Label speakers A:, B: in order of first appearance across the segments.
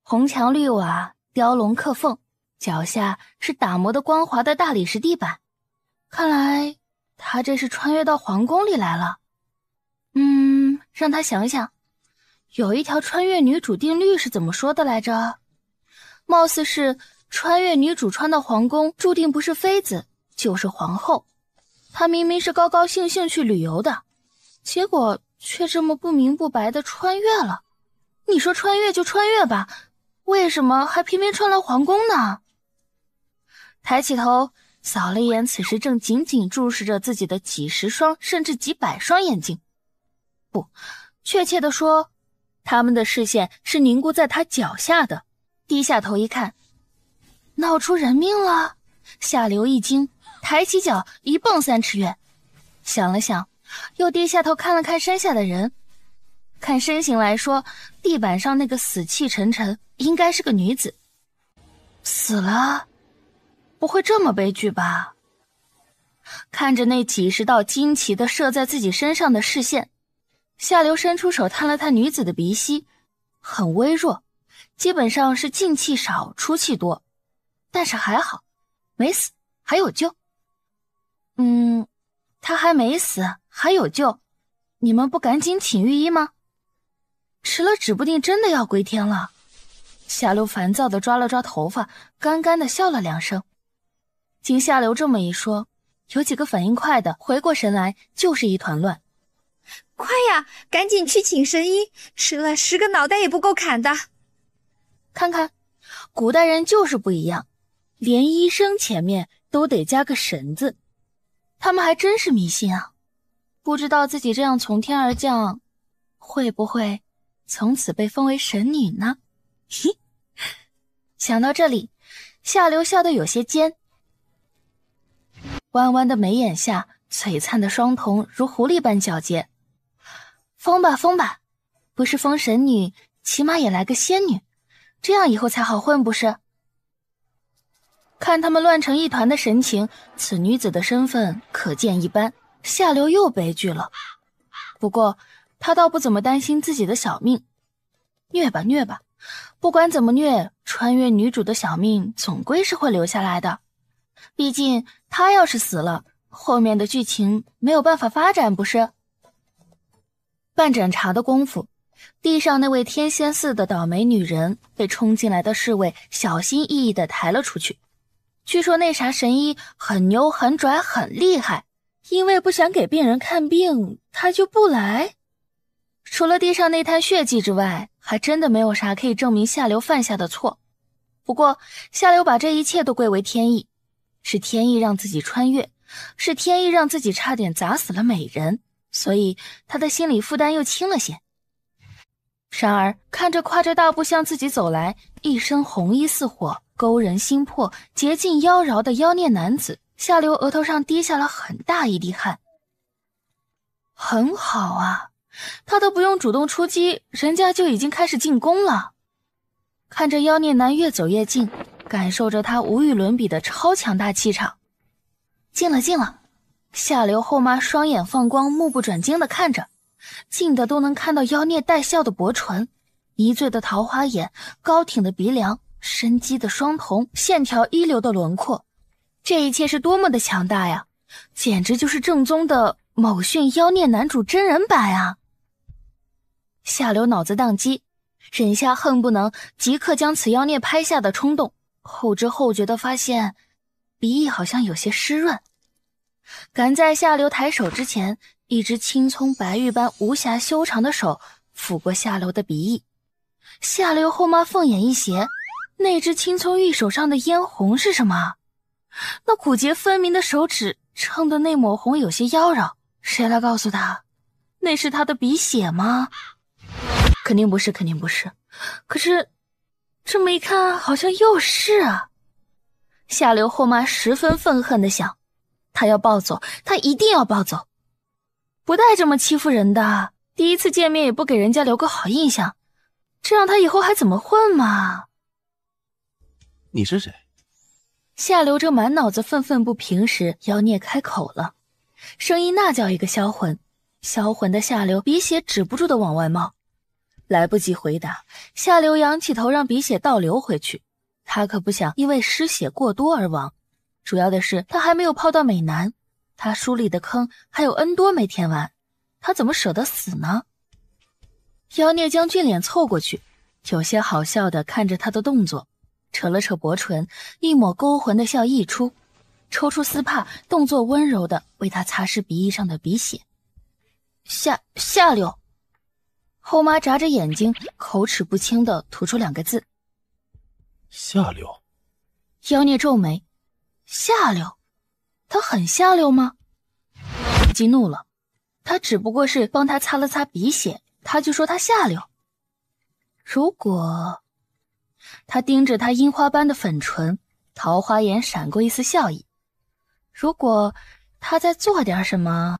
A: 红墙绿瓦，雕龙刻凤，脚下是打磨的光滑的大理石地板。看来他这是穿越到皇宫里来了。让他想想，有一条穿越女主定律是怎么说的来着？貌似是穿越女主穿到皇宫，注定不是妃子就是皇后。她明明是高高兴兴去旅游的，结果却这么不明不白的穿越了。你说穿越就穿越吧，为什么还偏偏穿了皇宫呢？抬起头扫了一眼此时正紧紧注视着自己的几十双甚至几百双眼睛，不，确切地说，他们的视线是凝固在他脚下的。低下头一看，闹出人命了。夏流一惊，抬起脚一蹦3尺远，想了想，又低下头看了看身下的人。看身形来说，地板上那个死气沉沉应该是个女子。死了？不会这么悲剧吧？看着那几十道惊奇的射在自己身上的视线，夏流伸出手探了探女子的鼻息，很微弱，基本上是进气少出气多，但是还好没死，还有救。他还没死，还有救，你们不赶紧请御医吗？迟了指不定真的要归天了。夏流烦躁地抓了抓头发，干干地笑了2声。经夏流这么一说，有几个反应快的回过神来，就是一团乱。
B: 快呀，赶紧去请神医，迟了10个脑袋也不够砍的。
A: 看看，古代人就是不一样，连医生前面都得加个神字。他们还真是迷信啊，不知道自己这样从天而降，会不会从此被封为神女呢？嘿，想到这里，夏流笑得有些尖。弯弯的眉眼下，璀璨的双瞳如狐狸般皎洁。封吧封吧，不是封神女，起码也来个仙女，这样以后才好混不是？看他们乱成一团的神情，此女子的身份可见一斑。夏流又悲剧了，不过他倒不怎么担心自己的小命。虐吧虐吧，不管怎么虐，穿越女主的小命总归是会留下来的。毕竟她要是死了，后面的剧情没有办法发展不是？半盏茶的功夫，地上那位天仙似的倒霉女人被冲进来的侍卫小心翼翼地抬了出去。据说那啥神医很牛很拽很厉害，因为不想给病人看病，他就不来。除了地上那滩血迹之外，还真的没有啥可以证明夏流犯下的错。不过夏流把这一切都归为天意，是天意让自己穿越，是天意让自己差点砸死了美人，所以他的心理负担又轻了些。然而看着挎着大步向自己走来，一身红衣似火，勾人心魄，洁净妖娆的妖孽男子，夏流额头上滴下了很大一滴汗。很好啊，他都不用主动出击，人家就已经开始进攻了。看着妖孽男越走越近，感受着他无与伦比的超强大气场。近了近了，夏流后妈双眼放光，目不转睛地看着，近的都能看到妖孽带笑的薄唇，迷醉的桃花眼，高挺的鼻梁，深肌的双瞳，线条一流的轮廓。这一切是多么的强大呀，简直就是正宗的某训妖孽男主真人版啊！夏流脑子宕机，忍下恨不能即刻将此妖孽拍下的冲动，后知后觉地发现鼻翼好像有些湿润。赶在夏流抬手之前，一只青葱白玉般无暇修长的手抚过夏流的鼻翼。夏流后妈凤眼一斜，那只青葱玉手上的嫣红是什么？那骨节分明的手指撑得那抹红有些妖娆，谁来告诉他那是他的鼻血吗？肯定不是，肯定不是。可是这么一看好像又是啊。夏流后妈十分愤恨地想，他要暴走，他一定要暴走，不带这么欺负人的，第一次见面也不给人家留个好印象，这样他以后还怎么混嘛？
C: 你是谁？
A: 夏流这满脑子愤愤不平时，妖孽开口了，声音那叫一个销魂，销魂的夏流鼻血止不住的往外冒。来不及回答，夏流仰起头让鼻血倒流回去。他可不想因为失血过多而亡，主要的是他还没有泡到美男，他书里的坑还有 N 多没填完，他怎么舍得死呢？妖孽将俊脸凑过去，有些好笑的看着他的动作，扯了扯薄唇，一抹勾魂的笑溢出，抽出丝帕，动作温柔的为他擦拭鼻翼上的鼻血。下流。后妈眨着眼睛，口齿不清的吐出2个字。
C: 下流。
A: 妖孽皱眉，下流？他很下流吗？激怒了，他只不过是帮他擦了擦鼻血，他就说他下流。如果……他盯着他樱花般的粉唇，桃花眼闪过一丝笑意。如果他再做点什么……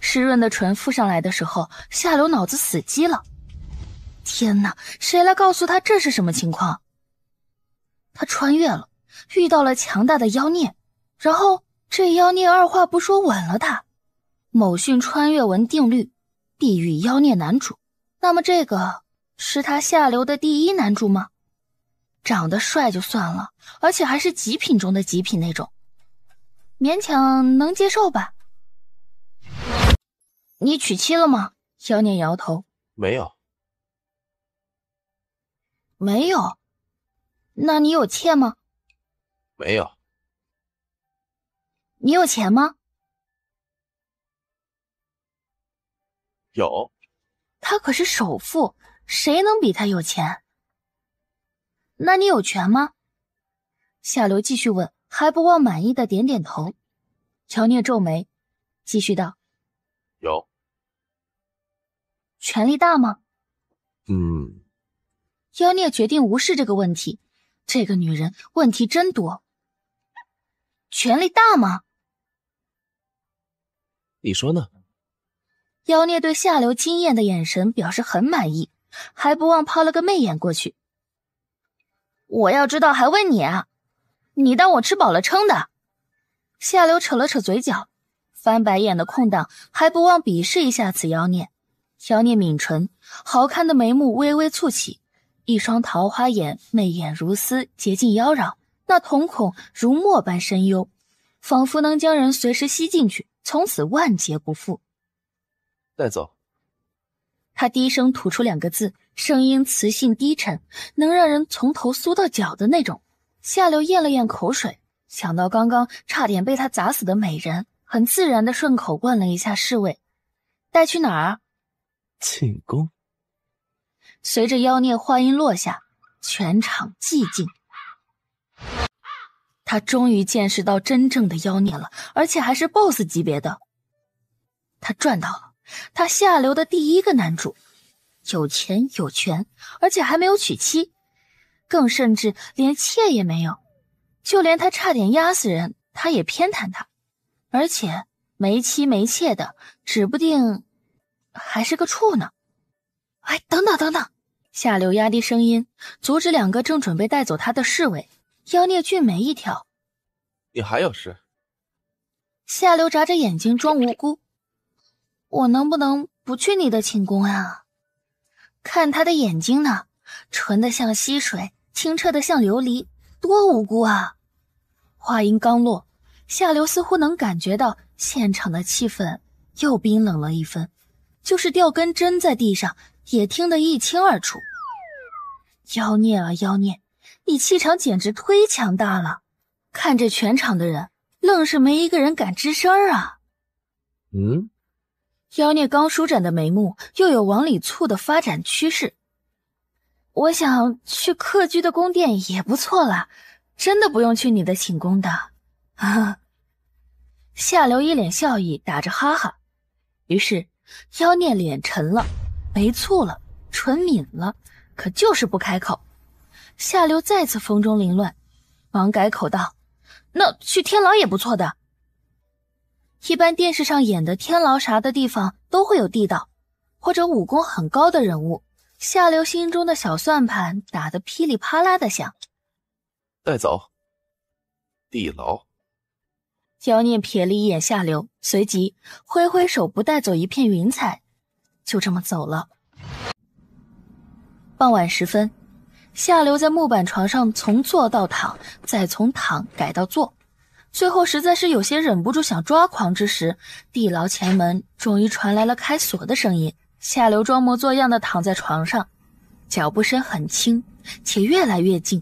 A: 湿润的唇覆上来的时候，夏流脑子死机了。天哪，谁来告诉他这是什么情况？他穿越了，遇到了强大的妖孽，然后这妖孽二话不说吻了他。某训穿越文定律，地狱妖孽男主。那么这个是他下流的第一男主吗？长得帅就算了，而且还是极品中的极品那种，勉强能接受吧。你娶妻了吗？妖孽摇头。
C: 没有。
A: 没有？那你有妾吗？
C: 没有。
A: 你有钱吗？
C: 有。
A: 他可是首富，谁能比他有钱？那你有权吗？夏流继续问，还不忘满意的点点头。妖孽皱眉，继续道：
C: 有。
A: 权力大吗？妖孽决定无视这个问题，这个女人问题真多。权力大吗？
C: 你说呢？
A: 妖孽对夏流惊艳的眼神表示很满意，还不忘抛了个媚眼过去。我要知道还问你啊？你当我吃饱了撑的？夏流扯了扯嘴角，翻白眼的空档还不忘鄙视一下此妖孽。妖孽抿唇，好看的眉目微微蹙起，一双桃花眼媚眼如丝，接近妖娆，那瞳孔如墨般深幽，仿佛能将人随时吸进去，从此万劫不复。
C: 带走。
A: 他低声吐出2个字，声音磁性低沉，能让人从头酥到脚的那种。夏流咽了咽口水，想到刚刚差点被他砸死的美人，很自然的顺口问了一下侍卫：带去哪儿啊？
C: 庆功。
A: 随着妖孽话音落下，全场寂静。他终于见识到真正的妖孽了，而且还是 BOSS 级别的。他赚到了，他下流的第一个男主，有钱有权，而且还没有娶妻，更甚至连妾也没有，就连他差点压死人，他也偏袒他，而且没妻没妾的，指不定还是个处呢。哎，等等等等！夏流压低声音，阻止2个正准备带走他的侍卫。妖孽俊眉一挑：
C: 你还有事？
A: 夏流眨着眼睛装无辜：我能不能不去你的寝宫啊？看他的眼睛呢，纯的像溪水，清澈的像琉璃，多无辜啊！话音刚落，夏流似乎能感觉到现场的气氛又冰冷了一分，就是掉根针在地上也听得一清二楚。妖孽啊妖孽，你气场简直忒强大了，看着全场的人愣是没一个人敢吱声啊。妖孽刚舒展的眉目又有往里蹙的发展趋势。我想去客居的宫殿也不错啦，真的不用去你的寝宫的。夏流一脸笑意，打着哈哈。于是妖孽脸沉了，眉蹙了，唇抿了，可就是不开口。夏流再次风中凌乱，忙改口道：那去天牢也不错的。一般电视上演的天牢啥的地方都会有地道，或者武功很高的人物。夏流心中的小算盘打得噼里啪啦的响。
C: 带走。地牢。
A: 妖孽瞥了一眼下流，随即挥挥手，不带走一片云彩，就这么走了。傍晚时分，下流在木板床上从坐到躺，再从躺改到坐，最后实在是有些忍不住想抓狂之时，地牢前门终于传来了开锁的声音。下流装模作样的躺在床上，脚步声很轻，且越来越近。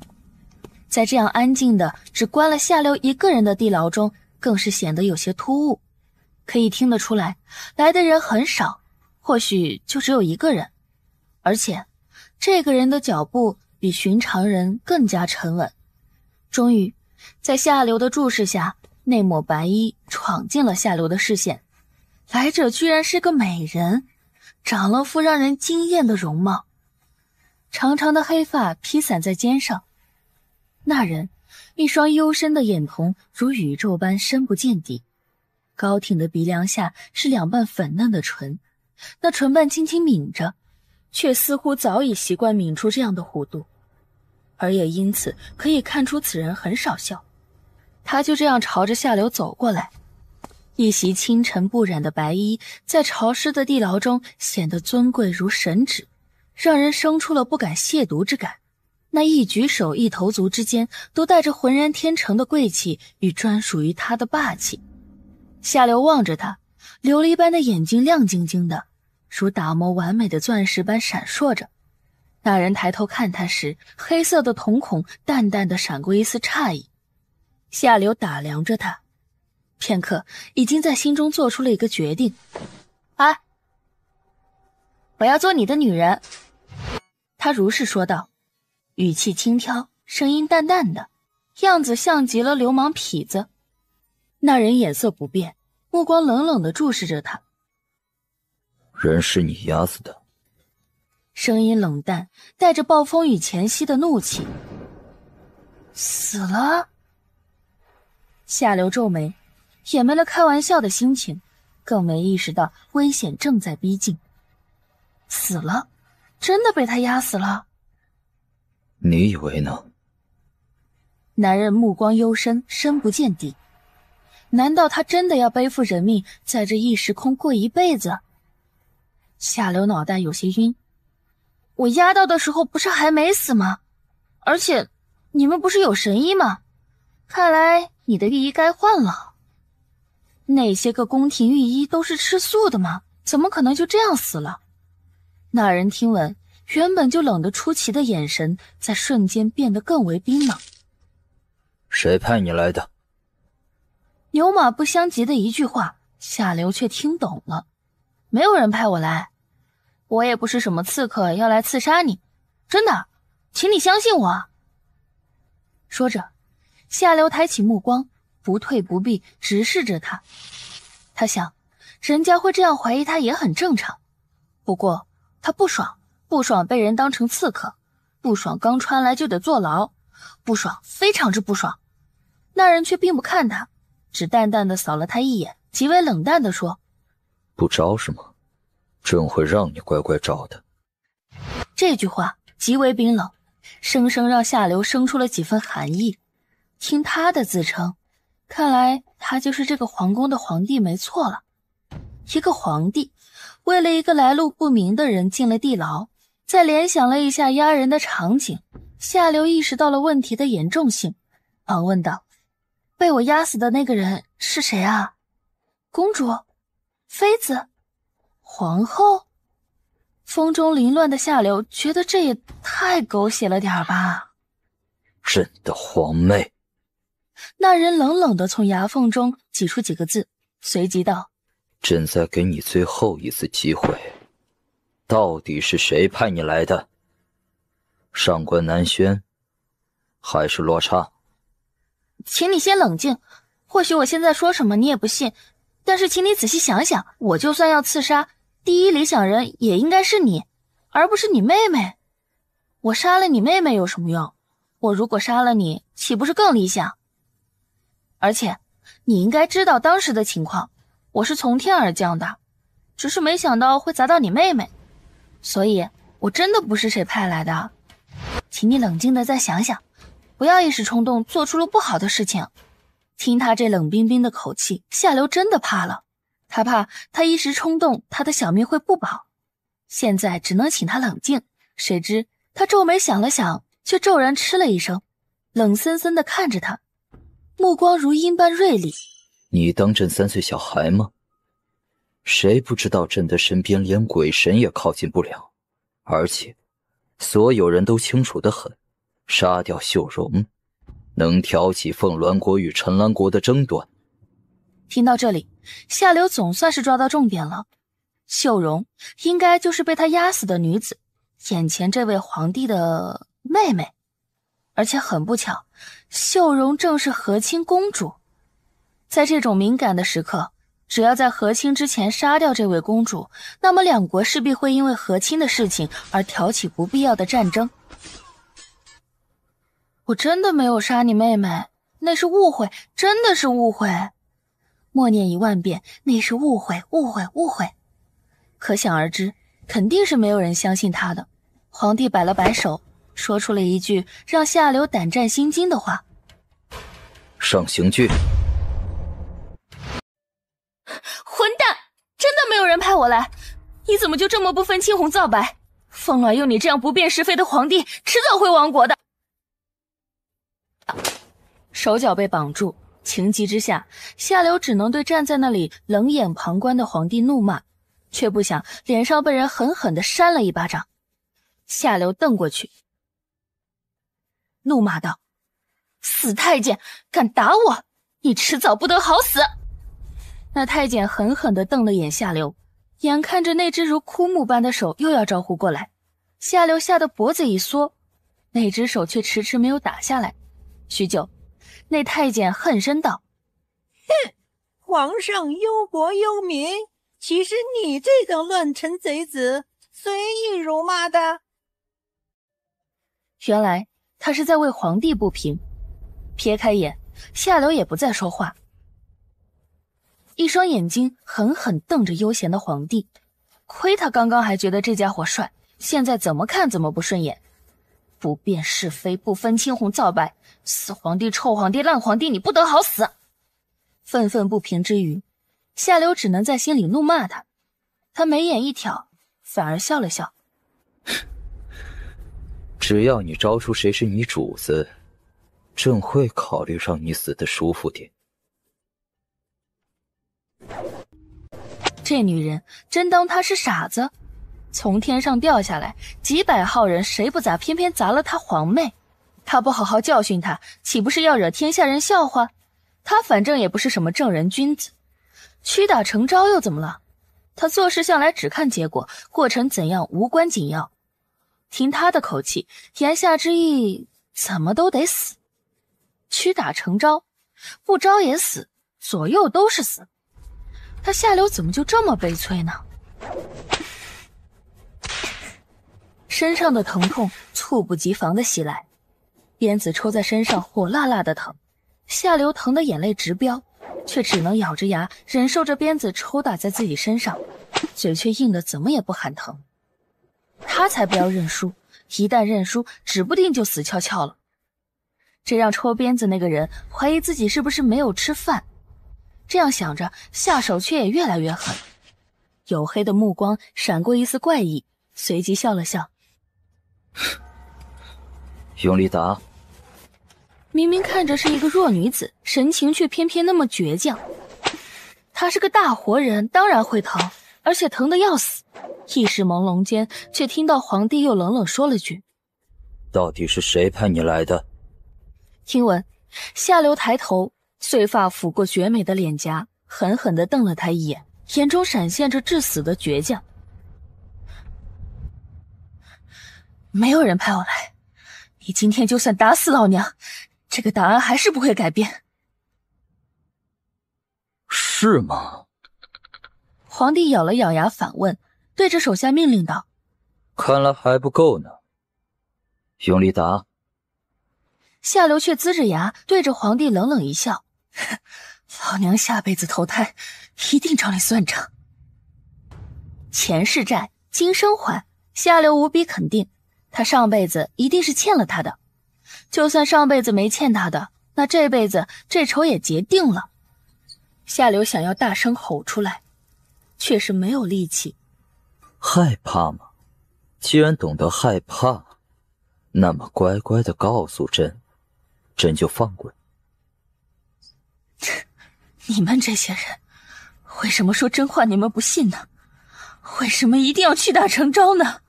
A: 在这样安静的只关了下流一个人的地牢中，更是显得有些突兀。可以听得出来，来的人很少，或许就只有一个人，而且这个人的脚步比寻常人更加沉稳。终于在下流的注视下，那抹白衣闯进了下流的视线。来者居然是个美人，长了副让人惊艳的容貌，长长的黑发披散在肩上。那人一双幽深的眼瞳如宇宙般深不见底，高挺的鼻梁下是两瓣粉嫩的唇，那唇瓣轻轻抿着，却似乎早已习惯抿出这样的弧度，而也因此可以看出此人很少笑。他就这样朝着下流走过来，一袭清晨不染的白衣在潮湿的地牢中显得尊贵如神旨，让人生出了不敢亵渎之感。那一举手一投足之间都带着浑然天成的贵气与专属于他的霸气。下流望着他，琉璃般的眼睛亮晶晶的，如打磨完美的钻石般闪烁着。那人抬头看他时，黑色的瞳孔淡淡的闪过一丝诧异。下流打量着他，片刻已经在心中做出了一个决定。我要做你的女人。他如是说道，语气轻佻，声音淡淡的，样子像极了流氓痞子。那人眼色不变，目光冷冷地注视着他。
D: 人是你压死的。
A: 声音冷淡，带着暴风雨前夕的怒气。死了？下流皱眉，也没了开玩笑的心情，更没意识到危险正在逼近。死了？真的被他压死了？
D: 你以为呢？
A: 男人目光幽深，深不见底。难道他真的要背负人命，在这异时空过一辈子？下流脑袋有些晕。我压到的时候不是还没死吗？而且你们不是有神医吗？看来你的御医该换了。那些个宫廷御医都是吃素的吗？怎么可能就这样死了？那人听闻，原本就冷得出奇的眼神在瞬间变得更为冰冷。
D: 谁派你来的？
A: 牛马不相及的一句话，下流却听懂了。没有人派我来，我也不是什么刺客要来刺杀你，真的，请你相信我。说着，下流抬起目光，不退不避，直视着他。他想，人家会这样怀疑他也很正常。不过他不爽，不爽被人当成刺客，不爽刚穿来就得坐牢，不爽，非常之不爽。那人却并不看他，只淡淡的扫了他一眼，极为冷淡的说：
D: 不招是吗？朕会让你乖乖招的。
A: 这句话极为冰冷，生生让下流生出了几分寒意。听他的自称，看来他就是这个皇宫的皇帝没错了。一个皇帝为了一个来路不明的人进了地牢，再联想了一下压人的场景，下流意识到了问题的严重性，忙问道：被我压死的那个人是谁啊？公主？妃子？皇后？风中凌乱的下流觉得这也太狗血了点吧。
D: 朕的皇妹。
A: 那人冷冷地从牙缝中挤出几个字，随即道：
D: 朕再给你最后一次机会，到底是谁派你来的？上官南轩还是罗刹？
A: 请你先冷静，或许我现在说什么你也不信，但是请你仔细想想，我就算要刺杀，第一理想人也应该是你，而不是你妹妹。我杀了你妹妹有什么用？我如果杀了你，岂不是更理想？而且你应该知道当时的情况，我是从天而降的，只是没想到会砸到你妹妹，所以我真的不是谁派来的。请你冷静的再想想，不要一时冲动做出了不好的事情。听他这冷冰冰的口气，夏流真的怕了。他怕他一时冲动，他的小命会不保。现在只能请他冷静，谁知他皱眉想了想，却骤然嗤了一声，冷森森地看着他，目光如鹰般锐利。
D: 你当朕3岁小孩吗？谁不知道朕的身边连鬼神也靠近不了，而且所有人都清楚得很，杀掉秀容能挑起凤鸾国与陈兰国的争端。
A: 听到这里，夏流总算是抓到重点了。秀容应该就是被他压死的女子，眼前这位皇帝的妹妹，而且很不巧，秀容正是和亲公主。在这种敏感的时刻，只要在和亲之前杀掉这位公主，那么两国势必会因为和亲的事情而挑起不必要的战争。我真的没有杀你妹妹，那是误会，真的是误会。默念1万遍，那是误会，误会，误会。可想而知，肯定是没有人相信他的。皇帝摆了摆手，说出了一句让夏流胆战心惊的话：
D: 上刑具。
A: 混蛋，真的没有人派我来，你怎么就这么不分青红皂白？凤鸾用你这样不辨是非的皇帝，迟早会亡国的。手脚被绑住，情急之下，夏流只能对站在那里冷眼旁观的皇帝怒骂，却不想脸上被人狠狠地扇了一巴掌。夏流瞪过去，怒骂道：死太监，敢打我，你迟早不得好死！那太监狠狠地瞪了眼夏流，眼看着那只如枯木般的手又要招呼过来，夏流吓得脖子一缩，那只手却迟迟没有打下来。许久，那太监恨声道：
E: 哼，皇上忧国忧民，岂是你这等乱臣贼子随意辱骂的？
A: 原来他是在为皇帝不平。撇开眼，夏流也不再说话，一双眼睛狠狠瞪着悠闲的皇帝。亏他刚刚还觉得这家伙帅，现在怎么看怎么不顺眼。不辨是非，不分青红皂白，死皇帝，臭皇帝，烂皇帝，你不得好死！愤愤不平之余，夏流只能在心里怒骂他。他眉眼一挑，反而笑了笑：
D: 只要你招出谁是你主子，朕会考虑让你死得舒服点。
A: 这女人真当他是傻子？从天上掉下来几百号人，谁不砸，偏偏砸了他皇妹。他不好好教训他，岂不是要惹天下人笑话？他反正也不是什么正人君子，屈打成招又怎么了？他做事向来只看结果，过程怎样无关紧要。听他的口气，言下之意怎么都得死。屈打成招，不招也死，左右都是死。他夏流怎么就这么悲催呢？身上的疼痛猝不及防地袭来，鞭子抽在身上火辣辣的疼，夏流疼得眼泪直飙，却只能咬着牙忍受着鞭子抽打在自己身上，嘴却硬得怎么也不喊疼。他才不要认输，一旦认输指不定就死翘翘了。这让抽鞭子那个人怀疑自己是不是没有吃饭，这样想着下手却也越来越狠。黝黑的目光闪过一丝怪异，随即笑了笑：
D: 永利达。
A: 明明看着是一个弱女子，神情却偏偏那么倔强。她是个大活人，当然会疼，而且疼得要死。一时朦胧间，却听到皇帝又冷冷说了句：
D: 到底是谁派你来的？
A: 听闻，夏流抬头，碎发抚过绝美的脸颊，狠狠地瞪了他一眼，眼中闪现着至死的倔强。没有人派我来，你今天就算打死老娘，这个答案还是不会改变。
D: 是吗？
A: 皇帝咬了咬牙反问，对着手下命令道：
D: 看来还不够呢。永利达。
A: 夏流却呲着牙对着皇帝冷冷一笑：老娘下辈子投胎一定找你算账。前世债，今生还，夏流无比肯定，他上辈子一定是欠了他的。就算上辈子没欠他的，那这辈子这仇也结定了。夏流想要大声吼出来，却是没有力气。
D: 害怕吗？既然懂得害怕，那么乖乖的告诉朕，朕就放过你。
A: 你们这些人，为什么说真话你们不信呢？为什么一定要屈打成招呢？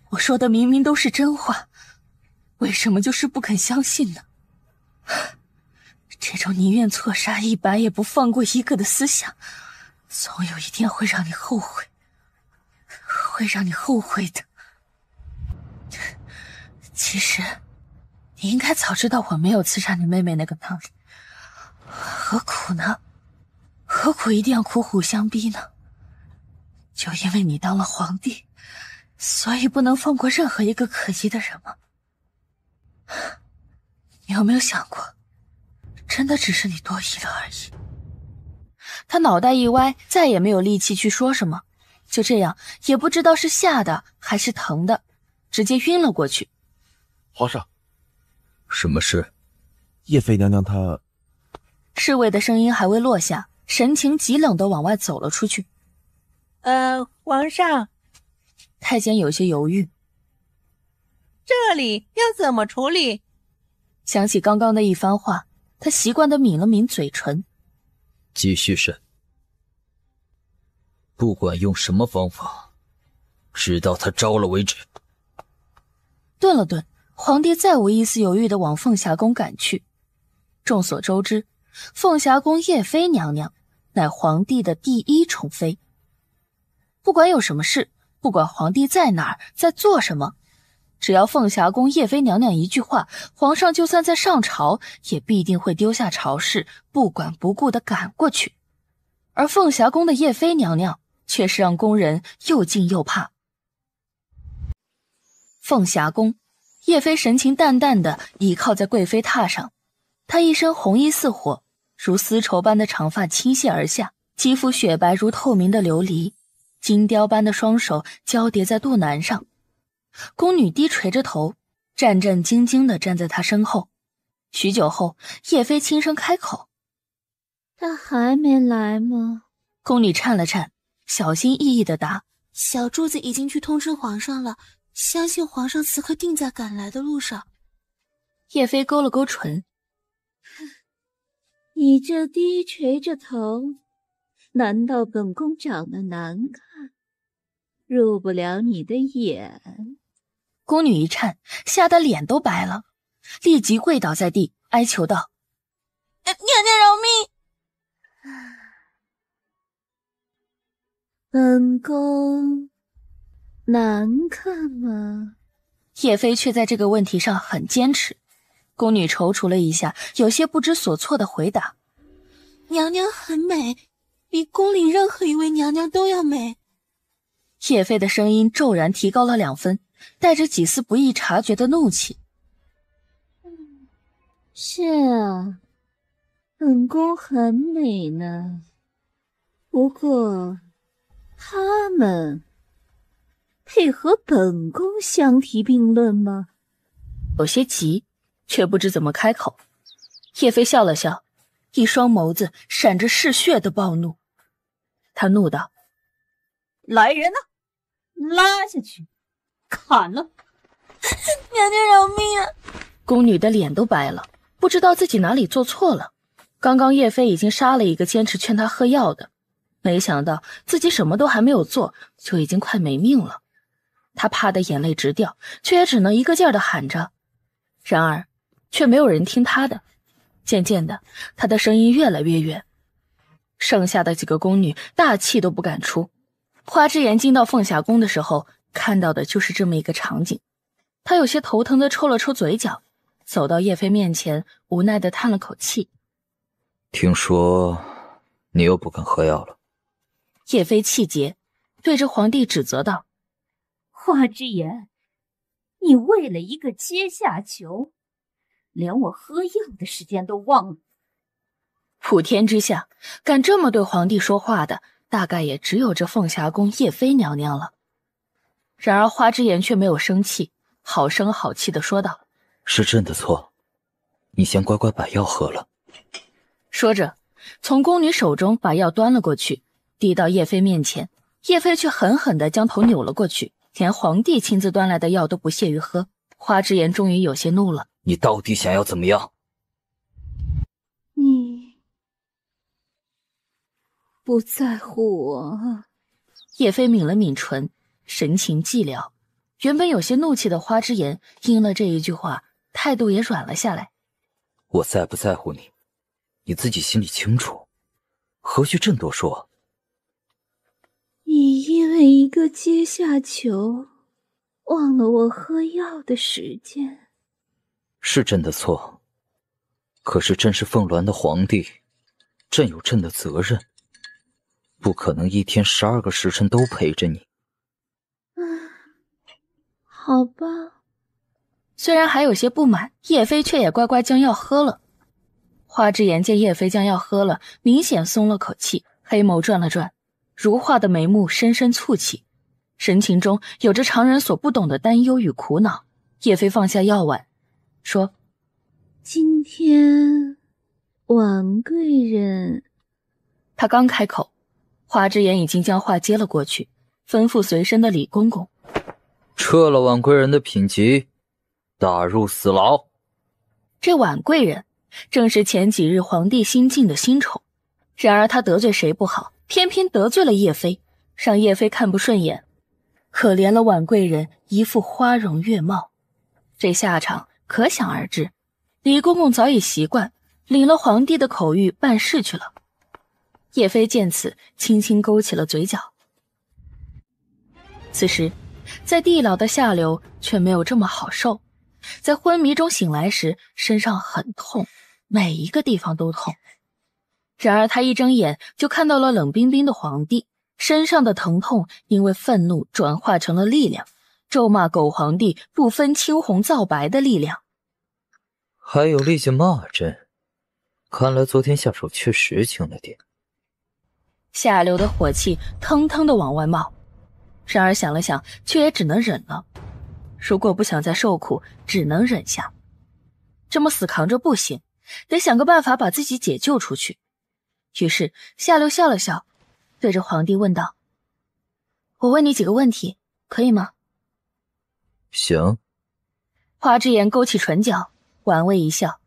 A: 我说的明明都是真话，为什么就是不肯相信呢？这种宁愿错杀100也不放过一个的思想，总有一天会让你后悔，会让你后悔的。其实，你应该早知道我没有刺杀你妹妹那个道理，何苦呢？何苦一定要苦虎相逼呢？就因为你当了皇帝，所以不能放过任何一个可疑的人吗？你有没有想过，真的只是你多疑了而已。他脑袋一歪，再也没有力气去说什么，就这样也不知道是吓的还是疼的，直接晕了过去。
C: 皇上，
D: 什么事？
C: 叶妃娘娘她……
A: 侍卫的声音还未落下，神情极冷地往外走了出去。
E: 皇上，
A: 太监有些犹豫，
E: 这里要怎么处理？
A: 想起刚刚的一番话，他习惯地抿了抿嘴唇。
D: 继续审，不管用什么方法，直到他招了为止。
A: 顿了顿，皇帝再无一丝犹豫地往凤霞宫赶去。众所周知，凤霞宫叶妃娘娘乃皇帝的第一宠妃。不管有什么事，不管皇帝在哪儿，在做什么，只要凤霞宫叶妃娘娘一句话，皇上就算在上朝，也必定会丢下朝事，不管不顾地赶过去。而凤霞宫的叶妃娘娘却是让宫人又敬又怕。凤霞宫，叶妃神情淡淡的倚靠在贵妃榻上，她一身红衣似火，如丝绸般的长发倾泻而下，肌肤雪白如透明的琉璃，金雕般的双手交叠在肚腩上。宫女低垂着头，战战兢兢地站在她身后。许久后，叶妃轻声开口：“
F: 他还没来吗？”
A: 宫女颤了颤，小心翼翼地答：“
G: 小柱子已经去通知皇上了，相信皇上此刻定在赶来的路上。”
A: 叶妃勾了勾唇：“
F: 你这低垂着头，难道本宫长得难看，入不了你的眼？”
A: 宫女一颤，吓得脸都白了，立即跪倒在地，哀求道：“
G: 娘娘饶命！”
F: 本宫难看吗？
A: 叶妃却在这个问题上很坚持。宫女踌躇了一下，有些不知所措地回答：“
G: 娘娘很美，比宫里任何一位娘娘都要美。”
A: 叶妃的声音骤然提高了2分，带着几丝不易察觉的怒气。
F: “是啊，本宫很美呢，不过他们配合本宫相提并论吗？”
A: 有些急，却不知怎么开口。叶妃笑了笑，一双眸子闪着嗜血的暴怒。她怒道：“
H: 来人呐，拉下去，砍了！”
G: 娘娘饶命啊！
A: 宫女的脸都白了，不知道自己哪里做错了。刚刚叶妃已经杀了一个坚持劝她喝药的，没想到自己什么都还没有做，就已经快没命了。她怕得眼泪直掉，却也只能一个劲儿地喊着。然而却没有人听她的，渐渐的她的声音越来越远。剩下的几个宫女大气都不敢出。花之言进到凤霞宫的时候，看到的就是这么一个场景。她有些头疼地抽了抽嘴角，走到叶妃面前，无奈地叹了口气：“
D: 听说你又不肯喝药了。”
A: 叶妃气结，对着皇帝指责道：“
H: 花之言，你为了一个阶下囚，连我喝药的时间都忘了。”
A: 普天之下，敢这么对皇帝说话的，大概也只有这凤霞宫叶妃娘娘了。然而花之言却没有生气，好声好气地说道：“
D: 是朕的错，你先乖乖把药喝了。
A: 说着，从宫女手中把药端了过去，递到叶妃面前。叶妃却狠狠地将头扭了过去，连皇帝亲自端来的药都不屑于喝。花之言终于有些怒了：
D: 你到底想要怎么样？
F: 你不在乎我？
A: 叶妃抿了抿唇，神情寂寥。原本有些怒气的花之言因了这一句话，态度也软了下来。
D: 我在不在乎你，你自己心里清楚，何须朕多说？
F: 你因为一个阶下囚，忘了我喝药的时间。
D: 是朕的错，可是朕是凤鸾的皇帝，朕有朕的责任，不可能一天12个时辰都陪着你。
F: 好吧。
A: 虽然还有些不满，叶妃却也乖乖将药喝了。花之言见叶妃将药喝了，明显松了口气，黑眸转了转，如画的眉目深深蹙起，神情中有着常人所不懂的担忧与苦恼。叶妃放下药碗，说：
F: 今天婉贵人。
A: 他刚开口，花之言已经将话接了过去，吩咐随身的李公公
D: 撤了婉贵人的品级，打入死牢。
A: 这婉贵人正是前几日皇帝新晋的新宠，然而他得罪谁不好，偏偏得罪了叶妃，让叶妃看不顺眼。可怜了婉贵人一副花容月貌，这下场可想而知。李公公早已习惯，领了皇帝的口谕办事去了。叶妃见此，轻轻勾起了嘴角。此时在地牢的下流却没有这么好受，在昏迷中醒来时，身上很痛，每一个地方都痛。然而他一睁眼就看到了冷冰冰的皇帝，身上的疼痛因为愤怒转化成了力量，咒骂狗皇帝不分青红皂白的力量。
D: 还有力气骂朕，看来昨天下手确实轻了点。
A: 下流的火气腾腾地往外冒，然而想了想，却也只能忍了。如果不想再受苦，只能忍下。这么死扛着不行，得想个办法把自己解救出去。于是下流笑了笑，对着皇帝问道：我问你几个问题，可以吗？
D: 行。
A: 花之言勾起唇角，玩味一笑：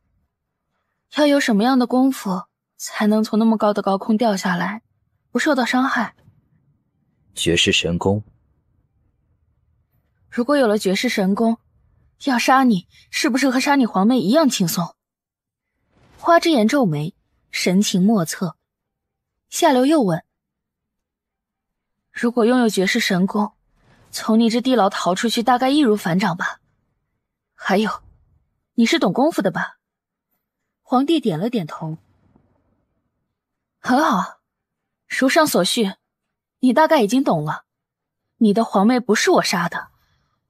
A: 要有什么样的功夫才能从那么高的高空掉下来，不受到伤害？
D: 绝世神功。
A: 如果有了绝世神功，要杀你是不是和杀你皇妹一样轻松？花之言皱眉，神情莫测。下流又问：如果拥有绝世神功，从你这地牢逃出去大概易如反掌吧？还有，你是懂功夫的吧？皇帝点了点头。很好，如上所叙，你大概已经懂了。你的皇妹不是我杀的，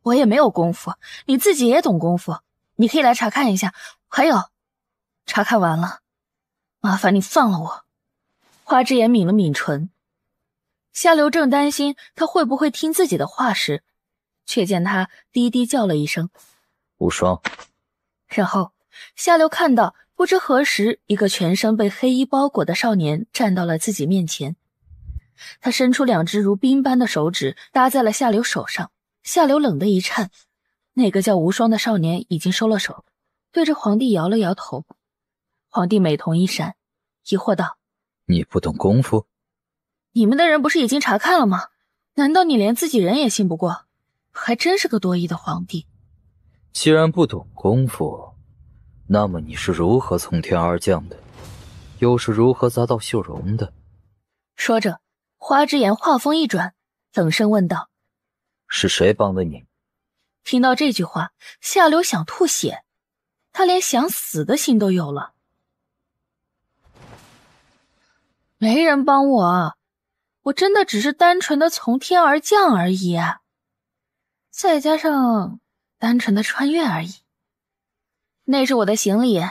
A: 我也没有功夫，你自己也懂功夫，你可以来查看一下。还有，查看完了，麻烦你放了我。花之言抿了抿唇。夏流正担心他会不会听自己的话时，却见他低低叫了一声
D: 无双。
A: 然后夏流看到不知何时一个全身被黑衣包裹的少年站到了自己面前。他伸出两只如冰般的手指搭在了夏流手上，夏流冷得一颤。那个叫无双的少年已经收了手，对着皇帝摇了摇头。皇帝美瞳一闪，疑惑道：
D: 你不懂功夫？
A: 你们的人不是已经查看了吗？难道你连自己人也信不过？还真是个多疑的皇帝。
D: 既然不懂功夫，那么你是如何从天而降的？又是如何砸到秀容的？
A: 说着，花之言话锋一转，冷声问道：
D: 是谁帮的你？
A: 听到这句话，夏流想吐血，他连想死的心都有了。没人帮我，我真的只是单纯的从天而降而已，再加上单纯的穿越而已。那是我的行李，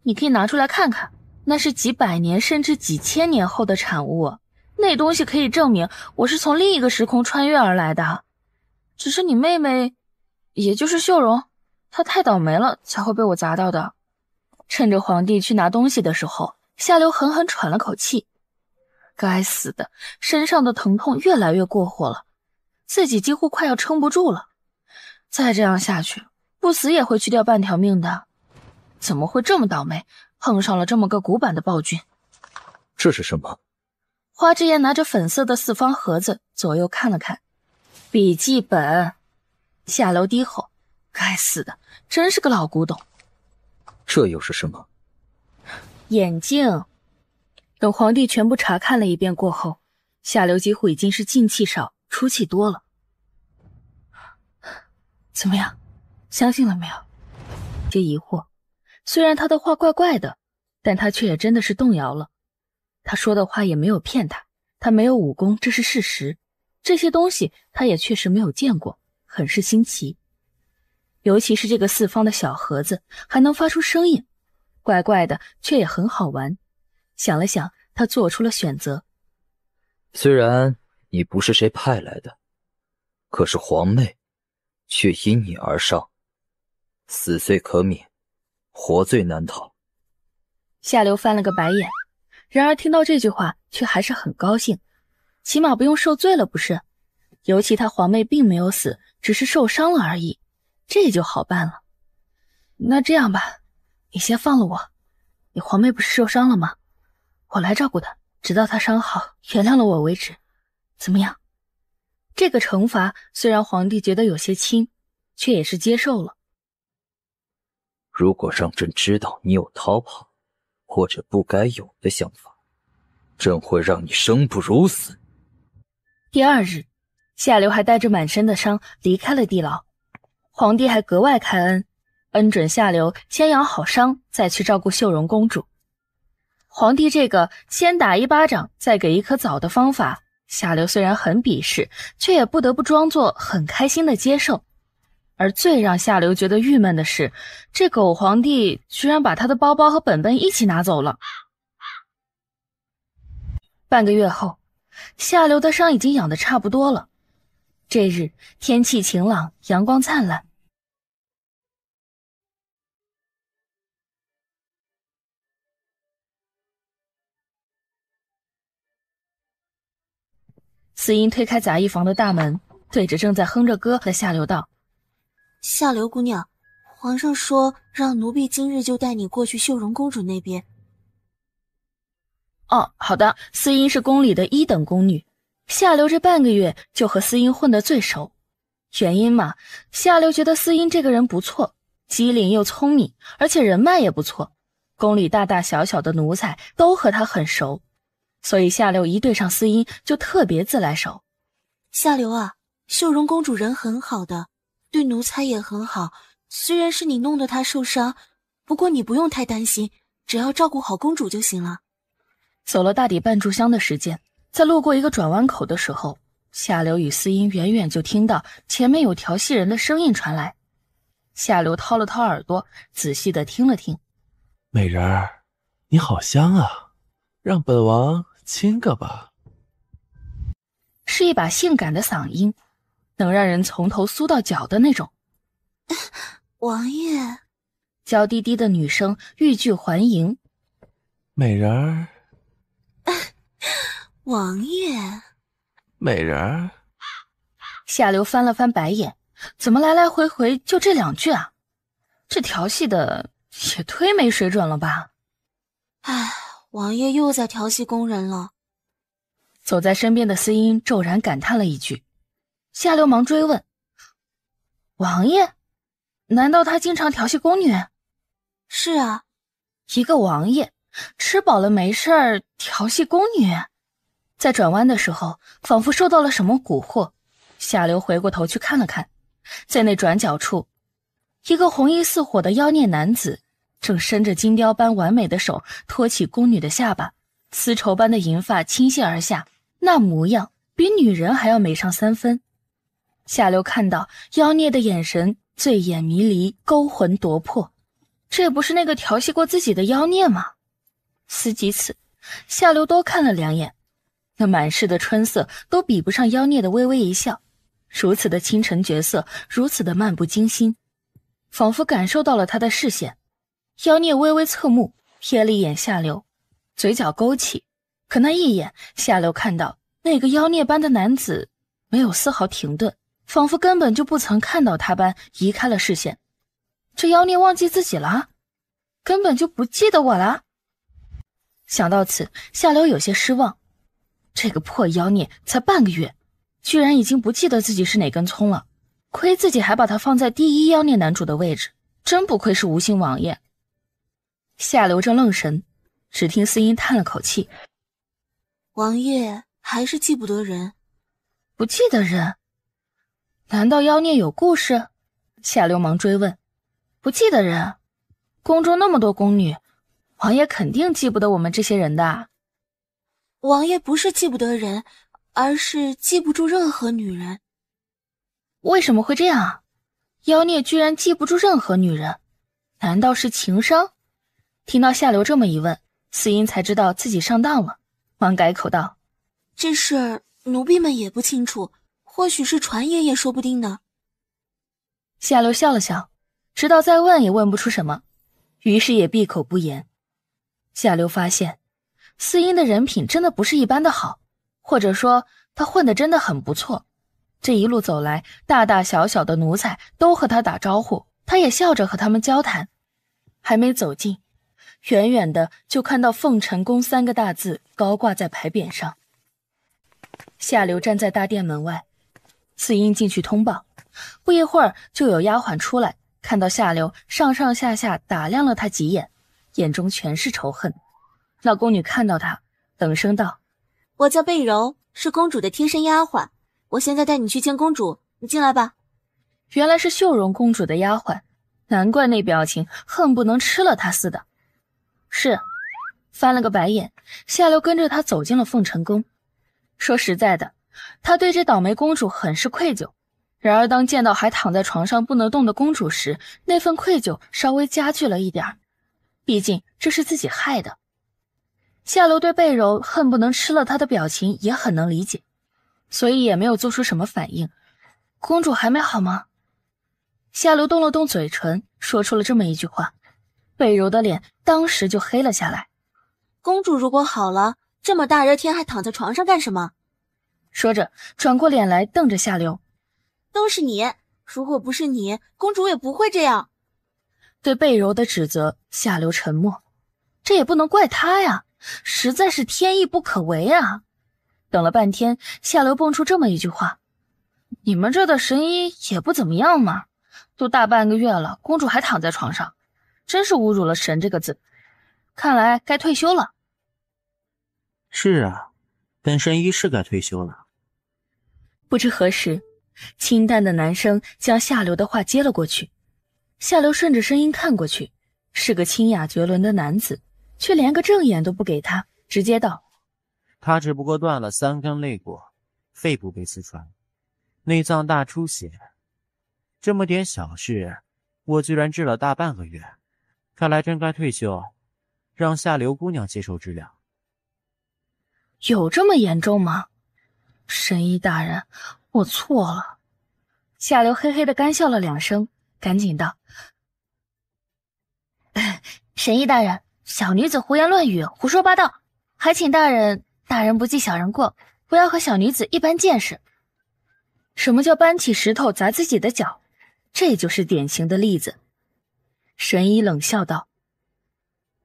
A: 你可以拿出来看看，那是几百年甚至几千年后的产物，那东西可以证明我是从另一个时空穿越而来的。只是你妹妹，也就是秀容，她太倒霉了才会被我砸到的。趁着皇帝去拿东西的时候，夏流狠狠喘了口气。该死的，身上的疼痛越来越过火了，自己几乎快要撑不住了。再这样下去，不死也会去掉半条命的。怎么会这么倒霉，碰上了这么个古板的暴君？
D: 这是什么？
A: 花之言拿着粉色的四方盒子左右看了看，笔记本。夏流低吼，该死的，真是个老古董。
D: 这又是什么？
A: 眼镜。等皇帝全部查看了一遍过后，夏流几乎已经是进气少，出气多了。怎么样，相信了没有？这疑惑，虽然他的话怪怪的，但他却也真的是动摇了。他说的话也没有骗他，他没有武功，这是事实。这些东西他也确实没有见过，很是新奇。尤其是这个四方的小盒子，还能发出声音，怪怪的，却也很好玩。想了想，他做出了选择。
D: 虽然你不是谁派来的，可是皇妹却因你而上，死罪可免，活罪难逃。
A: 夏流翻了个白眼，然而听到这句话却还是很高兴，起码不用受罪了不是？尤其他皇妹并没有死，只是受伤了而已，这就好办了。那这样吧，你先放了我，你皇妹不是受伤了吗？我来照顾她，直到她伤好，原谅了我为止，怎么样？这个惩罚虽然皇帝觉得有些轻，却也是接受了。
D: 如果让朕知道你有逃跑或者不该有的想法，朕会让你生不如死。
A: 第二日，夏流还带着满身的伤离开了地牢，皇帝还格外开恩，恩准夏流先养好伤，再去照顾秀容公主。皇帝这个先打一巴掌再给一颗枣的方法，夏流虽然很鄙视，却也不得不装作很开心的接受。而最让夏流觉得郁闷的是，这狗皇帝居然把他的包包和本本一起拿走了。半个月后，夏流的伤已经养得差不多了。这日天气晴朗，阳光灿烂。司音推开杂役房的大门，对着正在哼着歌的夏流道：
G: 夏流姑娘，皇上说让奴婢今日就带你过去秀容公主那边。
A: 哦，好的。司音是宫里的1等宫女，夏流这半个月就和司音混得最熟。原因嘛，夏流觉得司音这个人不错，机灵又聪明，而且人脉也不错，宫里大大小小的奴才都和他很熟，所以夏流一对上司音就特别自来熟。
G: 夏流啊，秀容公主人很好的，对奴才也很好，虽然是你弄得她受伤，不过你不用太担心，只要照顾好公主就行了。
A: 走了大抵半炷香的时间，在路过一个转弯口的时候，夏流与司音远远就听到前面有调戏人的声音传来。夏流掏了掏耳朵，仔细地听了听。
C: 美人儿，你好香啊，让本王亲个吧。
A: 是一把性感的嗓音，能让人从头酥到脚的那种。
G: 王爷，
A: 娇滴滴的女声欲拒还迎。
C: 美人儿，
G: 王爷，
C: 美人儿。
A: 夏流翻了翻白眼，怎么来来回回就这2句啊？这调戏的也忒没水准了吧？
G: 唉，王爷又在调戏宫人了。
A: 走在身边的司音骤然感叹了一句，夏流忙追问：王爷？难道他经常调戏宫女？
G: 是啊，
A: 一个王爷吃饱了没事儿调戏宫女。在转弯的时候，仿佛受到了什么蛊惑，夏流回过头去看了看，在那转角处，一个红衣似火的妖孽男子正伸着金雕般完美的手托起宫女的下巴，丝绸般的银发倾泻而下，那模样比女人还要美上3分。夏流看到妖孽的眼神醉眼迷离，勾魂夺魄，这不是那个调戏过自己的妖孽吗？思及此，夏流多看了2眼，那满室的春色都比不上妖孽的微微一笑，如此的倾城绝色，如此的漫不经心，仿佛感受到了他的视线。妖孽微微侧目，瞥了一眼下流，嘴角勾起，可那一眼，下流看到那个妖孽般的男子没有丝毫停顿，仿佛根本就不曾看到他般移开了视线。这妖孽忘记自己了，根本就不记得我了。想到此，下流有些失望。这个破妖孽才半个月，居然已经不记得自己是哪根葱了，亏自己还把他放在第一妖孽男主的位置，真不愧是无心王爷。下流正愣神，只听司音叹了口气：
G: 王爷还是记不得人。
A: 不记得人？难道妖孽有故事？下流忙追问。不记得人？宫中那么多宫女，王爷肯定记不得我们这些人的。
G: 王爷不是记不得人，而是记不住任何女人。
A: 为什么会这样啊？妖孽居然记不住任何女人，难道是情伤？听到下流这么一问，司音才知道自己上当了，忙改口道：
G: 这事儿奴婢们也不清楚，或许是传言也说不定呢。
A: 下流笑了笑，知道再问也问不出什么，于是也闭口不言。下流发现司音的人品真的不是一般的好，或者说他混得真的很不错。这一路走来，大大小小的奴才都和他打招呼，他也笑着和他们交谈。还没走近，远远的就看到凤晨宫3个大字高挂在牌匾上。下流站在大殿门外，司音进去通报，不一会儿就有丫鬟出来，看到下流上上下下打量了他几眼，眼中全是仇恨。老宫女看到他，冷声道：
G: 我叫贝柔，是公主的贴身丫鬟，我现在带你去见公主，你进来吧。
A: 原来是秀容公主的丫鬟，难怪那表情恨不能吃了她似的。是，翻了个白眼，下流跟着他走进了凤晨宫。说实在的，他对这倒霉公主很是愧疚，然而当见到还躺在床上不能动的公主时，那份愧疚稍微加剧了一点，毕竟这是自己害的。下流对贝柔恨不能吃了她的表情也很能理解，所以也没有做出什么反应。公主还没好吗？下流动了动嘴唇，说出了这么一句话。贝柔的脸当时就黑了下来。
G: 公主如果好了，这么大热天还躺在床上干什么？
A: 说着转过脸来瞪着下流。
G: 都是你，如果不是你，公主也不会这样。
A: 对贝柔的指责，下流沉默。这也不能怪他呀，实在是天意不可违啊。等了半天，下流蹦出这么一句话：你们这的神医也不怎么样嘛，都大半个月了，公主还躺在床上，真是侮辱了神这个字，看来该退休了。
I: 是啊，本神医是该退休了。
A: 不知何时，清淡的男声将下流的话接了过去。下流顺着声音看过去，是个清雅绝伦的男子，却连个正眼都不给他，直接道：
I: 他只不过断了3根肋骨，肺部被刺穿，内脏大出血，这么点小事我居然治了大半个月，看来真该退休，让下流姑娘接受治疗。
A: 有这么严重吗？神医大人，我错了。下流嘿嘿的干笑了2声，赶紧道：神医大人，小女子胡言乱语，胡说八道，还请大人不计小人过，不要和小女子一般见识。什么叫搬起石头砸自己的脚？这就是典型的例子。神医冷笑道：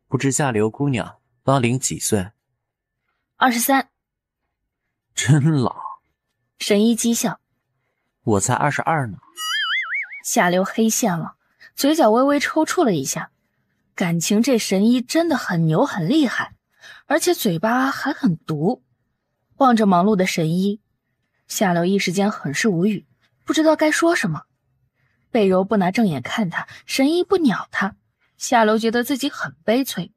I: 不知下流姑娘芳龄几岁
A: ？23。
I: 真老。
A: 神医讥笑：
I: 我才22呢。
A: 下流黑线了，嘴角微微抽搐了一下。感情这神医真的很牛很厉害，而且嘴巴还很毒。望着忙碌的神医，下流一时间很是无语，不知道该说什么。贝柔不拿正眼看他，神医不鸟他，下流觉得自己很悲催。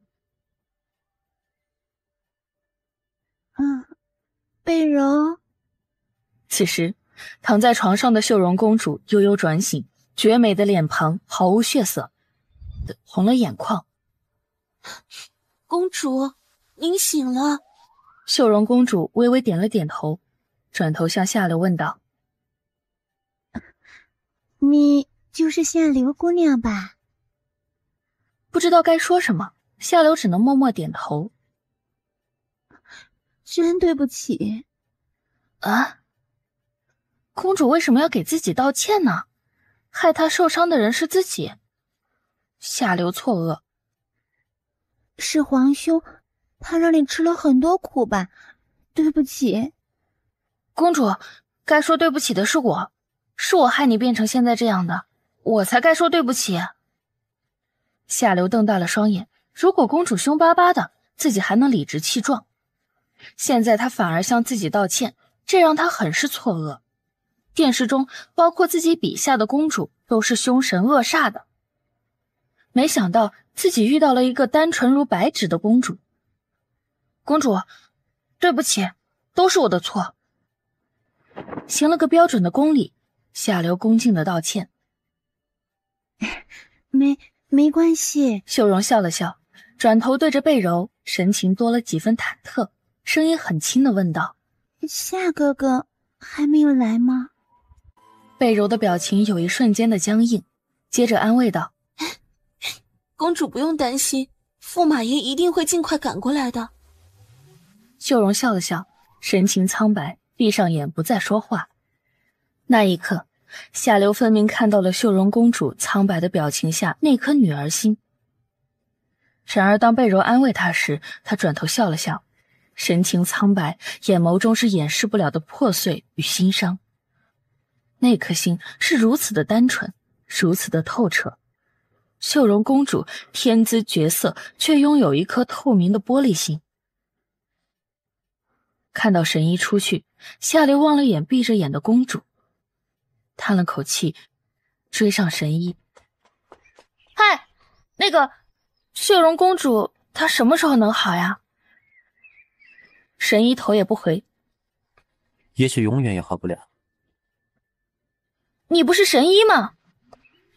F: 贝柔。
A: 此时躺在床上的秀容公主悠悠转醒，绝美的脸庞毫无血色，红了眼眶。
G: 公主，您醒了。
A: 秀容公主微微点了点头，转头向下流问道：
F: 你就是下流姑娘吧？
A: 不知道该说什么，夏流只能默默点头。
F: 真对不起。
A: 啊？公主为什么要给自己道歉呢？害她受伤的人是自己。夏流错愕。
F: 是皇兄，他让你吃了很多苦吧？对不起。
A: 公主，该说对不起的是我，是我害你变成现在这样的，我才该说对不起。夏流瞪大了双眼，如果公主凶巴巴的，自己还能理直气壮。现在他反而向自己道歉，这让他很是错愕。电视中包括自己笔下的公主都是凶神恶煞的，没想到自己遇到了一个单纯如白纸的公主。公主，对不起，都是我的错。行了个标准的公礼，夏流恭敬的道歉。
F: 没关系。
A: 秀容笑了笑，转头对着贝柔，神情多了几分忐忑，声音很轻的问道：
F: 夏哥哥还没有来吗？
A: 贝柔的表情有一瞬间的僵硬，接着安慰道：
G: 公主不用担心，驸马爷一定会尽快赶过来的。
A: 秀容笑了笑，神情苍白，闭上眼不再说话。那一刻，夏流分明看到了秀容公主苍白的表情下那颗女儿心。然而当贝柔安慰她时，她转头笑了笑，神情苍白，眼眸中是掩饰不了的破碎与心伤。那颗心是如此的单纯，如此的透彻。秀容公主天姿绝色，却拥有一颗透明的玻璃心。看到神医出去，夏流望了眼闭着眼的公主，叹了口气，追上神医。嗨，那个秀容公主她什么时候能好呀？神医头也不回。
I: 也许永远也好不了。
A: 你不是神医吗？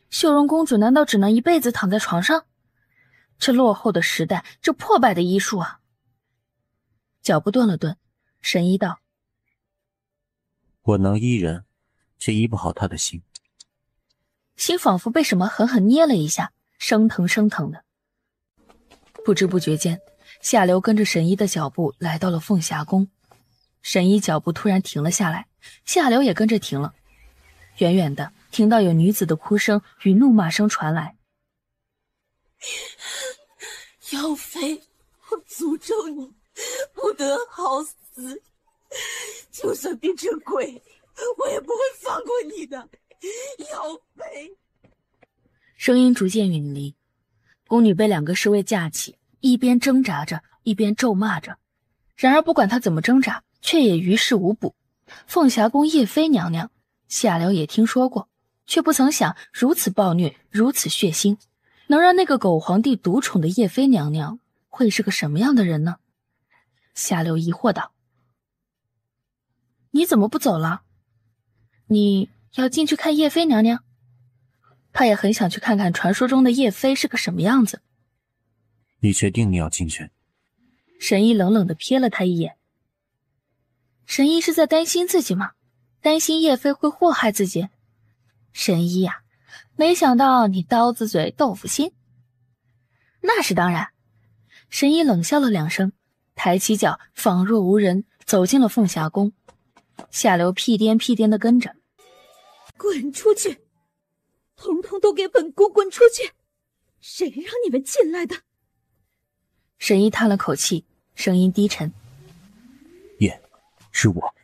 A: 秀容公主难道只能一辈子躺在床上？这落后的时代，这破败的医术啊！脚步顿了顿，神医道：
I: 我能医人，却医不好他的心。
A: 心仿佛被什么狠狠捏了一下，生疼生疼的。不知不觉间，夏流跟着神医的脚步来到了凤霞宫。神医脚步突然停了下来，夏流也跟着停了。远远的听到有女子的哭声与怒骂声传来。
G: 妖妃，我诅咒你不得好死，就算变成鬼，我也不会放过你的，妖妃。
A: 声音逐渐远离，宫女被两个侍卫架起，一边挣扎着，一边咒骂着。然而不管她怎么挣扎，却也于事无补。凤霞宫叶妃娘娘，夏流也听说过，却不曾想如此暴虐，如此血腥，能让那个狗皇帝独宠的叶妃娘娘会是个什么样的人呢？夏流疑惑道：你怎么不走了？你要进去看叶妃娘娘？他也很想去看看传说中的叶妃是个什么样子。
I: 你确定你要进去？
A: 神医冷冷地瞥了他一眼。神医是在担心自己吗？担心叶妃会祸害自己？神医呀，没想到你刀子嘴豆腐心。那是当然。神医冷笑了两声，抬起脚仿若无人走进了凤霞宫。夏流屁颠屁颠地跟着。
F: 滚出去，统统都给本宫滚出去，谁让你们进来的？
A: 神医叹了口气，声音低沉：
I: 是我。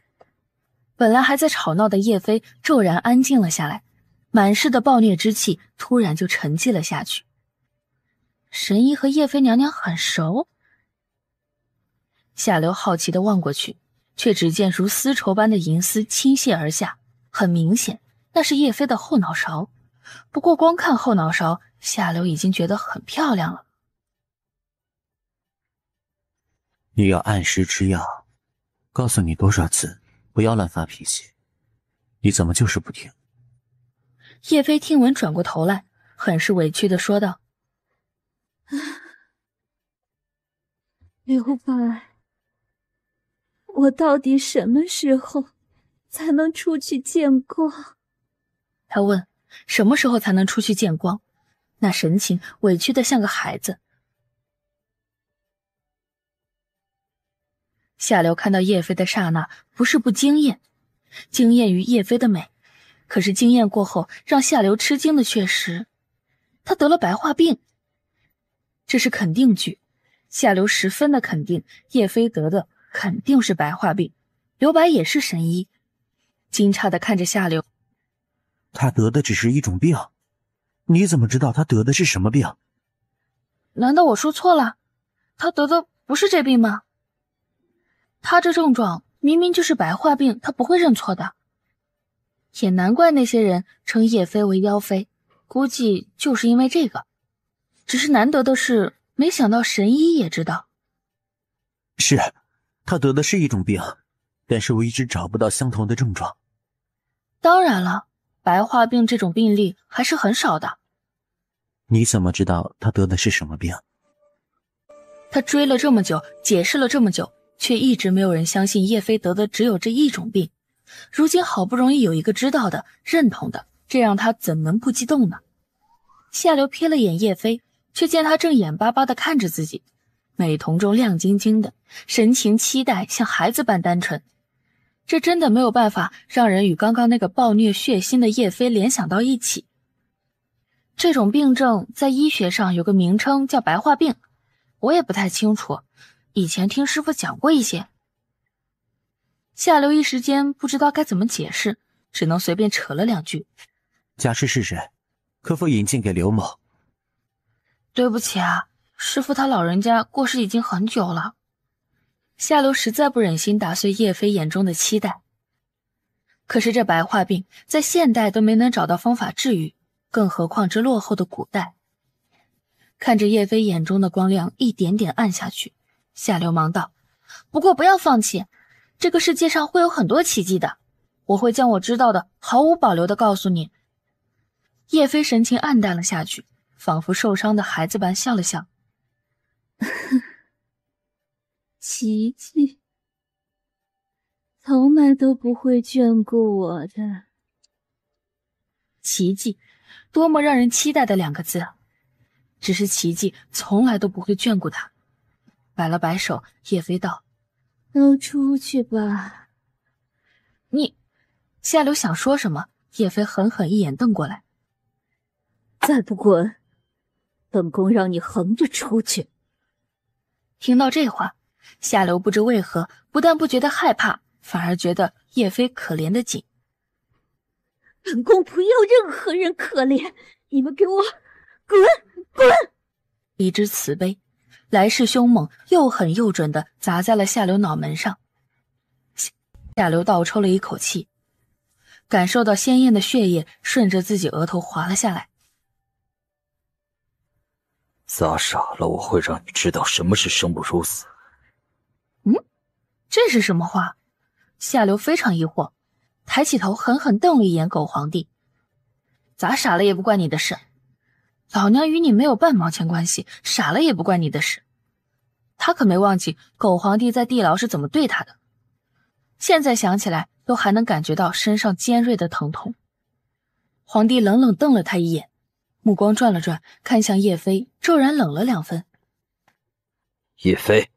A: 本来还在吵闹的叶妃骤然安静了下来，满室的暴虐之气突然就沉寂了下去。神医和叶妃娘娘很熟？夏流好奇地望过去，却只见如丝绸般的银丝倾泻而下，很明显那是叶妃的后脑勺。不过光看后脑勺，夏流已经觉得很漂亮了。
I: 你要按时吃药，告诉你多少次不要乱发脾气，你怎么就是不听？
A: 叶妃听闻转过头来，很是委屈地说道：
F: 刘白，我到底什么时候才能出去见光？
A: 他问什么时候才能出去见光。那神情委屈得像个孩子。夏流看到叶飞的刹那，不是不惊艳，惊艳于叶飞的美，可是惊艳过后，让夏流吃惊的却是，他得了白化病。这是肯定句，夏流十分的肯定，叶飞得的肯定是白化病。刘白也是神医，惊诧地看着夏流。
I: 他得的只是一种病，你怎么知道他得的是什么病？
A: 难道我说错了？他得的不是这病吗？他这症状明明就是白化病，他不会认错的。也难怪那些人称叶飞为妖妃，估计就是因为这个。只是难得的是，没想到神医也知道。
I: 是，他得的是一种病，但是我一直找不到相同的症状。
A: 当然了，白化病这种病例还是很少的。
I: 你怎么知道他得的是什么病？
A: 他追了这么久，解释了这么久，却一直没有人相信叶飞得的只有这一种病。如今好不容易有一个知道的、认同的，这让他怎能不激动呢？夏流瞥了眼叶飞，却见他正眼巴巴地看着自己，美瞳中亮晶晶的，神情期待像孩子般单纯。这真的没有办法让人与刚刚那个暴虐血腥的叶飞联想到一起。这种病症在医学上有个名称叫白化病，我也不太清楚，以前听师傅讲过一些。夏流一时间不知道该怎么解释，只能随便扯了两句。
I: 家师是谁？可否引荐给刘某？
A: 对不起啊，师傅他老人家过世已经很久了。夏流实在不忍心打碎叶飞眼中的期待。可是这白化病在现代都没能找到方法治愈，更何况这落后的古代。看着叶飞眼中的光亮一点点暗下去，夏流忙道：不过不要放弃，这个世界上会有很多奇迹的，我会将我知道的毫无保留地告诉你。叶飞神情黯淡了下去，仿佛受伤的孩子般笑了笑。
F: 奇迹，从来都不会眷顾我的。
A: 奇迹，多么让人期待的两个字啊！只是奇迹从来都不会眷顾他。摆了摆手，叶飞道：
F: 都出去吧。
A: 你……夏流想说什么，叶飞狠狠一眼瞪过来。
F: 再不滚，本宫让你横着出去。
A: 听到这话，夏流不知为何，不但不觉得害怕，反而觉得叶飞可怜的紧。
F: 本宫不要任何人可怜，你们给我滚滚！
A: 一支慈悲，来势凶猛，又狠又准地砸在了夏流脑门上。夏流倒抽了一口气，感受到鲜艳的血液顺着自己额头滑了下来。
D: 砸傻了，我会让你知道什么是生不如死。
A: 这是什么话？夏流非常疑惑，抬起头狠狠瞪了一眼狗皇帝。砸傻了也不关你的事，老娘与你没有半毛钱关系，傻了也不关你的事。他可没忘记狗皇帝在地牢是怎么对他的，现在想起来都还能感觉到身上尖锐的疼痛。皇帝冷冷瞪了他一眼，目光转了转，看向叶飞，骤然冷了2分。
D: 叶飞，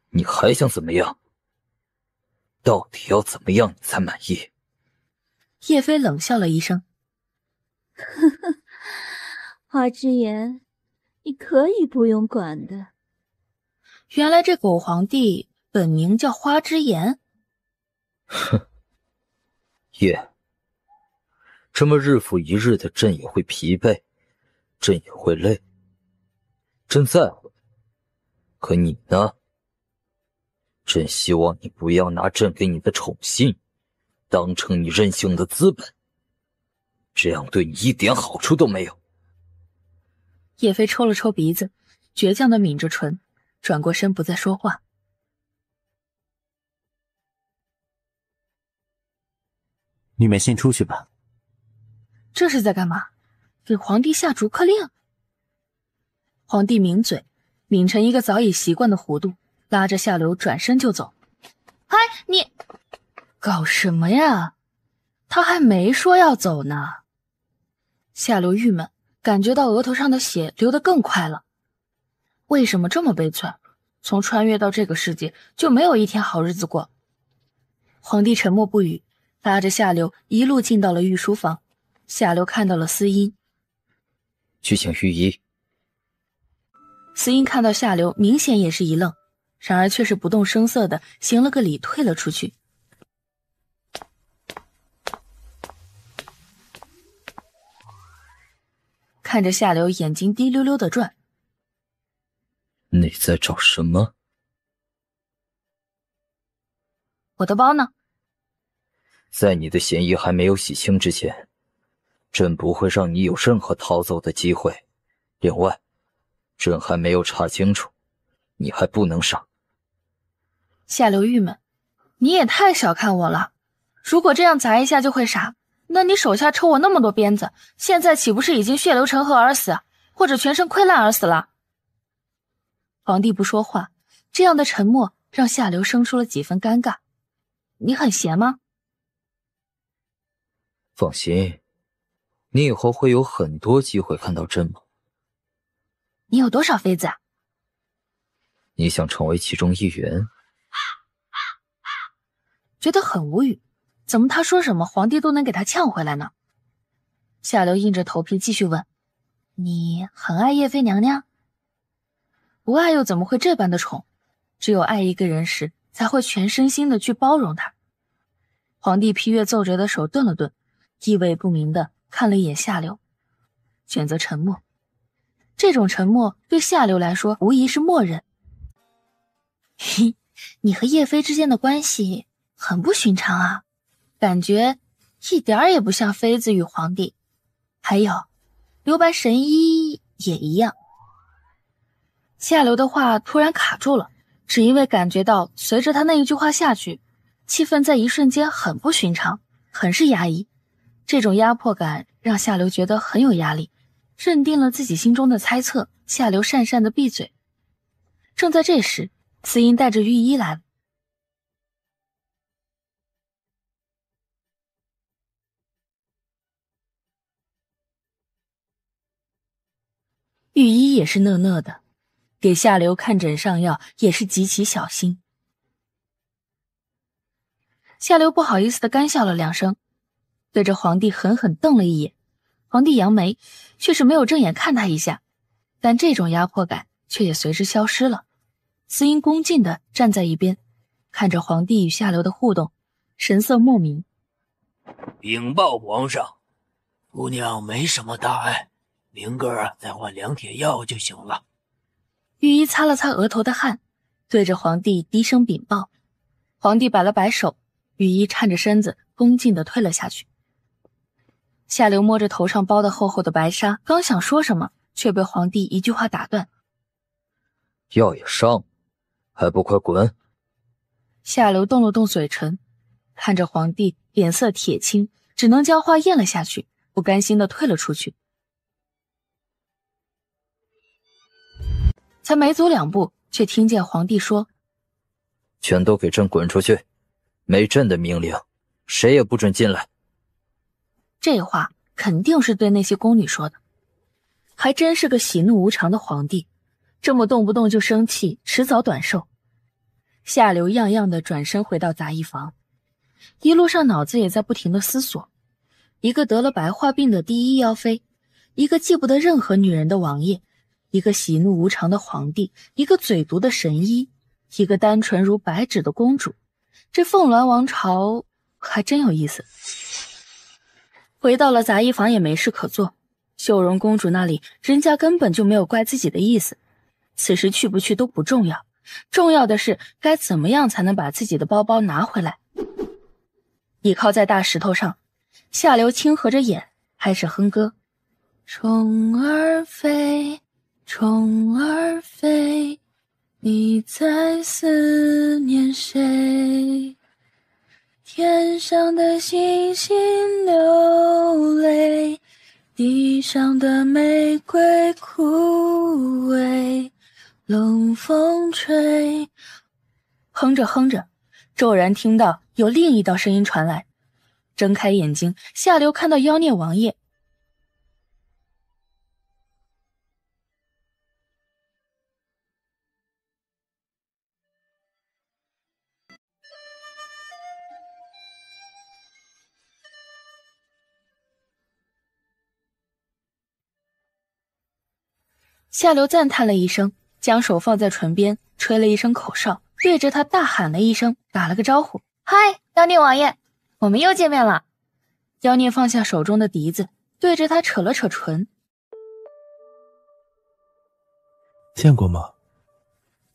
D: 你还想怎么样？到底要怎么样你才满意？
A: 叶飞冷笑了一声。
F: 呵呵，花之言，你可以不用管的。
A: 原来这狗皇帝本名叫花之言。
D: 哼，叶，这么日复一日的，朕也会疲惫，朕也会累，朕在乎，可你呢？朕希望你不要拿朕给你的宠信当成你任性的资本，这样对你一点好处都没有。
A: 叶飞抽了抽鼻子，倔强地抿着唇，转过身不再说话。
I: 你们先出去吧。
A: 这是在干嘛？给皇帝下逐客令？皇帝抿嘴，抿成一个早已习惯的弧度，拉着夏流转身就走。哎，你搞什么呀？他还没说要走呢。夏流郁闷，感觉到额头上的血流得更快了。为什么这么悲催？从穿越到这个世界，就没有一天好日子过。皇帝沉默不语，拉着夏流一路进到了御书房。夏流看到了司音，
D: 去请御医。
A: 司音看到夏流，明显也是一愣，然而却是不动声色的行了个礼，退了出去。看着夏流眼睛滴溜溜的转，
D: 你在找什么？
A: 我的包呢？
D: 在你的嫌疑还没有洗清之前，朕不会让你有任何逃走的机会。另外，朕还没有查清楚，你还不能上。
A: 夏流郁闷，你也太小看我了。如果这样砸一下就会傻，那你手下抽我那么多鞭子，现在岂不是已经血流成河而死，或者全身溃烂而死了？皇帝不说话，这样的沉默让夏流生出了几分尴尬。你很闲吗？
D: 放心，你以后会有很多机会看到朕吗？
A: 你有多少妃子啊？
D: 你想成为其中一员？
A: 觉得很无语，怎么他说什么皇帝都能给他呛回来呢？夏流硬着头皮继续问，你很爱叶妃娘娘？不爱又怎么会这般的宠？只有爱一个人时才会全身心的去包容他。皇帝批阅奏折的手顿了顿，意味不明的看了一眼夏流，选择沉默。这种沉默对夏流来说无疑是默认。嘿，你和叶妃之间的关系很不寻常啊，感觉一点儿也不像妃子与皇帝。还有，留白神医也一样。夏流的话突然卡住了，只因为感觉到随着他那一句话下去，气氛在一瞬间很不寻常，很是压抑。这种压迫感让夏流觉得很有压力，认定了自己心中的猜测。夏流讪讪的闭嘴。正在这时，司音带着御医来了。御医也是讷讷的，给夏流看诊上药也是极其小心。夏流不好意思的干笑了两声，对着皇帝狠狠瞪了一眼。皇帝扬眉，却是没有正眼看他一下，但这种压迫感却也随之消失了。司音恭敬的站在一边，看着皇帝与夏流的互动，神色莫名。
J: 禀报皇上，姑娘没什么大碍，明个再换2帖药就行了。
A: 御医擦了擦额头的汗，对着皇帝低声禀报。皇帝摆了摆手，御医颤着身子恭敬地退了下去。夏流摸着头上包的厚厚的白纱，刚想说什么，却被皇帝一句话打断。
D: 药也上，还不快滚！
A: 夏流动了动嘴唇，看着皇帝脸色铁青，只能将话咽了下去，不甘心地退了出去。才没走2步，却听见皇帝说：
D: 全都给朕滚出去，没朕的命令，谁也不准进来。
A: 这话肯定是对那些宫女说的，还真是个喜怒无常的皇帝，这么动不动就生气，迟早短寿。夏流样样的转身回到杂役房，一路上脑子也在不停的思索，一个得了白化病的第一妖妃，一个记不得任何女人的王爷，一个喜怒无常的皇帝，一个嘴毒的神医，一个单纯如白纸的公主，这凤鸾王朝还真有意思。回到了杂役房也没事可做，秀容公主那里人家根本就没有怪自己的意思，此时去不去都不重要，重要的是该怎么样才能把自己的包包拿回来。倚靠在大石头上，夏流轻合着眼，开始哼歌：虫儿飞，虫儿飞，你在思念谁？天上的星星流泪，地上的玫瑰枯萎，冷风吹。哼着哼着，骤然听到有另一道声音传来，睁开眼睛，夏流看到妖孽王爷。夏流赞叹了一声，将手放在唇边，吹了一声口哨，对着他大喊了一声，打了个招呼：“嗨，妖孽王爷，我们又见面了。”妖孽放下手中的笛子，对着他扯了扯唇：“
C: 见过吗？”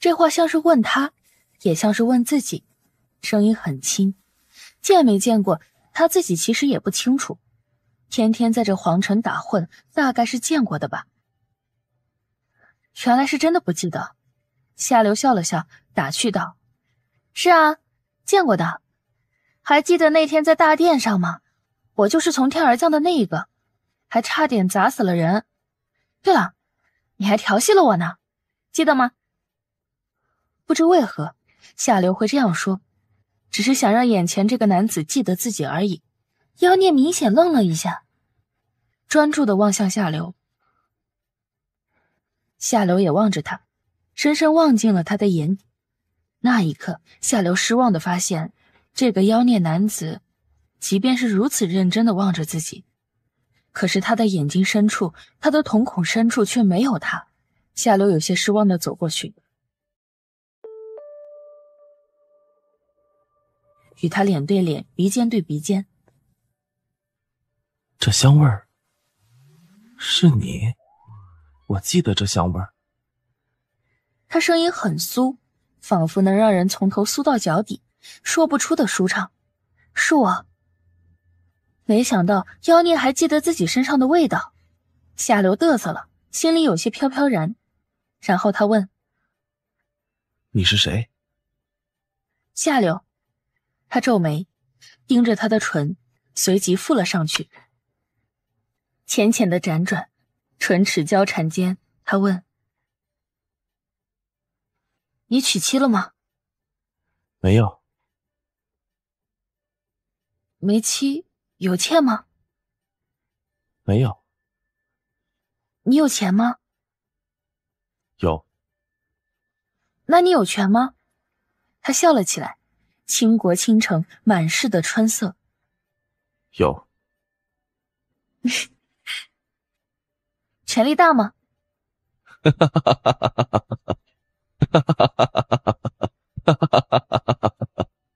A: 这话像是问他，也像是问自己，声音很轻。见没见过，他自己其实也不清楚。天天在这皇城打混，大概是见过的吧。原来是真的不记得。夏流笑了笑，打趣道：“是啊，见过的。还记得那天在大殿上吗？我就是从天而降的那一个，还差点砸死了人。对了，你还调戏了我呢，记得吗？”不知为何，夏流会这样说，只是想让眼前这个男子记得自己而已。妖孽明显愣了一下，专注地望向夏流。夏流也望着他，深深望进了他的眼底。那一刻，夏流失望地发现，这个妖孽男子即便是如此认真地望着自己，可是他的眼睛深处，他的瞳孔深处却没有他。夏流有些失望地走过去，与他脸对脸，鼻尖对鼻尖。
C: 这香味儿，是你？我记得这香味儿。
A: 他声音很酥，仿佛能让人从头酥到脚底，说不出的舒畅。是我。没想到妖孽还记得自己身上的味道，夏流嘚瑟了，心里有些飘飘然。然后他问：“
C: 你是谁？”
A: 夏流。他皱眉，盯着他的唇，随即附了上去。浅浅的辗转，唇齿交缠间，他问：“你娶妻了吗？”
C: 没有。
A: 没妻有妾吗？
C: 没有。
A: 你有钱吗？
C: 有。
A: 那你有权吗？他笑了起来，倾国倾城，满室的春色。
C: 有。
A: 权力大吗？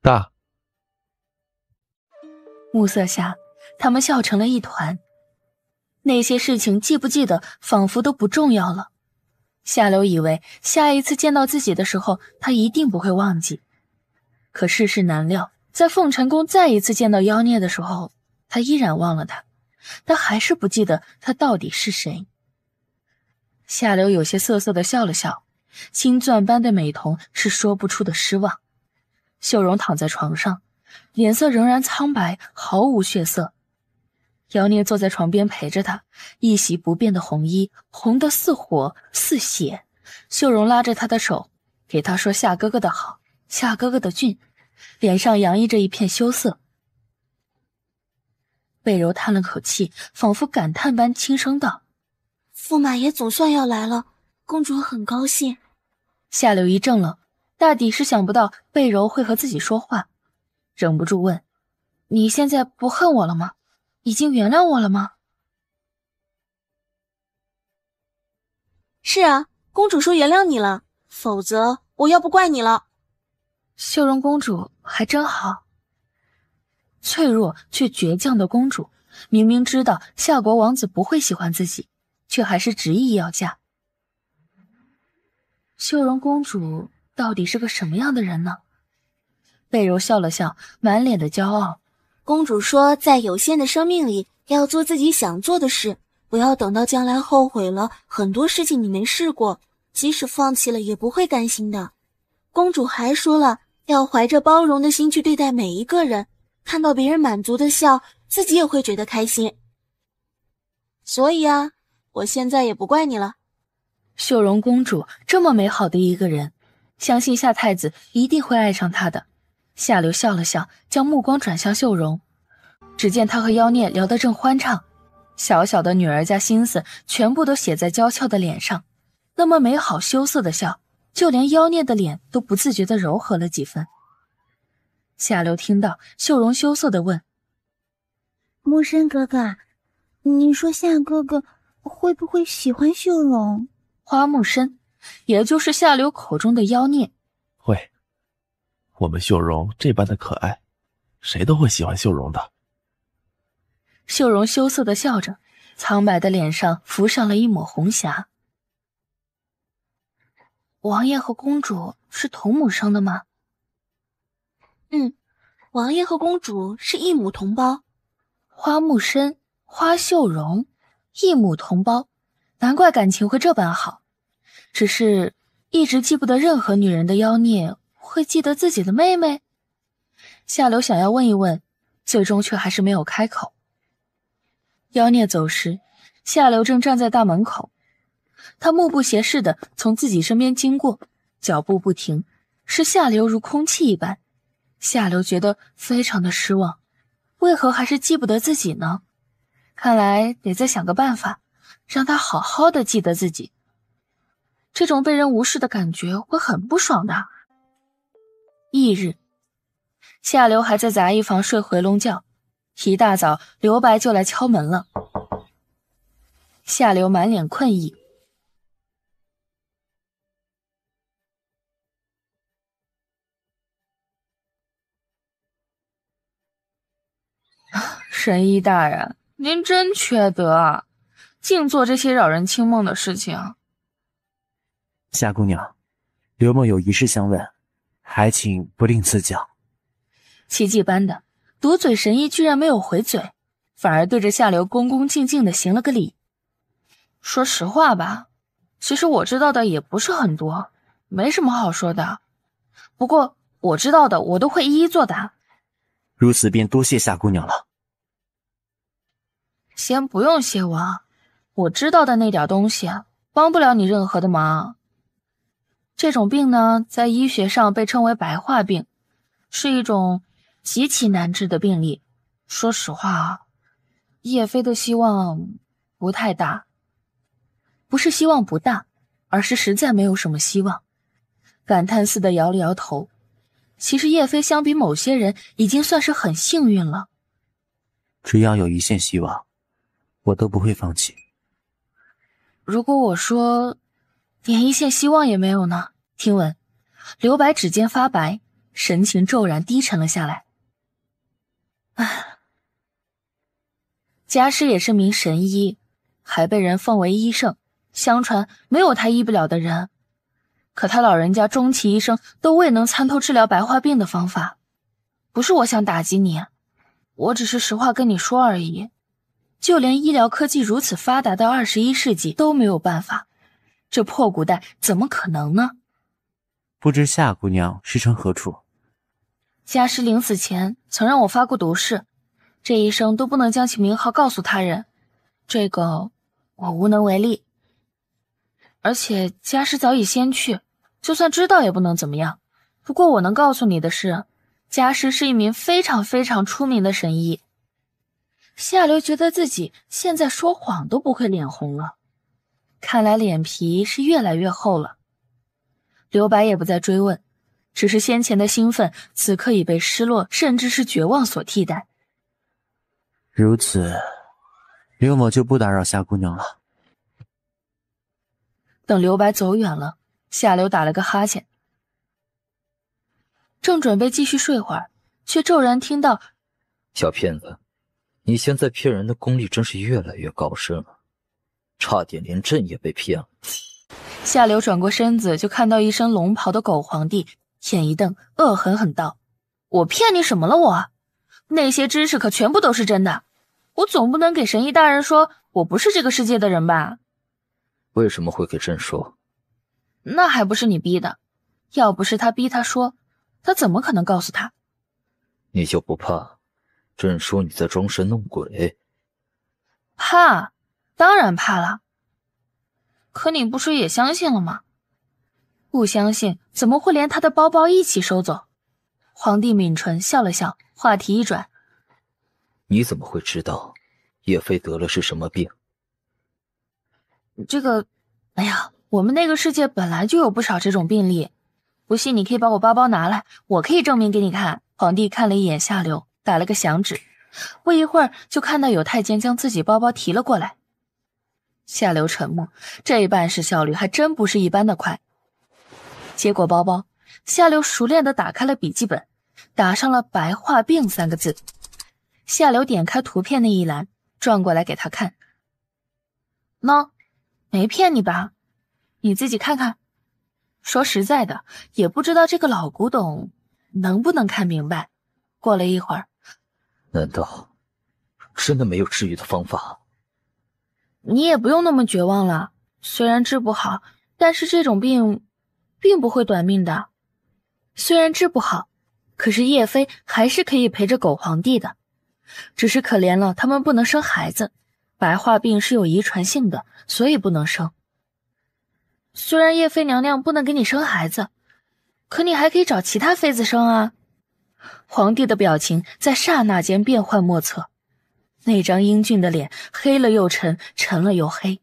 C: 大。
A: 暮色下，他们笑成了一团。那些事情记不记得，仿佛都不重要了。夏流以为下一次见到自己的时候，他一定不会忘记。可世事难料，在凤尘宫再一次见到妖孽的时候，他依然忘了他，他还是不记得他到底是谁。夏流有些涩涩地笑了笑，星钻般的美瞳是说不出的失望。秀容躺在床上，脸色仍然苍白，毫无血色。妖孽坐在床边陪着他，一袭不变的红衣，红得似火似血。秀容拉着他的手，给他说夏哥哥的好，夏哥哥的俊，脸上洋溢着一片羞涩。贝柔叹了口气，仿佛感叹般轻声道：“
B: 驸马爷总算要来了，公主很高兴。”
A: 夏流一怔了，大抵是想不到贝柔会和自己说话，忍不住问：“你现在不恨我了吗？已经原谅我了吗？”“
B: 是啊，公主说原谅你了，否则我要不怪你了。”
A: 秀容公主还真好。脆弱却倔强的公主，明明知道夏国王子不会喜欢自己，却还是执意要嫁。秀容公主到底是个什么样的人呢？贝柔笑了笑，满脸的骄傲。
B: 公主说，在有限的生命里，要做自己想做的事，不要等到将来后悔了，很多事情你没试过，即使放弃了也不会甘心的。公主还说了，要怀着包容的心去对待每一个人，看到别人满足的笑，自己也会觉得开心。所以啊，我现在也不怪你了。
A: 秀容公主这么美好的一个人，相信夏太子一定会爱上她的。夏流笑了笑，将目光转向秀容。只见她和妖孽聊得正欢畅，小小的女儿家心思全部都写在娇俏的脸上，那么美好羞涩的笑，就连妖孽的脸都不自觉地柔和了几分。夏流听到，秀容羞涩地问：“
F: 木生哥哥，你说夏哥哥会不会喜欢秀容？”
A: 花木参，也就是下流口中的妖孽。
C: 会，我们秀容这般的可爱，谁都会喜欢秀容的。
A: 秀容羞涩地笑着，苍白的脸上浮上了一抹红霞。王爷和公主是同母生的吗？
B: 王爷和公主是异母同胞。
A: 花木参、花秀容，异母同胞，难怪感情会这般好。只是一直记不得任何女人的妖孽会记得自己的妹妹。夏流想要问一问，最终却还是没有开口。妖孽走时，夏流正站在大门口，他目不斜视地从自己身边经过，脚步不停，视夏流如空气一般。夏流觉得非常的失望，为何还是记不得自己呢？看来得再想个办法，让他好好的记得自己。这种被人无视的感觉会很不爽的。翌日，夏流还在杂役房睡回笼觉，一大早刘白就来敲门了。夏流满脸困意，神医大人，您真缺德啊，净做这些扰人清梦的事情。
I: 夏姑娘，刘某有一事相问，还请不吝赐教。
A: 奇迹般的，堵嘴神医居然没有回嘴，反而对着夏流恭恭敬敬的行了个礼。说实话吧，其实我知道的也不是很多，没什么好说的。不过我知道的我都会一一作答。
I: 如此便多谢夏姑娘了。
A: 先不用谢我，我知道的那点东西帮不了你任何的忙。这种病呢，在医学上被称为白化病，是一种极其难治的病例。说实话，叶飞的希望不太大。不是希望不大，而是实在没有什么希望。感叹似的摇了摇头。其实叶飞相比某些人已经算是很幸运了。
I: 只要有一线希望，我都不会放弃。
A: 如果我说连一线希望也没有呢？听闻刘白指尖发白，神情骤然低沉了下来。唉，家师也是名神医，还被人奉为医圣，相传没有他医不了的人。可他老人家终其一生都未能参透治疗白化病的方法。不是我想打击你，我只是实话跟你说而已。就连医疗科技如此发达的21世纪都没有办法，这破古代怎么可能呢？
I: 不知夏姑娘师承何处？
A: 家师临死前曾让我发过毒誓，这一生都不能将其名号告诉他人，这个我无能为力。而且家师早已先去，就算知道也不能怎么样。不过我能告诉你的是，家师是一名非常非常出名的神医。夏流觉得自己现在说谎都不会脸红了，看来脸皮是越来越厚了。刘白也不再追问，只是先前的兴奋此刻已被失落甚至是绝望所替代。
I: 如此，刘某就不打扰夏姑娘了。
A: 等刘白走远了，夏流打了个哈欠，正准备继续睡会儿，却骤然听到：
D: 小骗子，你现在骗人的功力真是越来越高深了，差点连朕也被骗了。
A: 夏流转过身子，就看到一身龙袍的狗皇帝，眼一瞪，恶狠狠道：我骗你什么了我？那些知识可全部都是真的，我总不能给神医大人说我不是这个世界的人吧？
D: 为什么会给朕说？
A: 那还不是你逼的，要不是他逼他说，他怎么可能告诉他？
D: 你就不怕朕说你在装神弄鬼？
A: 怕，当然怕了。可你不是也相信了吗？不相信怎么会连他的包包一起收走？皇帝抿唇笑了笑，话题一转：
D: 你怎么会知道叶飞得了是什么病？
A: 这个，哎呀，我们那个世界本来就有不少这种病例，不信你可以把我包包拿来，我可以证明给你看。皇帝看了一眼夏流，打了个响指，不一会儿就看到有太监将自己包包提了过来。夏流沉默，这办事效率还真不是一般的快。接过包包，夏流熟练地打开了笔记本，打上了白化病3个字。夏流点开图片那一栏，转过来给他看。喏，没骗你吧？你自己看看。说实在的，也不知道这个老古董能不能看明白。过了一会儿，
D: 难道真的没有治愈的方法？
A: 你也不用那么绝望了，虽然治不好，但是这种病并不会短命的。虽然治不好，可是叶妃还是可以陪着狗皇帝的，只是可怜了他们不能生孩子，白化病是有遗传性的，所以不能生。虽然叶妃娘娘不能给你生孩子，可你还可以找其他妃子生啊。皇帝的表情在刹那间变幻莫测，那张英俊的脸黑了又沉，沉了又黑。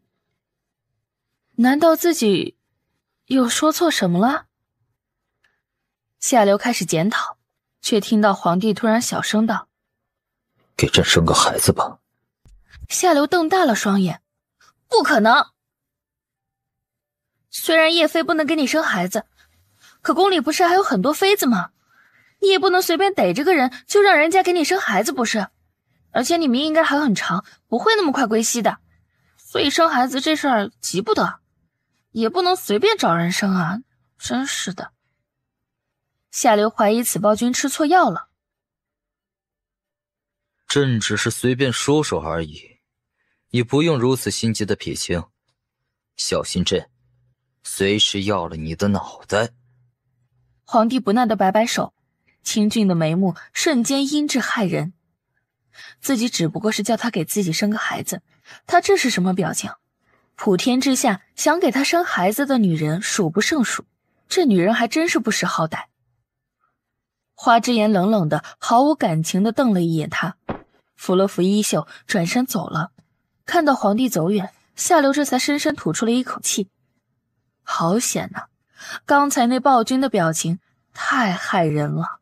A: 难道自己又说错什么了？夏流开始检讨，却听到皇帝突然小声道：“
D: 给朕生个孩子吧。”
A: 夏流瞪大了双眼：“不可能！虽然叶妃不能给你生孩子，可宫里不是还有很多妃子吗？你也不能随便逮这个人就让人家给你生孩子不是？而且你命应该还很长，不会那么快归西的，所以生孩子这事儿急不得，也不能随便找人生啊！真是的。”夏流怀疑此暴君吃错药了。
D: 朕只是随便说说而已，你不用如此心急的撇清，小心朕随时要了你的脑袋。
A: 皇帝不耐地摆摆手，清俊的眉目瞬间阴鸷骇人。自己只不过是叫他给自己生个孩子，他这是什么表情？普天之下想给他生孩子的女人数不胜数，这女人还真是不识好歹。花之言冷冷的毫无感情的瞪了一眼他，扶了扶衣袖，转身走了。看到皇帝走远，夏流这才深深吐出了一口气。好险呐，刚才那暴君的表情太骇人了，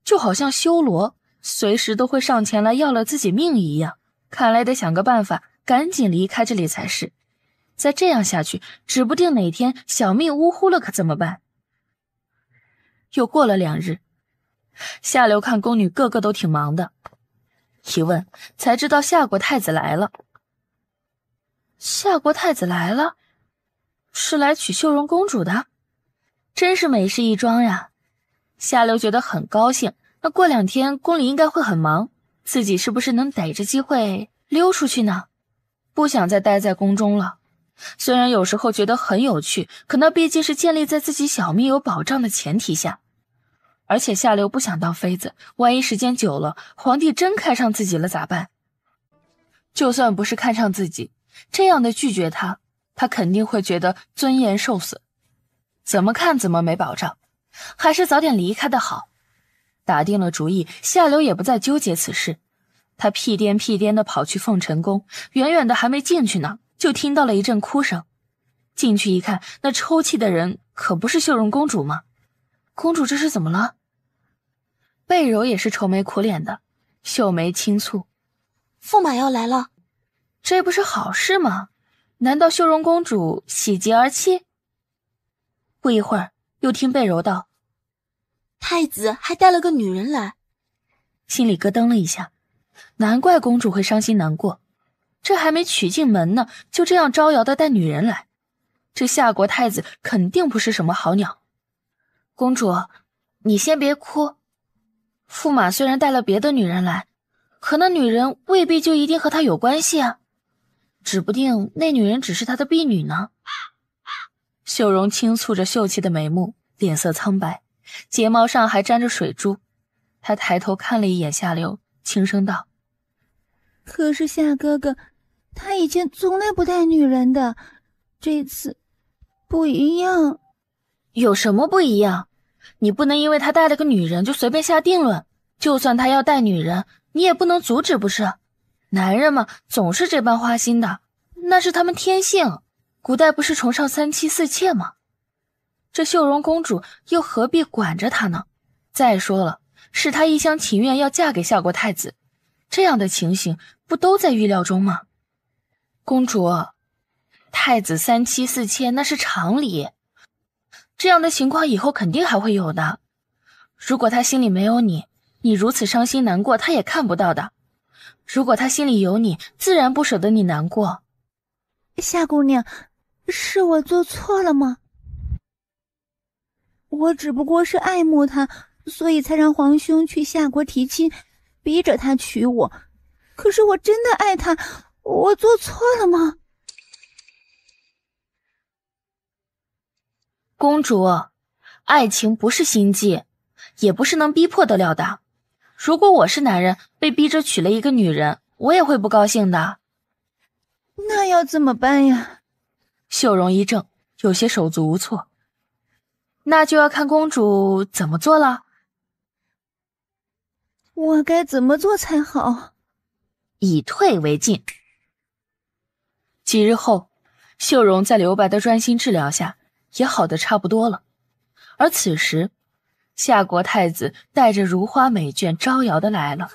A: 就好像修罗随时都会上前来要了自己命一样。看来得想个办法赶紧离开这里才是，再这样下去指不定哪天小命呜呼了可怎么办。又过了2日，夏流看宫女个个都挺忙的，一问才知道夏国太子来了。夏国太子来了？是来娶秀容公主的？真是美事一桩呀！夏流觉得很高兴，那过2天宫里应该会很忙，自己是不是能逮着机会溜出去呢？不想再待在宫中了。虽然有时候觉得很有趣，可那毕竟是建立在自己小命有保障的前提下。而且夏流不想当妃子，万一时间久了，皇帝真看上自己了咋办？就算不是看上自己，这样的拒绝他，他肯定会觉得尊严受损，怎么看怎么没保障，还是早点离开的好。打定了主意，夏流也不再纠结此事，他屁颠屁颠地跑去凤尘宫，远远的还没进去呢，就听到了一阵哭声。进去一看，那抽泣的人可不是秀容公主吗？公主这是怎么了？贝柔也是愁眉苦脸的，秀眉轻蹙。
B: 驸马要来了。
A: 这不是好事吗？难道秀容公主喜极而泣？不一会儿，又听贝柔道：“
B: 太子还带了个女人来。”
A: 心里咯噔了一下，难怪公主会伤心难过。这还没娶进门呢，就这样招摇的带女人来，这夏国太子肯定不是什么好鸟。公主，你先别哭。驸马虽然带了别的女人来，可那女人未必就一定和他有关系啊，指不定那女人只是他的婢女呢。秀容轻蹙着秀气的眉目，脸色苍白，睫毛上还沾着水珠。她抬头看了一眼夏流，轻声道：“
F: 可是夏哥哥，他以前从来不带女人的，这次不一样。”
A: 有什么不一样？你不能因为他带了个女人就随便下定论，就算他要带女人，你也不能阻止不是？男人嘛，总是这般花心的，那是他们天性。古代不是崇尚3妻4妾吗？这秀容公主又何必管着他呢？再说了，是她一厢情愿要嫁给夏国太子，这样的情形不都在预料中吗？公主，太子3妻4妾那是常理，这样的情况以后肯定还会有的。如果他心里没有你，你如此伤心难过他也看不到的。如果他心里有你，自然不舍得你难过。
K: 夏姑娘，是我做错了吗？我只不过是爱慕他，所以才让皇兄去夏国提亲，逼着他娶我。可是我真的爱他，我做错了吗？
A: 公主，爱情不是心计，也不是能逼迫得了的。如果我是男人，被逼着娶了一个女人，我也会不高兴的。
K: 那要怎么办呀？
A: 秀容一怔，有些手足无措。那就要看公主怎么做了。
K: 我该怎么做才好？
A: 以退为进。几日后，秀容在刘白的专心治疗下也好得差不多了。而此时，夏国太子带着如花美眷招摇的来了。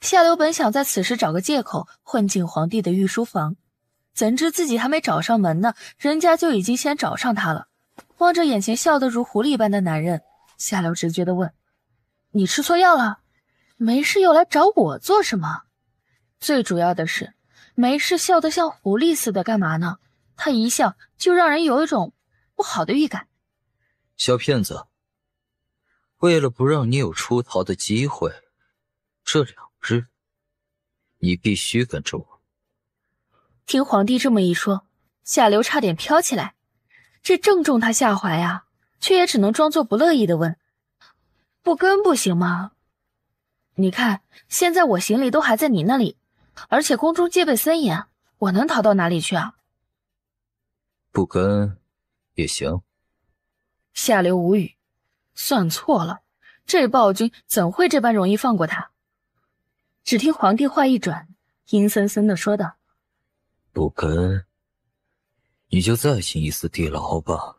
A: 夏刘本想在此时找个借口混进皇帝的御书房，怎知自己还没找上门呢，人家就已经先找上他了。望着眼前笑得如狐狸般的男人，夏刘直觉地问：你吃错药了？没事又来找我做什么？最主要的是，没事笑得像狐狸似的干嘛呢？他一笑就让人有一种不好的预感。
D: 小骗子，为了不让你有出逃的机会，这2日你必须跟着我。
A: 听皇帝这么一说，夏刘差点飘起来，这正中他下怀啊，却也只能装作不乐意地问：不跟不行吗？你看现在我行李都还在你那里，而且宫中戒备森严，我能逃到哪里去啊？
D: 不跟也行。
A: 夏刘无语，算错了，这暴君怎会这般容易放过他？只听皇帝话一转，阴森森地说道：
D: 不跟，你就再进一次地牢吧，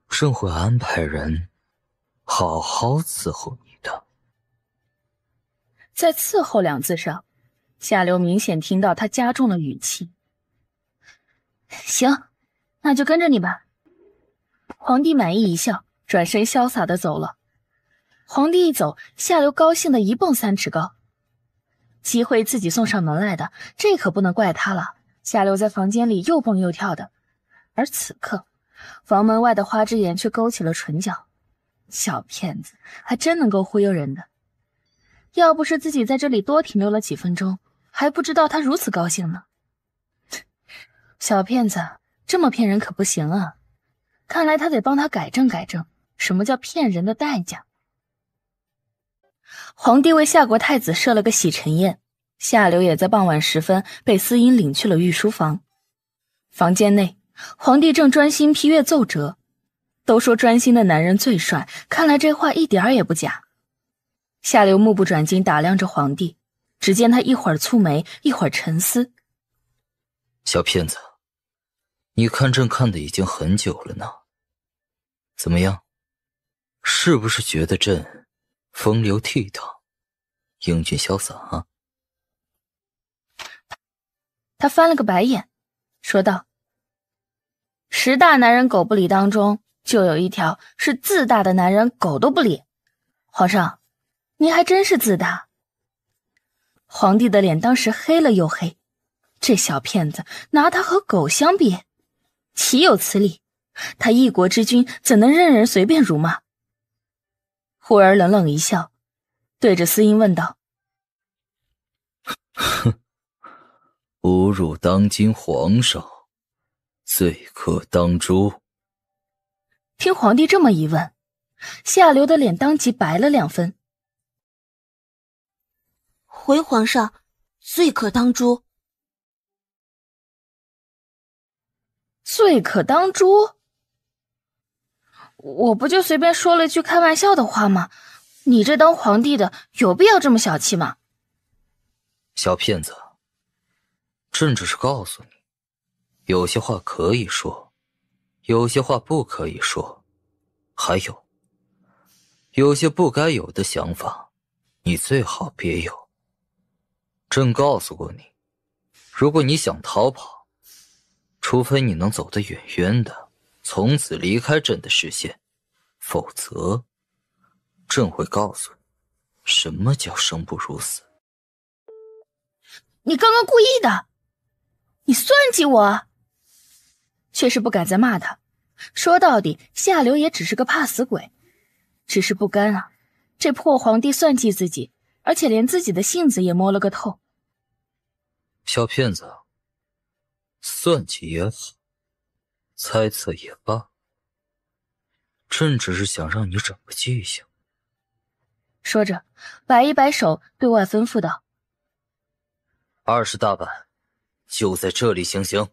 D: 朕会安排人好好伺候你的。
A: 在伺候2字上，夏刘明显听到他加重了语气。行，那就跟着你吧。皇帝满意一笑，转身潇洒地走了。皇帝一走，夏刘高兴的1蹦3尺高。机会自己送上门来的，这可不能怪他了。夏刘在房间里又蹦又跳的，而此刻房门外的花之颜却勾起了唇角。小骗子还真能够忽悠人的，要不是自己在这里多停留了几分钟，还不知道他如此高兴呢。小骗子这么骗人可不行啊，看来他得帮他改正改正什么叫骗人的代价。皇帝为夏国太子设了个洗尘宴，夏刘也在傍晚时分被司音领去了御书房。房间内，皇帝正专心批阅奏折。都说专心的男人最帅，看来这话一点儿也不假。夏刘目不转睛打量着皇帝，只见他一会儿蹙眉，一会儿沉思。
D: 小骗子，你看朕看的已经很久了呢，怎么样？是不是觉得朕风流倜傥，英俊潇洒啊？
A: 他翻了个白眼，说道：10大男人狗不理当中，就有一条是自大的男人狗都不理。皇上，你还真是自大。皇帝的脸当时黑了又黑，这小骗子拿他和狗相比，岂有此理？他一国之君怎能任人随便辱骂？忽而冷冷一笑，对着司音问道：
D: 哼，侮辱当今皇上，罪可当诛。
A: 听皇帝这么一问，夏刘的脸当即白了2分。
B: 回皇上，罪可当诛。
A: 罪可当诛？我不就随便说了一句开玩笑的话吗？你这当皇帝的有必要这么小气吗？
D: 小骗子，朕只是告诉你，有些话可以说，有些话不可以说，还有些不该有的想法，你最好别有。朕告诉过你，如果你想逃跑，除非你能走得远远的，从此离开朕的视线，否则，朕会告诉你，什么叫生不如死。
A: 你刚刚故意的，你算计我。却是不敢再骂他。说到底，夏流也只是个怕死鬼，只是不甘啊，这破皇帝算计自己，而且连自己的性子也摸了个透。
D: 小骗子，算计也好，猜测也罢，朕只是想让你长个记性。
A: 说着，摆一摆手，对外吩咐道
D: ：“20大板，就在这里行刑。”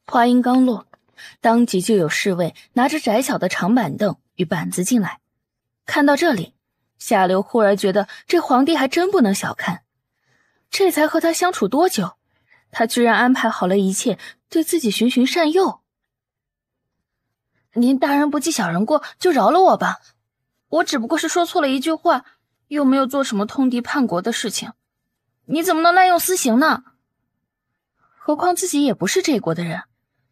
A: 话音刚落，当即就有侍卫拿着窄小的长板凳与板子进来。看到这里，夏流忽而觉得这皇帝还真不能小看。这才和他相处多久，他居然安排好了一切，对自己循循善诱。您大人不计小人过，就饶了我吧。我只不过是说错了一句话，又没有做什么通敌叛国的事情，你怎么能滥用私刑呢？何况自己也不是这国的人，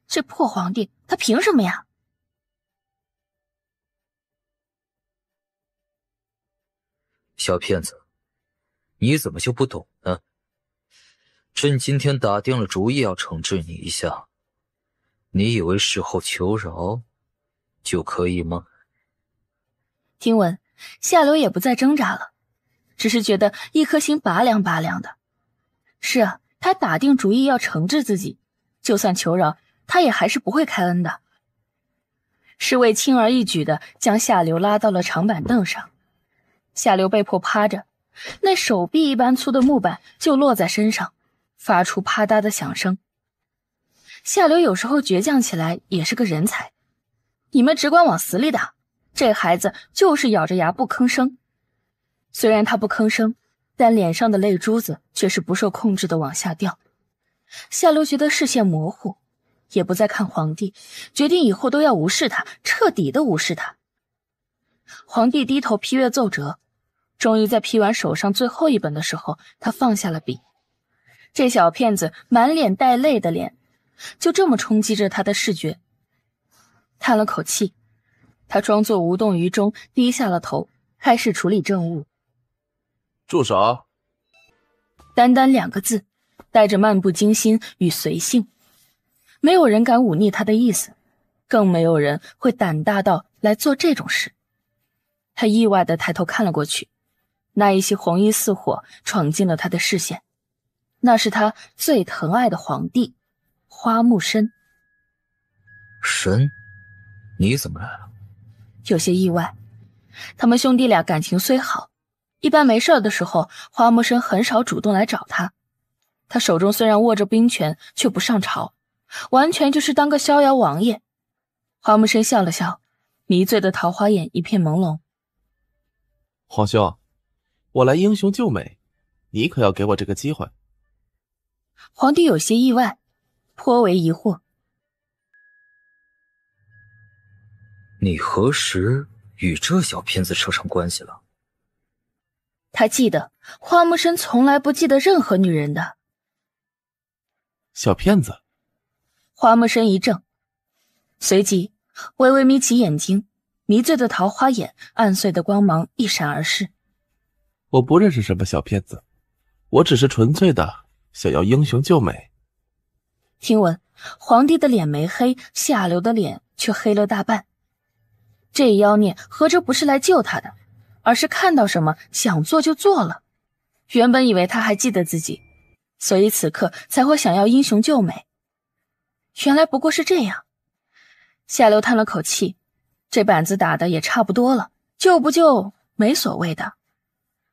A: 这破皇帝他凭什么呀？
D: 小骗子，你怎么就不懂呢？朕今天打定了主意要惩治你一下，你以为事后求饶就可以吗？
A: 听闻，夏流也不再挣扎了，只是觉得一颗心拔凉拔凉的。是啊，他打定主意要惩治自己，就算求饶，他也还是不会开恩的。侍卫轻而易举地将夏流拉到了长板凳上，夏流被迫趴着，那手臂一般粗的木板就落在身上，发出啪嗒的响声。夏流有时候倔强起来也是个人才，你们只管往死里打，这孩子就是咬着牙不吭声。虽然他不吭声，但脸上的泪珠子却是不受控制的往下掉。夏流觉得视线模糊，也不再看皇帝，决定以后都要无视他，彻底的无视他。皇帝低头批阅奏折，终于在批完手上最后一本的时候，他放下了笔。这小骗子满脸带泪的脸，就这么冲击着他的视觉。叹了口气，他装作无动于衷，低下了头，开始处理政务。
C: 住手！
A: 单单2个字，带着漫不经心与随性。没有人敢忤逆他的意思，更没有人会胆大到来做这种事。他意外地抬头看了过去，那一袭红衣似火闯进了他的视线。那是他最疼爱的皇帝花木参。
D: 参，你怎么来了？
A: 有些意外，他们兄弟俩感情虽好，一般没事的时候，花木参很少主动来找他。他手中虽然握着兵权，却不上朝，完全就是当个逍遥王爷。花木参笑了笑，迷醉的桃花眼一片朦胧。
C: 皇兄，我来英雄救美，你可要给我这个机会。
A: 皇帝有些意外，颇为疑惑。
D: 你何时与这小骗子扯上关系了？
A: 他记得花木参从来不记得任何女人的。
C: 小骗子。
A: 花木参一怔，随即微微眯起眼睛，迷醉的桃花眼暗碎的光芒一闪而逝。
C: 我不认识什么小骗子，我只是纯粹的想要英雄救美。
A: 听闻，皇帝的脸没黑，夏流的脸却黑了大半。这妖孽合着不是来救他的，而是看到什么想做就做了。原本以为他还记得自己，所以此刻才会想要英雄救美。原来不过是这样。夏流叹了口气，这板子打的也差不多了，救不救没所谓的。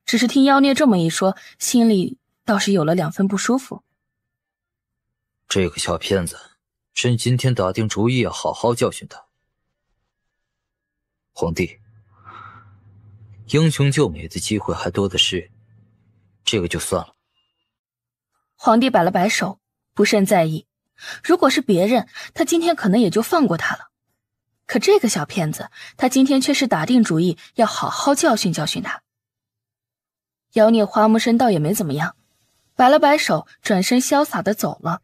A: 只是听妖孽这么一说，心里倒是有了2分不舒服。
D: 这个小骗子，朕今天打定主意要好好教训他。皇帝，英雄救美的机会还多的是，这个就算了。
A: 皇帝摆了摆手，不甚在意。如果是别人，他今天可能也就放过他了。可这个小骗子，他今天却是打定主意要好好教训教训他。妖孽花木生倒也没怎么样，摆了摆手，转身潇洒地走了。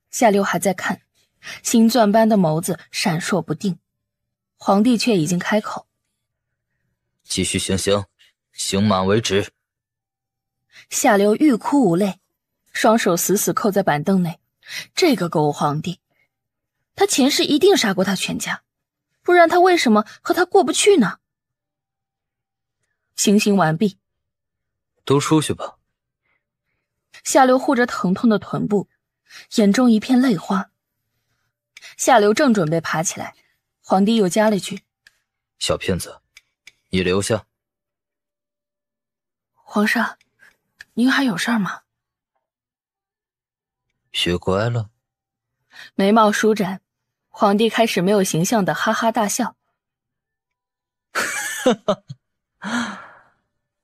A: 夏流还在看，星钻般的眸子闪烁不定。皇帝却已经开口：
D: 继续行刑，刑满为止。
A: 夏流欲哭无泪，双手死死扣在板凳内。这个狗皇帝，他前世一定杀过他全家，不然他为什么和他过不去呢？行刑完毕，
D: 都出去吧。
A: 夏流护着疼痛的臀部，眼中一片泪花。夏流正准备爬起来，皇帝又加了句：
D: 小骗子，你留下。
A: 皇上，您还有事儿吗？
D: 学乖了。
A: 眉毛舒展，皇帝开始没有形象的哈哈大笑。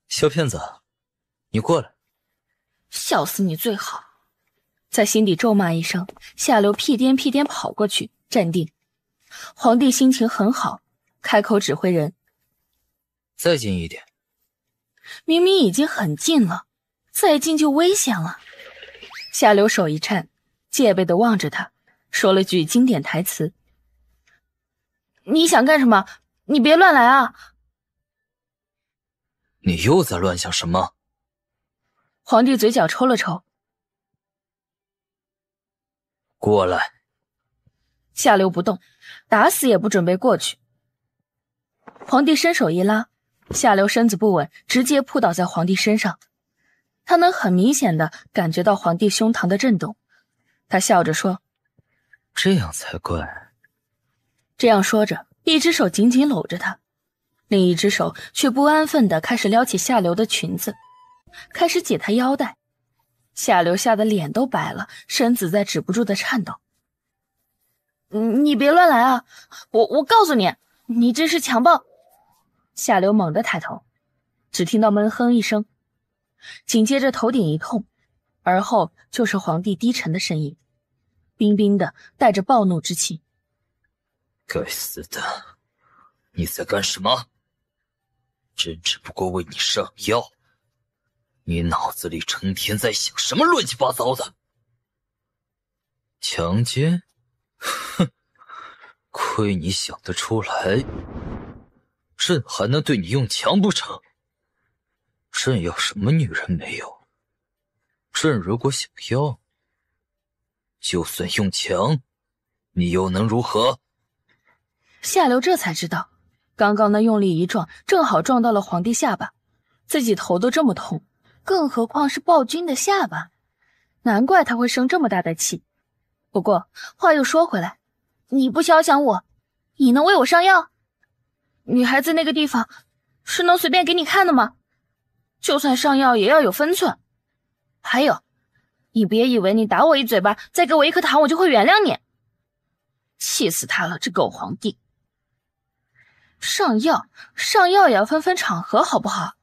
D: 小骗子，你过来。
A: 笑死你最好。在心底咒骂一声，夏流屁颠屁颠跑过去，站定。皇帝心情很好，开口指挥人：
D: 再近一点。
A: 明明已经很近了，再近就危险了。夏流手一颤，戒备地望着他，说了句经典台词：你想干什么？你别乱来啊！
D: 你又在乱想什么？
A: 皇帝嘴角抽了抽。
D: 过来。
A: 夏流不动，打死也不准备过去。皇帝伸手一拉，夏流身子不稳，直接扑倒在皇帝身上。他能很明显地感觉到皇帝胸膛的震动。他笑着说：
D: 这样才怪。
A: 这样说着，一只手紧紧搂着他，另一只手却不安分地开始撩起夏流的裙子，开始解他腰带。夏流吓得脸都白了，身子在止不住的颤抖。你别乱来啊！我告诉你，你这是强暴！夏流猛地抬头，只听到闷哼一声，紧接着头顶一痛，而后就是皇帝低沉的声音，冰冰的，带着暴怒之气：
D: 该死的，你在干什么？朕只不过为你上药，你脑子里成天在想什么乱七八糟的？强奸？哼，亏你想得出来，朕还能对你用强不成？朕要什么女人没有？朕如果想要，就算用强，你又能如何？
A: 夏流这才知道，刚刚的用力一撞，正好撞到了皇帝下巴，自己头都这么痛，更何况是暴君的下巴，难怪他会生这么大的气。不过话又说回来，你不肖想我，你能为我上药？女孩子那个地方是能随便给你看的吗？就算上药也要有分寸。还有，你别以为你打我一嘴巴，再给我一颗糖，我就会原谅你。气死他了，这狗皇帝！上药也要分场合，好不好？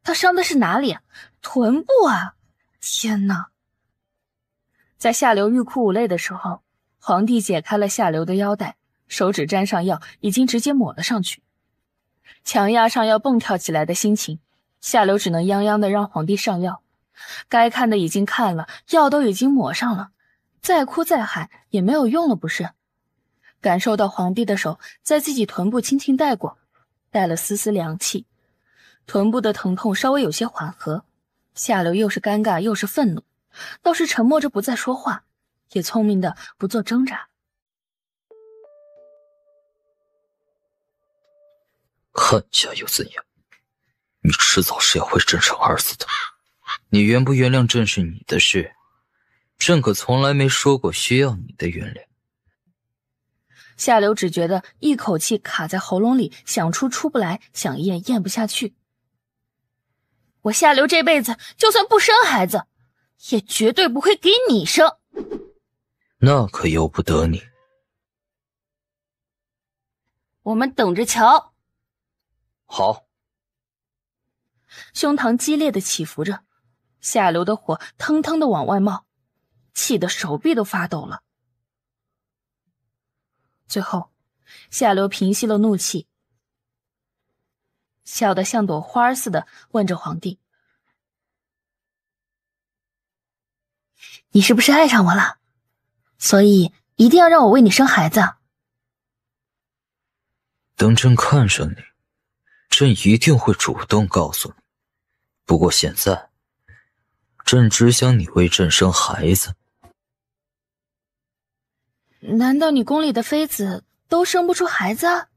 A: 他伤的是哪里？臀部啊！天哪！在夏流欲哭无泪的时候，皇帝解开了夏流的腰带，手指沾上药，已经直接抹了上去。强压上要蹦跳起来的心情，夏流只能泱泱的让皇帝上药。该看的已经看了，药都已经抹上了，再哭再喊也没有用了，不是？感受到皇帝的手在自己臀部轻轻带过，带了丝丝凉气，臀部的疼痛稍微有些缓和。夏流又是尴尬又是愤怒，倒是沉默着不再说话，也聪明的不做挣扎。
D: 看下又怎样？你迟早是要为朕生儿子的。你原不原谅朕是你的事，朕可从来没说过需要你的原谅。
A: 夏流只觉得一口气卡在喉咙里，想出出不来，想咽咽不下去。我夏流这辈子就算不生孩子，也绝对不会给你生。
D: 那可由不得你。
A: 我们等着瞧。
D: 好。
A: 胸膛激烈的起伏着，夏流的火腾腾的往外冒。气得手臂都发抖了。最后，夏流平息了怒气，笑得像朵花似的问着皇帝：“你是不是爱上我了？所以一定要让我为你生孩子？”
D: 等朕看上你，朕一定会主动告诉你。不过现在，朕只想你为朕生孩子。
A: 难道你宫里的妃子都生不出孩子啊？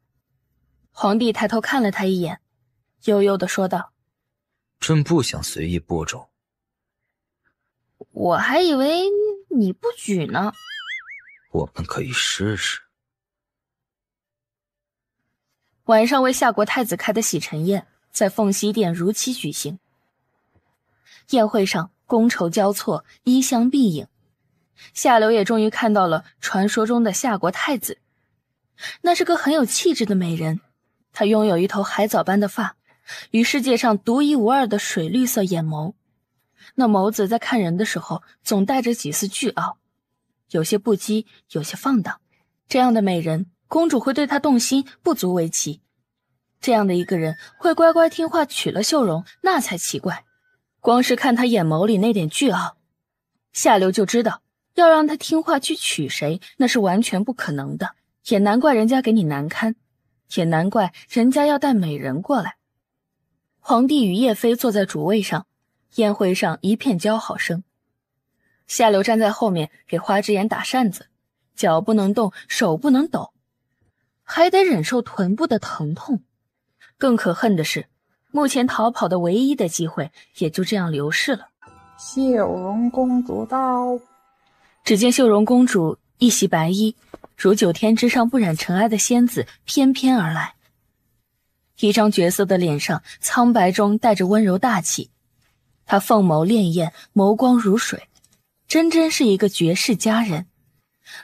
A: 皇帝抬头看了他一眼，悠悠地说道：“
D: 朕不想随意播种。”
A: 我还以为你不举呢。
D: 我们可以试试。
A: 晚上为夏国太子开的洗尘宴在凤栖殿如期举行。宴会上觥筹交错，衣香鬓影，夏流也终于看到了传说中的夏国太子。那是个很有气质的美人，她拥有一头海藻般的发，与世界上独一无二的水绿色眼眸，那眸子在看人的时候总带着几丝倨傲，有些不羁，有些放荡。这样的美人，公主会对她动心不足为奇。这样的一个人会乖乖听话娶了秀容，那才奇怪。光是看她眼眸里那点倨傲，夏流就知道要让她听话去娶谁，那是完全不可能的。也难怪人家给你难堪，也难怪人家要带美人过来。皇帝与叶妃坐在主位上，宴会上一片叫好声。夏流站在后面给花之言打扇子，脚不能动，手不能抖，还得忍受臀部的疼痛。更可恨的是，目前逃跑的唯一的机会也就这样流逝了。
L: 秀容公主到。
A: 只见秀容公主一袭白衣，如9天之上不染尘埃的仙子翩翩而来，一张绝色的脸上苍白中带着温柔大气，她凤眸潋滟，眸光如水，真是一个绝世佳人。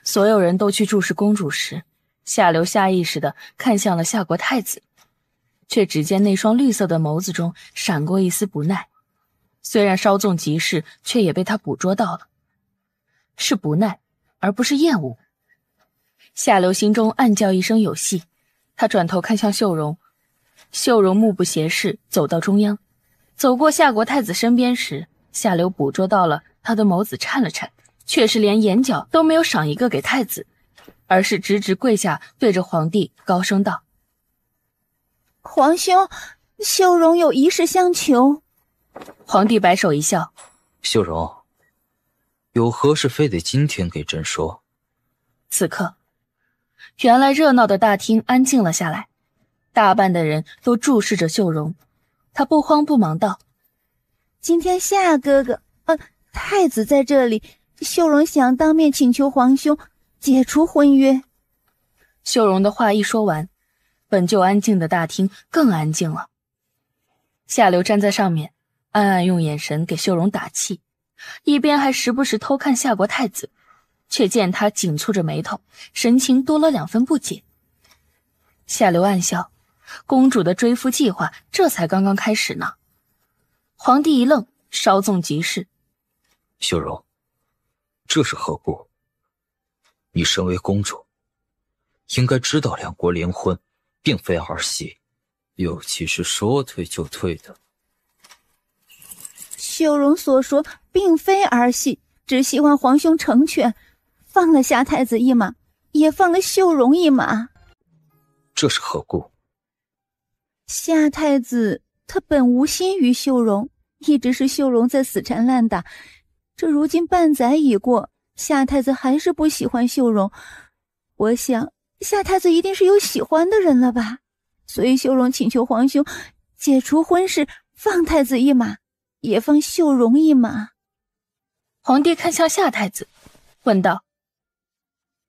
A: 所有人都去注视公主时，夏流下意识地看向了夏国太子，却只见那双绿色的眸子中闪过一丝不耐，虽然稍纵即逝，却也被他捕捉到了，是不耐而不是厌恶。夏流心中暗叫一声有戏，他转头看向秀容，秀容目不斜视走到中央，走过夏国太子身边时，夏流捕捉到了他的眸子颤了颤，却是连眼角都没有赏一个给太子，而是直直跪下对着皇帝高声道：“
K: 皇兄，秀容有一事相求。”
A: 皇帝摆手一笑：“
D: 秀容，有何事非得今天给朕说？”
A: 此刻原来热闹的大厅安静了下来，大半的人都注视着秀容。他不慌不忙道：“
K: 今天夏哥哥太子在这里，秀容想当面请求皇兄解除婚约。”
A: 秀容的话一说完，本就安静的大厅更安静了。夏流站在上面，暗暗用眼神给秀容打气，一边还时不时偷看夏国太子，却见他紧蹙着眉头，神情多了2分不解。夏流暗笑，公主的追夫计划这才刚刚开始呢。皇帝一愣，稍纵即逝：“
D: 秀容，这是何故？你身为公主，应该知道两国联婚并非儿戏，尤其是说退就退的。”
K: 秀容所说并非儿戏，只希望皇兄成全，放了夏太子一马，也放了秀容一马。
D: 这是何故？
K: 夏太子他本无心于秀容，一直是秀容在死缠烂打，这如今半载已过，夏太子还是不喜欢秀容。我想夏太子一定是有喜欢的人了吧，所以秀容请求皇兄解除婚事，放太子一马，也放秀容一马。
A: 皇帝看向夏太子，问道：“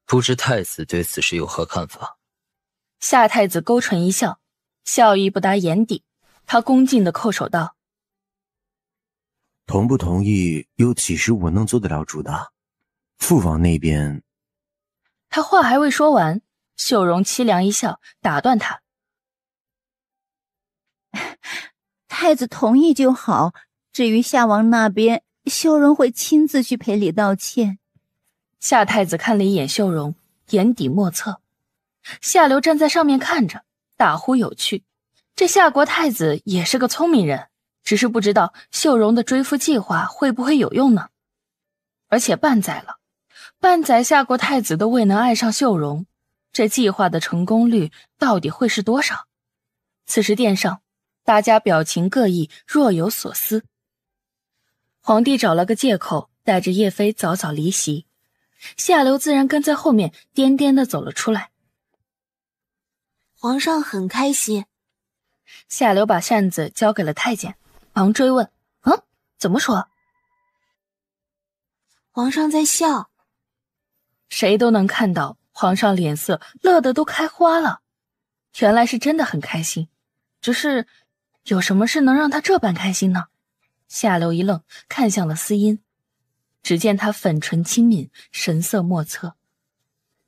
D: 不知太子对此事有何看法？”
A: 夏太子勾唇一笑，笑意不达眼底，他恭敬地叩首道：“
I: 同不同意又岂是我能做得了主的？父王那边……”
A: 他话还未说完，秀容凄凉一笑，打断他：“
K: 太子同意就好，至于夏王那边，秀荣会亲自去赔礼道歉。
A: 夏太子看了一眼秀荣，眼底莫测。夏流站在上面看着，大呼有趣。这夏国太子也是个聪明人，只是不知道秀荣的追夫计划会不会有用呢？而且半载了，半载夏国太子都未能爱上秀荣，这计划的成功率到底会是多少？此时殿上，大家表情各异，若有所思。皇帝找了个借口，带着叶妃早早离席。夏流自然跟在后面，颠颠地走了出来。
B: 皇上很开心。
A: 夏流把扇子交给了太监，忙追问：“怎么说？”
B: 皇上在笑。
A: 谁都能看到皇上脸色乐得都开花了，原来是真的很开心。只是有什么事能让他这般开心呢？夏流一愣，看向了司音，只见他粉唇轻抿，神色莫测。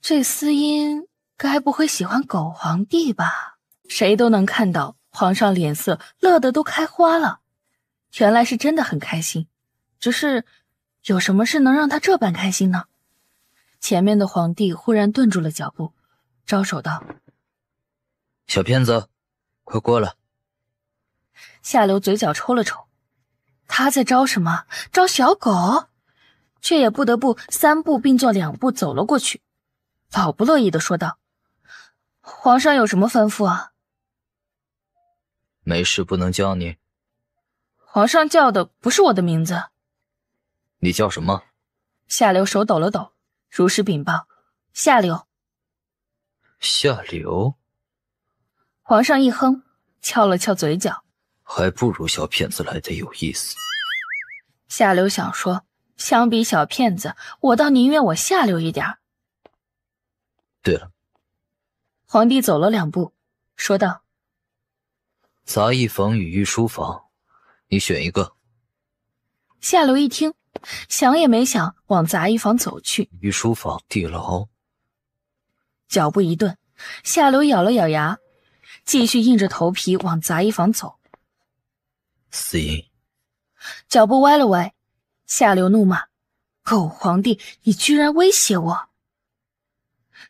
A: 这司音该不会喜欢狗皇帝吧？谁都能看到皇上脸色乐得都开花了，原来是真的很开心。只是有什么事能让他这般开心呢？前面的皇帝忽然顿住了脚步，招手道：“
D: 小骗子，快过来。”
A: 夏流嘴角抽了抽，他在招什么？招小狗？却也不得不3步并作2步走了过去，老不乐意地说道：“皇上有什么吩咐啊？”“
D: 没事不能叫你。”“
A: 皇上叫的不是我的名字。”“
D: 你叫什么？”
A: 夏流手抖了抖，如实禀报：“夏流。”“
D: 夏流。”
A: 皇上一哼，翘了翘嘴角，
D: 还不如小骗子来的有意思。
A: 夏流想说，相比小骗子，我倒宁愿我下流一点。
D: 对了，
A: 皇帝走了2步，说道：“
D: 杂役房与御书房，你选一个。”
A: 夏流一听，想也没想，往杂役房走去。
D: 御书房地牢。
A: 脚步一顿，夏流咬了咬牙，继续硬着头皮往杂役房走。
D: 司音，
A: 脚步歪了歪，夏流怒骂：“狗皇帝，你居然威胁我！”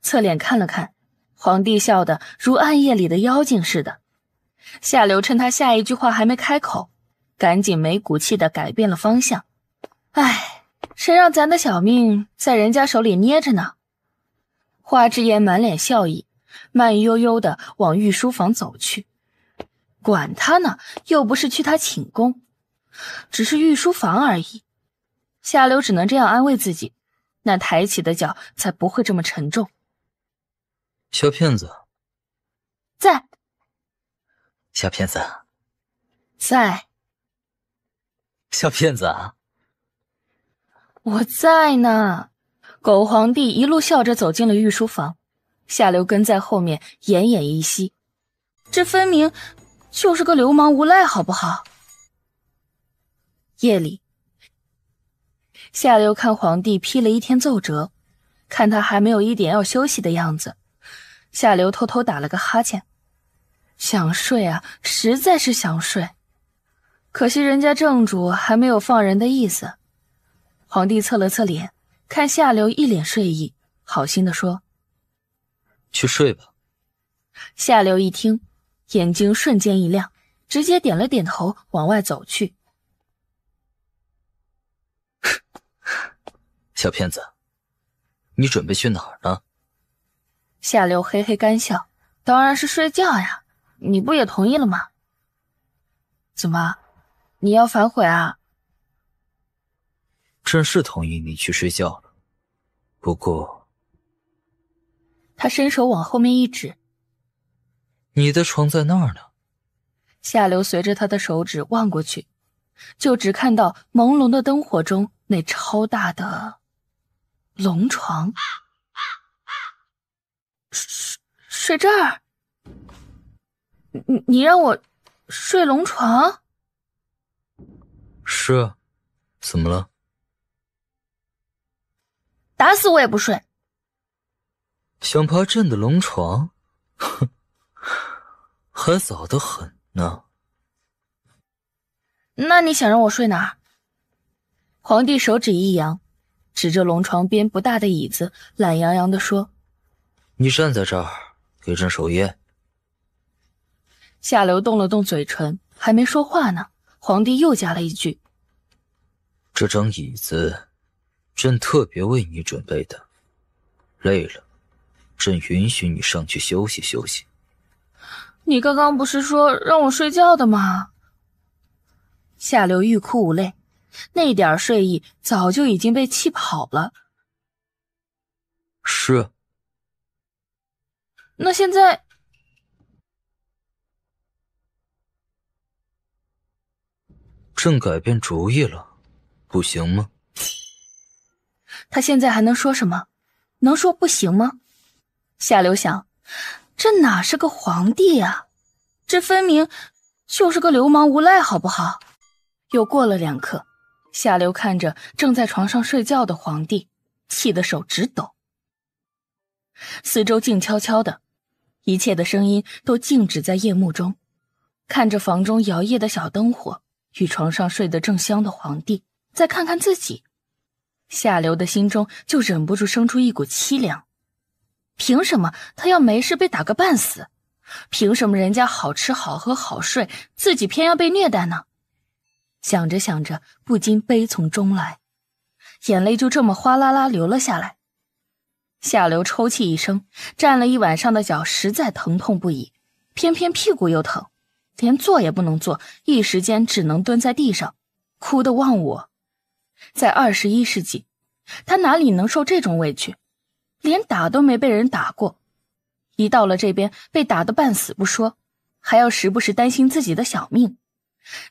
A: 侧脸看了看，皇帝笑得如暗夜里的妖精似的。夏流趁他下一句话还没开口，赶紧没骨气地改变了方向。唉，谁让咱的小命在人家手里捏着呢？花之言满脸笑意，慢悠悠地往御书房走去。管他呢，又不是去他寝宫，只是御书房而已。夏流只能这样安慰自己，那抬起的脚才不会这么沉重。
D: 小骗子，
A: 在。
D: 小骗子，
A: 在。
D: 小骗子，
A: 我在呢。狗皇帝一路笑着走进了御书房，夏流跟在后面奄奄一息。这分明就是个流氓无赖，好不好？夜里，夏流看皇帝批了一天奏折，看他还没有一点要休息的样子，夏流偷偷打了个哈欠。想睡啊，实在是想睡，可惜人家正主还没有放人的意思。皇帝侧了侧脸，看夏流一脸睡意，好心地说：“
D: 去睡吧。”
A: 夏流一听，眼睛瞬间一亮，直接点了点头，往外走去。
D: 小骗子，你准备去哪儿呢？
A: 夏流嘿嘿干笑：“当然是睡觉呀，你不也同意了吗？”“怎么，你要反悔啊？”“
D: 朕是同意你去睡觉了，不过……”
A: 他伸手往后面一指：“
D: 你的床在那儿呢。”
A: 夏流随着他的手指望过去，就只看到朦胧的灯火中那超大的龙床。睡这儿？你让我睡龙床？
D: 是啊，怎么了？
A: 打死我也不睡。
D: 想爬朕的龙床？哼，还早得很呢。
A: 那你想让我睡哪儿？皇帝手指一扬，指着龙床边不大的椅子，懒洋洋地说：“
D: 你站在这儿，给朕守夜。”
A: 夏流动了动嘴唇，还没说话呢，皇帝又加了一句：“
D: 这张椅子，朕特别为你准备的。累了，朕允许你上去休息休息。”
A: 你刚刚不是说让我睡觉的吗？夏流欲哭无泪，那点睡意早就已经被气跑了。
D: 是。
A: 那现在……
D: 朕改变主意了，不行吗？
A: 他现在还能说什么？能说不行吗？夏流想，这哪是个皇帝啊，这分明就是个流氓无赖，好不好？又过了2刻，夏流看着正在床上睡觉的皇帝，气得手直抖。四周静悄悄的，一切的声音都静止在夜幕中，看着房中摇曳的小灯火与床上睡得正香的皇帝，再看看自己，夏流的心中就忍不住生出一股凄凉。凭什么他要没事被打个半死？凭什么人家好吃好喝好睡，自己偏要被虐待呢？想着想着，不禁悲从中来，眼泪就这么哗啦啦流了下来。夏流抽泣一声，站了一晚上的脚实在疼痛不已，偏偏屁股又疼，连坐也不能坐，一时间只能蹲在地上，哭得忘我。在21世纪，他哪里能受这种委屈？连打都没被人打过，一到了这边被打得半死不说，还要时不时担心自己的小命。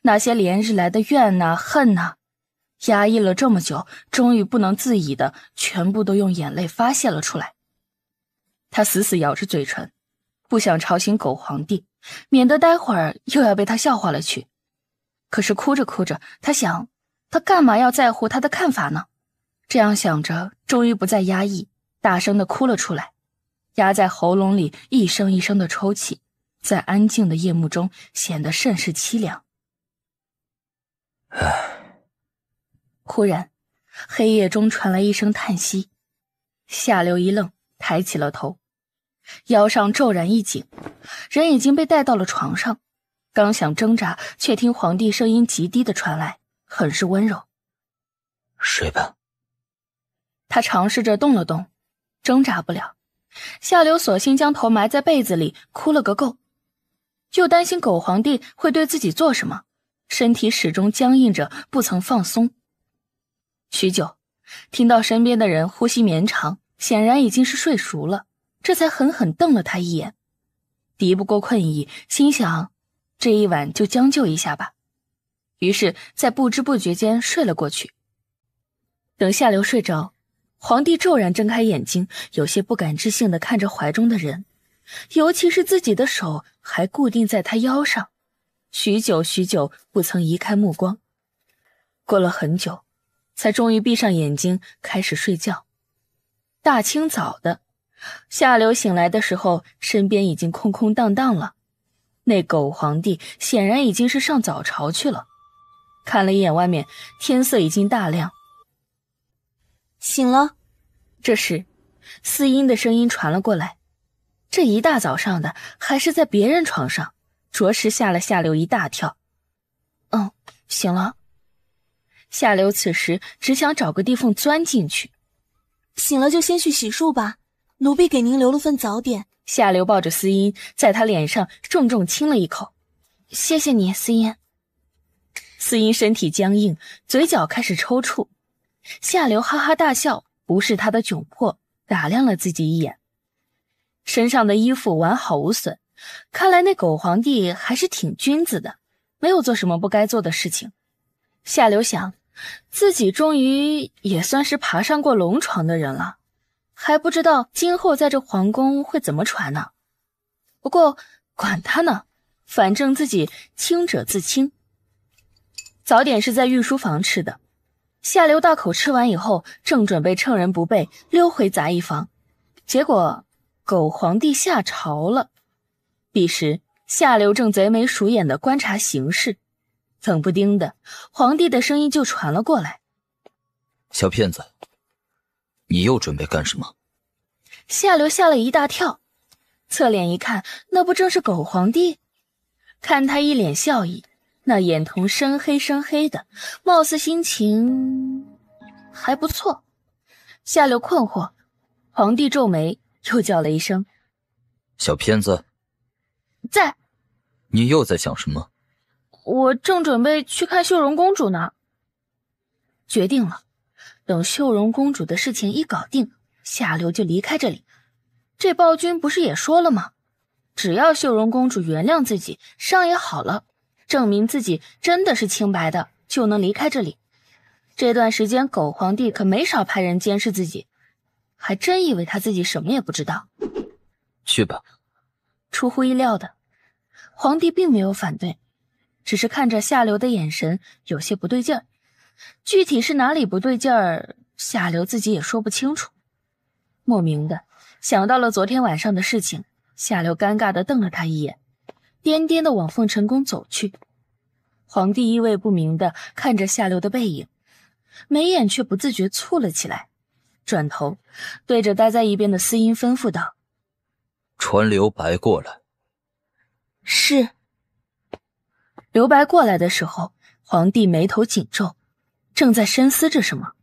A: 那些连日来的怨呐、恨呐，压抑了这么久，终于不能自已的全部都用眼泪发泄了出来。他死死咬着嘴唇，不想吵醒狗皇帝，免得待会儿又要被他笑话了去。可是哭着哭着，他想，他干嘛要在乎他的看法呢？这样想着，终于不再压抑，大声地哭了出来，压在喉咙里一声一声的抽泣，在安静的夜幕中显得甚是凄凉。忽然，黑夜中传来一声叹息，夏流一愣，抬起了头，腰上骤然一紧，人已经被带到了床上，刚想挣扎，却听皇帝声音极低的传来，很是温柔：“
D: 睡吧。”
A: 他尝试着动了动，挣扎不了，夏流索性将头埋在被子里，哭了个够，又担心狗皇帝会对自己做什么，身体始终僵硬着，不曾放松。许久，听到身边的人呼吸绵长，显然已经是睡熟了，这才狠狠瞪了他一眼。敌不过困意，心想这一晚就将就一下吧，于是在不知不觉间睡了过去。等夏流睡着，皇帝骤然睁开眼睛，有些不敢置信地看着怀中的人，尤其是自己的手还固定在他腰上，许久许久不曾移开目光。过了很久，才终于闭上眼睛开始睡觉。大清早的，夏流醒来的时候，身边已经空空荡荡了，那狗皇帝显然已经是上早朝去了。看了一眼外面，天色已经大亮。
B: 醒了。
A: 这时司音的声音传了过来，这一大早上的还是在别人床上，着实吓了夏流一大跳。醒了。夏流此时只想找个地缝钻进去。
B: 醒了就先去洗漱吧，奴婢给您留了份早点。
A: 夏流抱着司音，在他脸上重重亲了一口。谢谢你，司音。司音身体僵硬，嘴角开始抽搐。夏流哈哈大笑，不是他的窘迫，打量了自己一眼。身上的衣服完好无损，看来那狗皇帝还是挺君子的，没有做什么不该做的事情。夏流想，自己终于也算是爬上过龙床的人了，还不知道今后在这皇宫会怎么传呢。不过管他呢，反正自己清者自清。早点是在御书房吃的，夏流大口吃完以后，正准备趁人不备溜回杂役房，结果狗皇帝下朝了。彼时夏流正贼眉鼠眼地观察形势，冷不丁的，皇帝的声音就传了过来：“
D: 小骗子，你又准备干什么？
A: 夏流吓了一大跳，侧脸一看，那不正是狗皇帝？看他一脸笑意，那眼瞳深黑深黑的，貌似心情还不错。夏流困惑，皇帝皱眉，又叫了一声：“
D: 小骗子。”
A: 在。
D: 你又在想什么？
A: 我正准备去看秀容公主呢。决定了，等秀容公主的事情一搞定，夏流就离开这里。这暴君不是也说了吗？只要秀容公主原谅自己，伤也好了，证明自己真的是清白的，就能离开这里。这段时间狗皇帝可没少派人监视自己，还真以为他自己什么也不知道。
D: 去吧。
A: 出乎意料的，皇帝并没有反对，只是看着夏流的眼神有些不对劲儿。具体是哪里不对劲儿，夏流自己也说不清楚。莫名的想到了昨天晚上的事情，夏流尴尬地瞪了他一眼，颠颠地往凤尘宫走去。皇帝意味不明地看着夏流的背影，眉眼却不自觉蹙了起来，转头对着待在一边的司音吩咐道：“
D: 传刘白过来。”
B: 是。
A: 刘白过来的时候，皇帝眉头紧皱，正在深思着什么。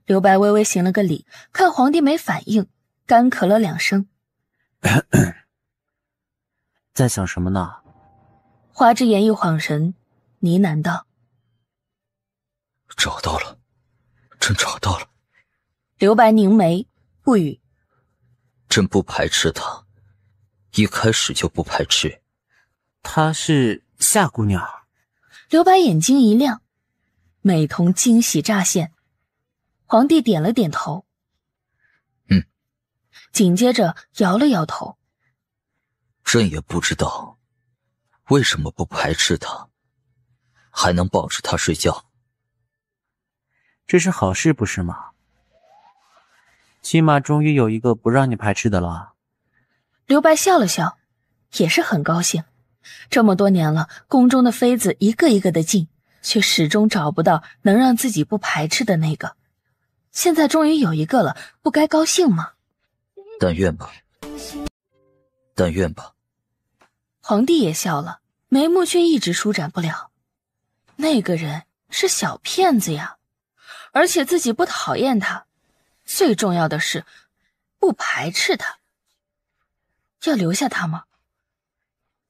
A: 刘白微微行了个礼，看皇帝没反应，干咳了2声。
I: 在想什么呢？
A: 花之言一晃神，呢喃道：“
D: 找到了，朕找到了。”
A: 刘白凝眉不语。
D: 朕不排斥他，一开始就不排斥。
I: 她是夏姑娘。
A: 刘白眼睛一亮，美瞳惊喜乍现。皇帝点了点头。紧接着摇了摇头。
D: 朕也不知道为什么不排斥他，还能抱着他睡觉。
I: 这是好事不是吗？起码终于有一个不让你排斥的了。
A: 刘白笑了笑，也是很高兴。这么多年了，宫中的妃子一个一个的进，却始终找不到能让自己不排斥的那个。现在终于有一个了，不该高兴吗？
D: 但愿吧，但愿吧。
A: 皇帝也笑了，眉目却一直舒展不了。那个人是小骗子呀，而且自己不讨厌他，最重要的是不排斥他。要留下他吗？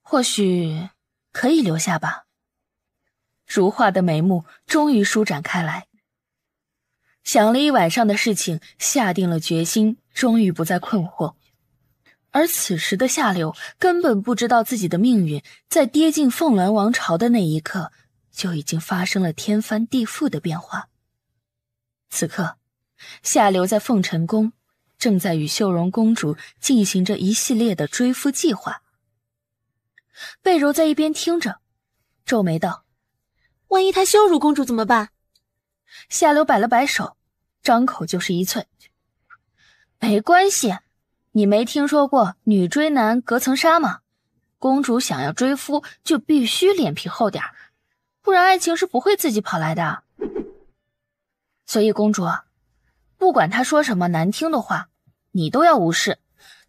A: 或许可以留下吧。如画的眉目终于舒展开来。想了一晚上的事情，下定了决心，终于不再困惑。而此时的夏流根本不知道自己的命运在跌进凤鸾王朝的那一刻就已经发生了天翻地覆的变化。此刻夏流在凤尘宫正在与秀容公主进行着一系列的追夫计划。贝柔在一边听着，皱眉道：“
B: 万一他羞辱公主怎么办？”
A: 夏流摆了摆手，张口就是一啐：“没关系，你没听说过女追男隔层纱吗？公主想要追夫就必须脸皮厚点，不然爱情是不会自己跑来的。所以公主，不管他说什么难听的话，你都要无视，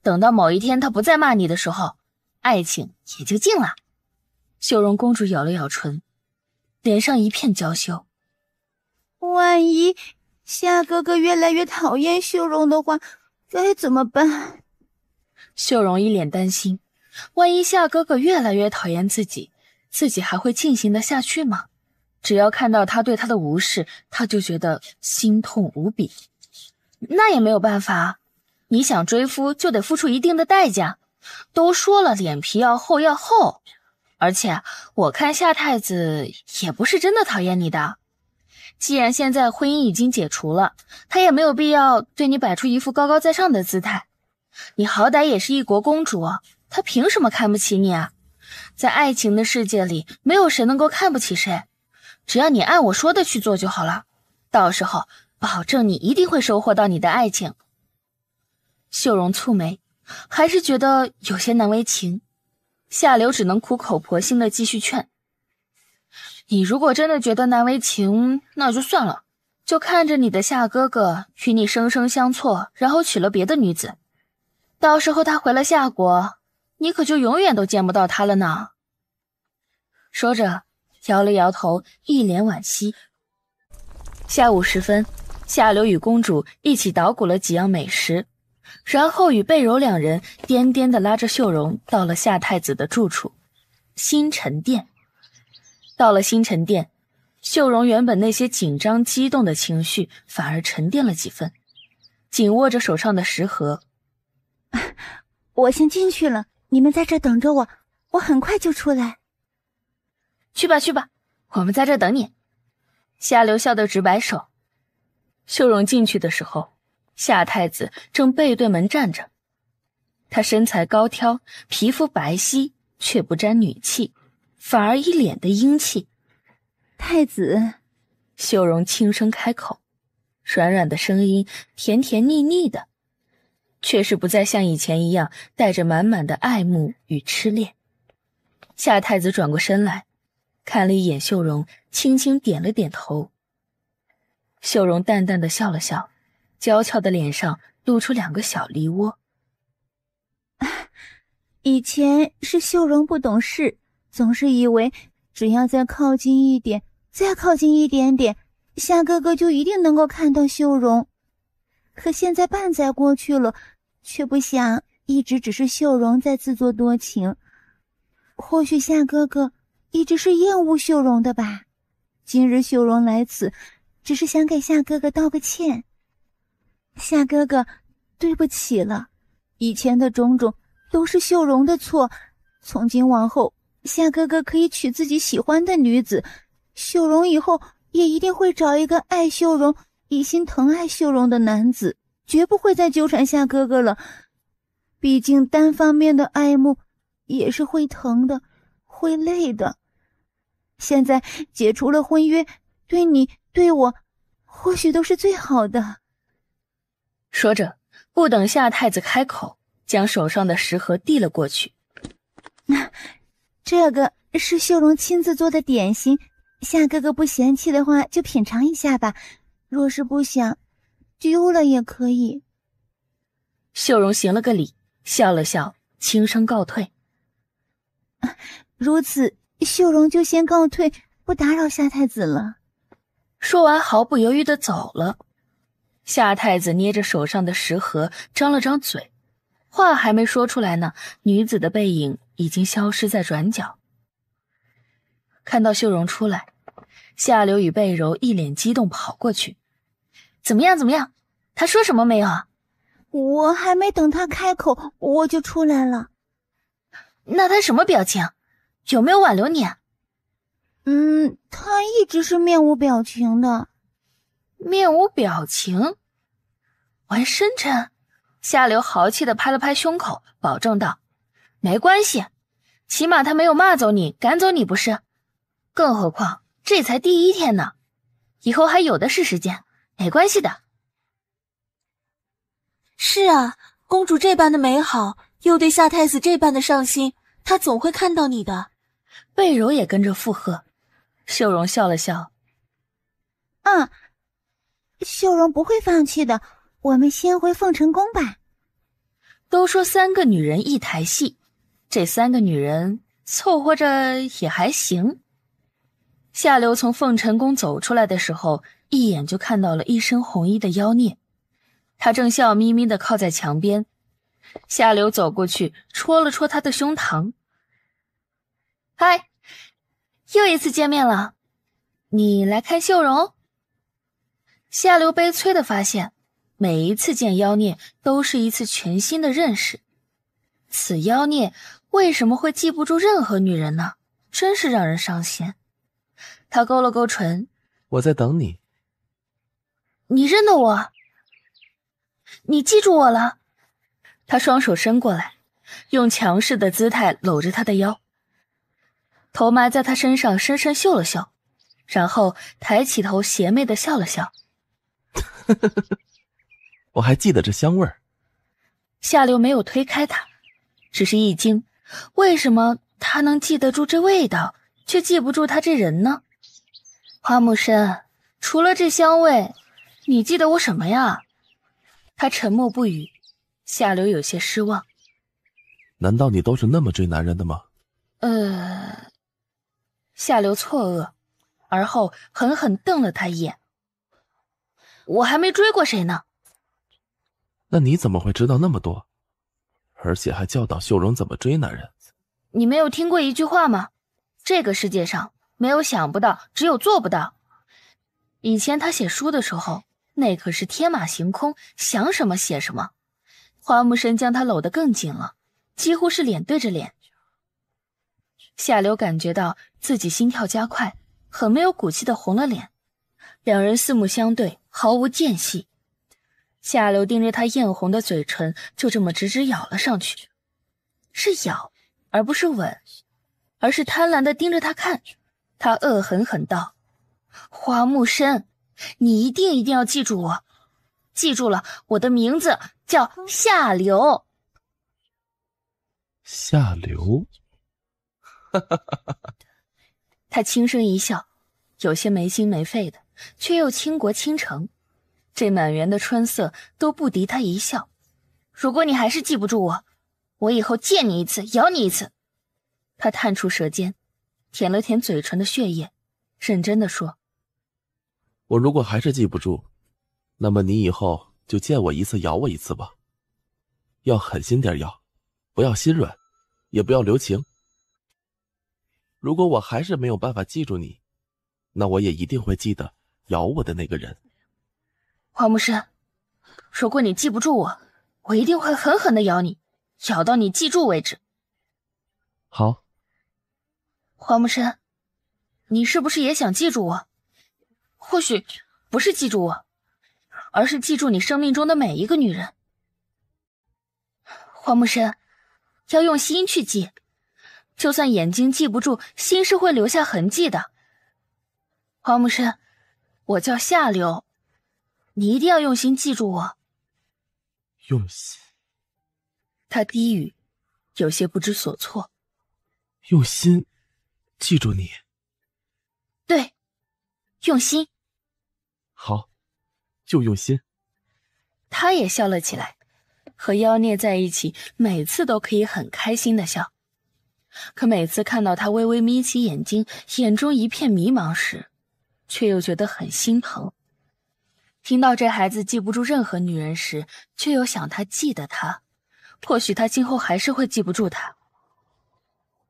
A: 等到某一天他不再骂你的时候，爱情也就尽了。”秀容公主咬了咬唇，脸上一片娇羞。
K: 万一夏哥哥越来越讨厌秀容的话，该怎么办？
A: 秀容一脸担心，万一夏哥哥越来越讨厌自己，自己还会进行得下去吗？只要看到他对他的无视，他就觉得心痛无比。那也没有办法，你想追夫就得付出一定的代价。都说了脸皮要厚要厚，而且我看夏太子也不是真的讨厌你的。既然现在婚姻已经解除了，他也没有必要对你摆出一副高高在上的姿态。你好歹也是一国公主，他凭什么看不起你啊？在爱情的世界里，没有谁能够看不起谁，只要你按我说的去做就好了，到时候保证你一定会收获到你的爱情。秀容蹙眉，还是觉得有些难为情。夏流只能苦口婆心的继续劝：“你如果真的觉得难为情，那就算了，就看着你的夏哥哥与你生生相错，然后娶了别的女子。到时候他回了夏国，你可就永远都见不到他了呢。说着，摇了摇头，一脸惋惜。下午时分，夏流与公主一起捣鼓了几样美食，然后与贝柔两人颠颠地拉着秀容到了夏太子的住处星辰殿。到了星辰殿，秀容原本那些紧张激动的情绪反而沉淀了几分，紧握着手上的食盒。
K: 我先进去了，你们在这等着我，我很快就出来。
A: 去吧去吧，我们在这等你。夏流笑得直摆手。秀容进去的时候，夏太子正背对门站着。他身材高挑，皮肤白皙，却不沾女气，反而一脸的英气。
K: 太子，
A: 秀容轻声开口，软软的声音甜甜腻腻的，却是不再像以前一样带着满满的爱慕与痴恋。夏太子转过身来，看了一眼秀容，轻轻点了点头。秀容淡淡的笑了笑，娇俏的脸上露出2个小梨窝。
K: 以前是秀容不懂事，总是以为只要再靠近一点，再靠近一点点，夏哥哥就一定能够看到秀容。可现在半载过去了，却不想一直只是秀容在自作多情。或许夏哥哥一直是厌恶秀容的吧。今日秀容来此，只是想给夏哥哥道个歉。夏哥哥，对不起了，以前的种种都是秀容的错。从今往后，夏哥哥可以娶自己喜欢的女子，秀容以后也一定会找一个爱秀容、一心疼爱秀容的男子，绝不会再纠缠夏哥哥了。毕竟单方面的爱慕也是会疼的，会累的。现在解除了婚约，对你对我或许都是最好的。
A: 说着，不等夏太子开口，将手上的食盒递了过去。
K: 这个是秀容亲自做的点心，夏哥哥不嫌弃的话就品尝一下吧，若是不想丢了也可以。
A: 秀容行了个礼，笑了笑，轻声告退。
K: 如此，秀容就先告退，不打扰夏太子了。
A: 说完，毫不犹豫地走了。夏太子捏着手上的食盒，张了张嘴，话还没说出来呢，女子的背影已经消失在转角。看到秀容出来，夏流与贝柔一脸激动跑过去。怎么样怎么样，他说什么没有啊？
K: 我还没等他开口，我就出来了。
A: 那他什么表情？有没有挽留你啊？
K: 他一直是面无表情的。
A: 面无表情？玩深沉？夏流豪气地拍了拍胸口，保证道：没关系，起码他没有骂走你，赶走你不是？更何况这才第1天呢，以后还有的是时间，没关系的。
B: 是啊，公主这般的美好，又对夏太子这般的上心，他总会看到你的。
A: 贝柔也跟着附和。秀容笑了笑。
K: 秀容不会放弃的，我们先回凤城宫吧。
A: 都说3个女人1台戏，这3个女人凑合着也还行。夏流从凤城宫走出来的时候，一眼就看到了一身红衣的妖孽，他正笑眯眯地靠在墙边。夏流走过去，戳了戳他的胸膛。嗨，又一次见面了，你来看秀容？夏流悲催地发现，每一次见妖孽都是一次全新的认识。此妖孽为什么会记不住任何女人呢？真是让人伤心。他勾了勾唇，
C: 我在等你。
A: 你认得我？你记住我了？他双手伸过来，用强势的姿态搂着他的腰，头埋在他身上深深嗅了嗅，然后抬起头邪魅地笑了笑。
C: 我还记得这香味儿。
A: 夏流没有推开他，只是一惊，为什么他能记得住这味道，却记不住他这人呢？花木参，除了这香味，你记得我什么呀？他沉默不语，夏流有些失望。
C: 难道你都是那么追男人的吗？
A: 夏流错愕，而后狠狠瞪了他一眼。我还没追过谁呢。
C: 那你怎么会知道那么多？而且还教导秀荣怎么追男人？
A: 你没有听过一句话吗？这个世界上没有想不到，只有做不到。以前他写书的时候，那可是天马行空，想什么写什么。花木生将他搂得更紧了，几乎是脸对着脸。夏流感觉到自己心跳加快，很没有骨气的红了脸。两人四目相对，毫无间隙。夏流盯着他艳红的嘴唇，就这么直直咬了上去。是咬，而不是吻，而是贪婪地盯着他看。他恶狠狠道：花木生，你一定要记住我，记住了，我的名字叫夏流。
C: 夏流？
A: 他轻声一笑，有些没心没肺的，却又倾国倾城。这满园的春色都不敌他一笑。如果你还是记不住我，我以后见你一次咬你一次。他探出舌尖，舔了舔嘴唇的血液，认真地说：
C: 我如果还是记不住，那么你以后就见我一次咬我一次吧。要狠心点咬，不要心软，也不要留情。如果我还是没有办法记住你，那我也一定会记得咬我的那个人。
A: 花木生，如果你记不住我，我一定会狠狠地咬你，咬到你记住为止。
C: 好。
A: 花木生，你是不是也想记住我？或许不是记住我，而是记住你生命中的每一个女人。花木生，要用心去记，就算眼睛记不住，心是会留下痕迹的。花木生，我叫夏流，你一定要用心记住我。
C: 用心？
A: 他低语，有些不知所措。
C: 用心记住你？
A: 对，用心。
C: 好，就用心。
A: 他也笑了起来，和妖孽在一起，每次都可以很开心的笑。可每次看到他微微眯起眼睛，眼中一片迷茫时，却又觉得很心疼。听到这孩子记不住任何女人时，却又想他记得他，或许他今后还是会记不住他。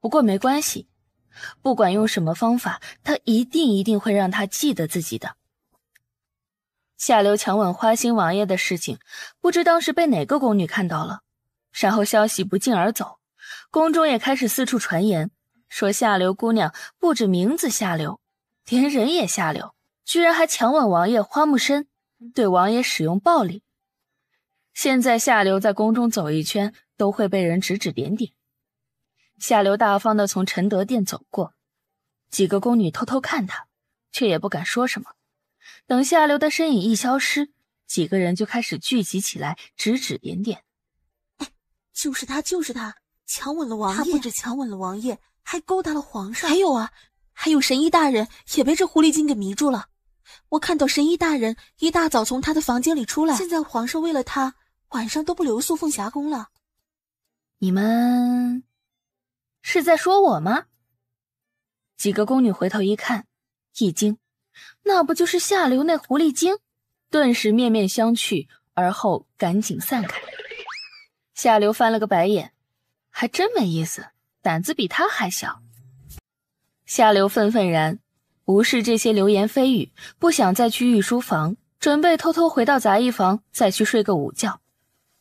A: 不过没关系，不管用什么方法，他一定会让他记得自己的。夏流强吻花心王爷的事情，不知当时被哪个宫女看到了，然后消息不胫而走，宫中也开始四处传言，说夏流姑娘不止名字下流，连人也下流，居然还强吻王爷花木生，对王爷使用暴力。现在夏流在宫中走一圈，都会被人指指点点。夏流大方地从承德殿走过，几个宫女偷偷看他，却也不敢说什么。等夏流的身影一消失，几个人就开始聚集起来，指指点点。
B: 就是他，就是他，强吻了王爷。他不止强吻了王爷，还勾搭了皇上。还有神医大人也被这狐狸精给迷住了。我看到神医大人一大早从他的房间里出来，现在皇上为了他，晚上都不留宿凤霞宫了。
A: 你们是在说我吗？几个宫女回头一看，一惊，那不就是夏流那狐狸精？顿时面面相觑，而后赶紧散开。夏流翻了个白眼，还真没意思，胆子比他还小。夏流愤愤然，无视这些流言蜚语，不想再去御书房，准备偷偷回到杂役房再去睡个午觉。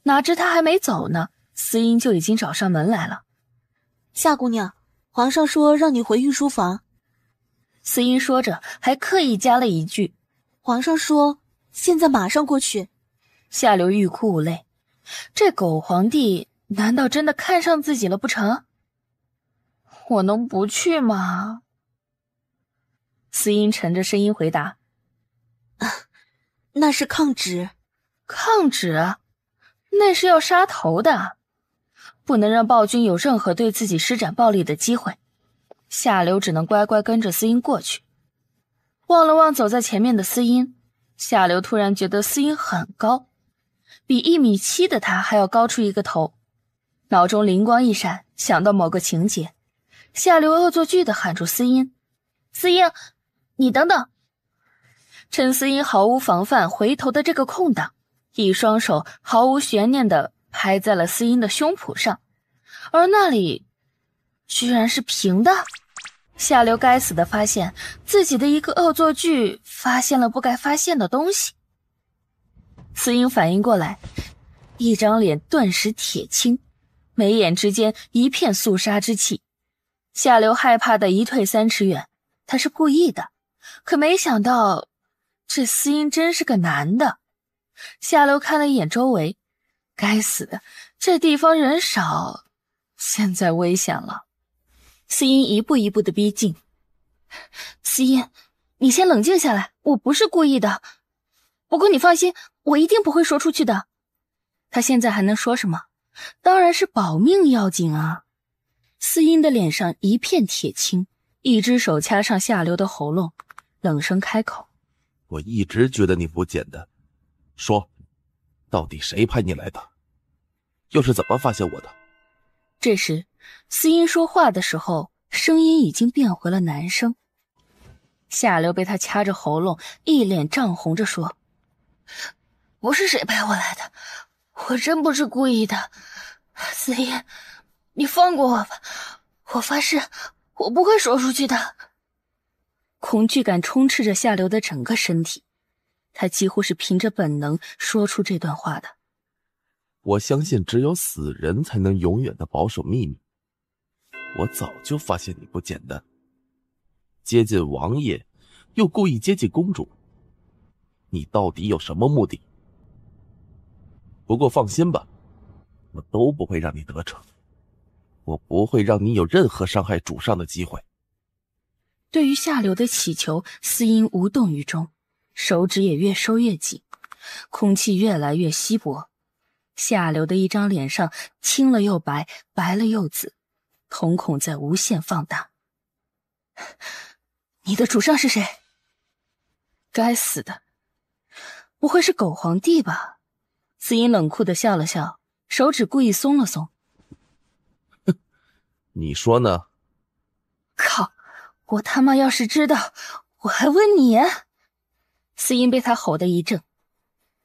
A: 哪知他还没走呢，司音就已经找上门来了。
B: 夏姑娘，皇上说让你回御书房。
A: 司音说着，还刻意加了一句：
B: 皇上说现在马上过去。
A: 夏流欲哭无泪，这狗皇帝难道真的看上自己了不成？我能不去吗？司音沉着声音回答：
B: 那是抗旨。
A: 抗旨？那是要杀头的，不能让暴君有任何对自己施展暴力的机会。夏流只能乖乖跟着司音过去。望了望走在前面的思音，夏流突然觉得思音很高，比1.7米的他还要高出一个头。脑中灵光一闪，想到某个情节，夏流恶作剧地喊住思音：“思音，你等等！”趁思音毫无防范回头的这个空档，一双手毫无悬念地拍在了思音的胸脯上，而那里居然是平的。夏流该死的发现自己的一个恶作剧发现了不该发现的东西。思音反应过来，一张脸顿时铁青，眉眼之间一片肃杀之气。夏流害怕的一退3尺远，他是故意的，可没想到这思音真是个男的。夏流看了一眼周围，该死的，这地方人少，现在危险了。思音一步一步的逼近。思音，你先冷静下来，我不是故意的。不过你放心，我一定不会说出去的。他现在还能说什么？当然是保命要紧啊。思音的脸上一片铁青，一只手掐上夏流的喉咙，冷声开口：“
C: 我一直觉得你不简单，说，到底谁派你来的？又是怎么发现我的？”
A: 这时，思音说话的时候，声音已经变回了男生。夏流被他掐着喉咙，一脸涨红着说：“不是谁派我来的，我真不是故意的。思音，你放过我吧，我发誓，我不会说出去的。”恐惧感充斥着夏流的整个身体，他几乎是凭着本能说出这段话的。
C: 我相信只有死人才能永远的保守秘密。我早就发现你不简单，接近王爷，又故意接近公主，你到底有什么目的？不过放心吧，我都不会让你得逞，我不会让你有任何伤害主上的机会。
A: 对于夏流的乞求，思音无动于衷，手指也越收越紧，空气越来越稀薄。夏流的一张脸上青了又白，白了又紫，瞳孔在无限放大。你的主上是谁？该死的，不会是狗皇帝吧？思音冷酷地笑了笑，手指故意松了松。
C: 你说呢？
A: 靠，我他妈要是知道，我还问你啊！思音被他吼得一怔，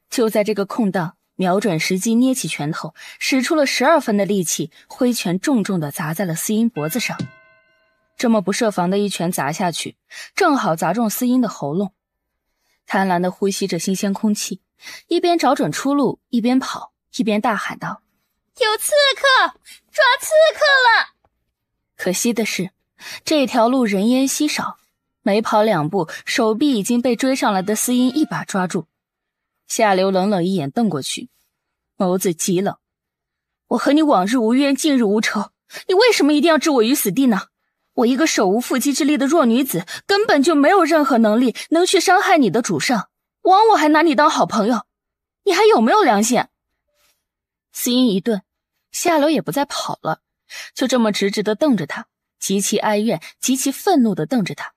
A: 就在这个空档，瞄准时机，捏起拳头，使出了12分的力气，挥拳重重地砸在了思音脖子上。这么不设防的一拳砸下去，正好砸中思音的喉咙。贪婪地呼吸着新鲜空气，一边找准出路，一边跑，一边大喊道：“有刺客！抓刺客了！”可惜的是，这条路人烟稀少，没跑2步，手臂已经被追上来的思音一把抓住。夏流冷冷一眼瞪过去，眸子极冷：“我和你往日无冤，近日无仇，你为什么一定要置我于死地呢？我一个手无缚鸡之力的弱女子，根本就没有任何能力能去伤害你的主上，枉我还拿你当好朋友，你还有没有良心？”思音一顿，夏流也不再跑了，就这么直直地瞪着他，极其哀怨，极其愤怒地瞪着他。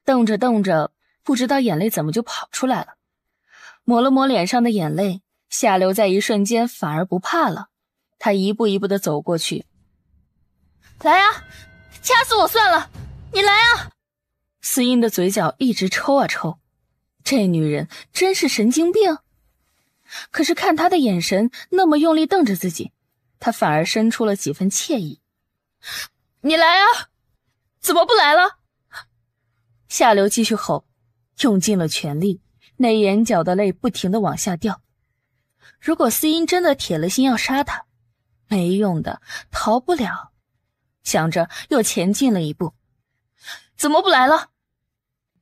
A: 瞪着瞪着，不知道眼泪怎么就跑出来了。抹了抹脸上的眼泪，夏流在一瞬间反而不怕了。他一步一步地走过去：“来啊，掐死我算了，你来啊！”思音的嘴角一直抽啊抽，这女人真是神经病。可是看她的眼神那么用力瞪着自己，她反而生出了几分惬意。“你来啊，怎么不来了？”夏流继续吼，用尽了全力，那眼角的泪不停地往下掉。如果思音真的铁了心要杀他，没用的，逃不了。想着又前进了一步。“怎么不来了？”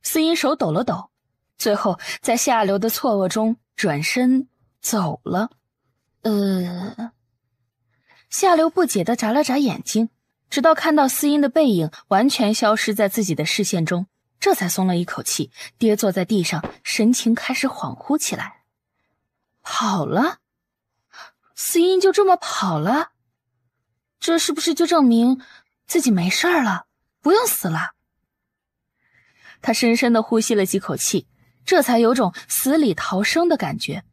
A: 思音手抖了抖，最后在夏流的错愕中转身走了。夏流不解地眨了眨眼睛，直到看到思音的背影完全消失在自己的视线中，这才松了一口气，跌坐在地上，神情开始恍惚起来。跑了？思音就这么跑了？这是不是就证明自己没事了，不用死了？他深深地呼吸了几口气，这才有种死里逃生的感觉。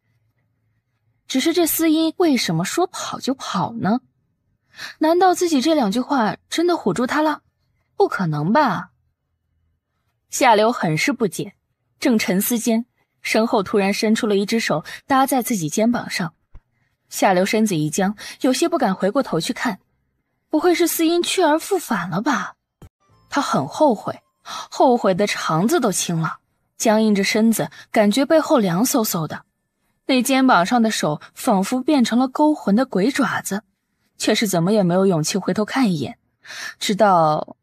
A: 只是这司音为什么说跑就跑呢？难道自己这2句话真的唬住他了？不可能吧。夏流很是不解，正沉思间，身后突然伸出了一只手搭在自己肩膀上。夏流身子一僵，有些不敢回过头去看，不会是司音去而复返了吧？他很后悔，后悔的肠子都青了，僵硬着身子，感觉背后凉飕飕的。那肩膀上的手仿佛变成了勾魂的鬼爪子，却是怎么也没有勇气回头看一眼，直到……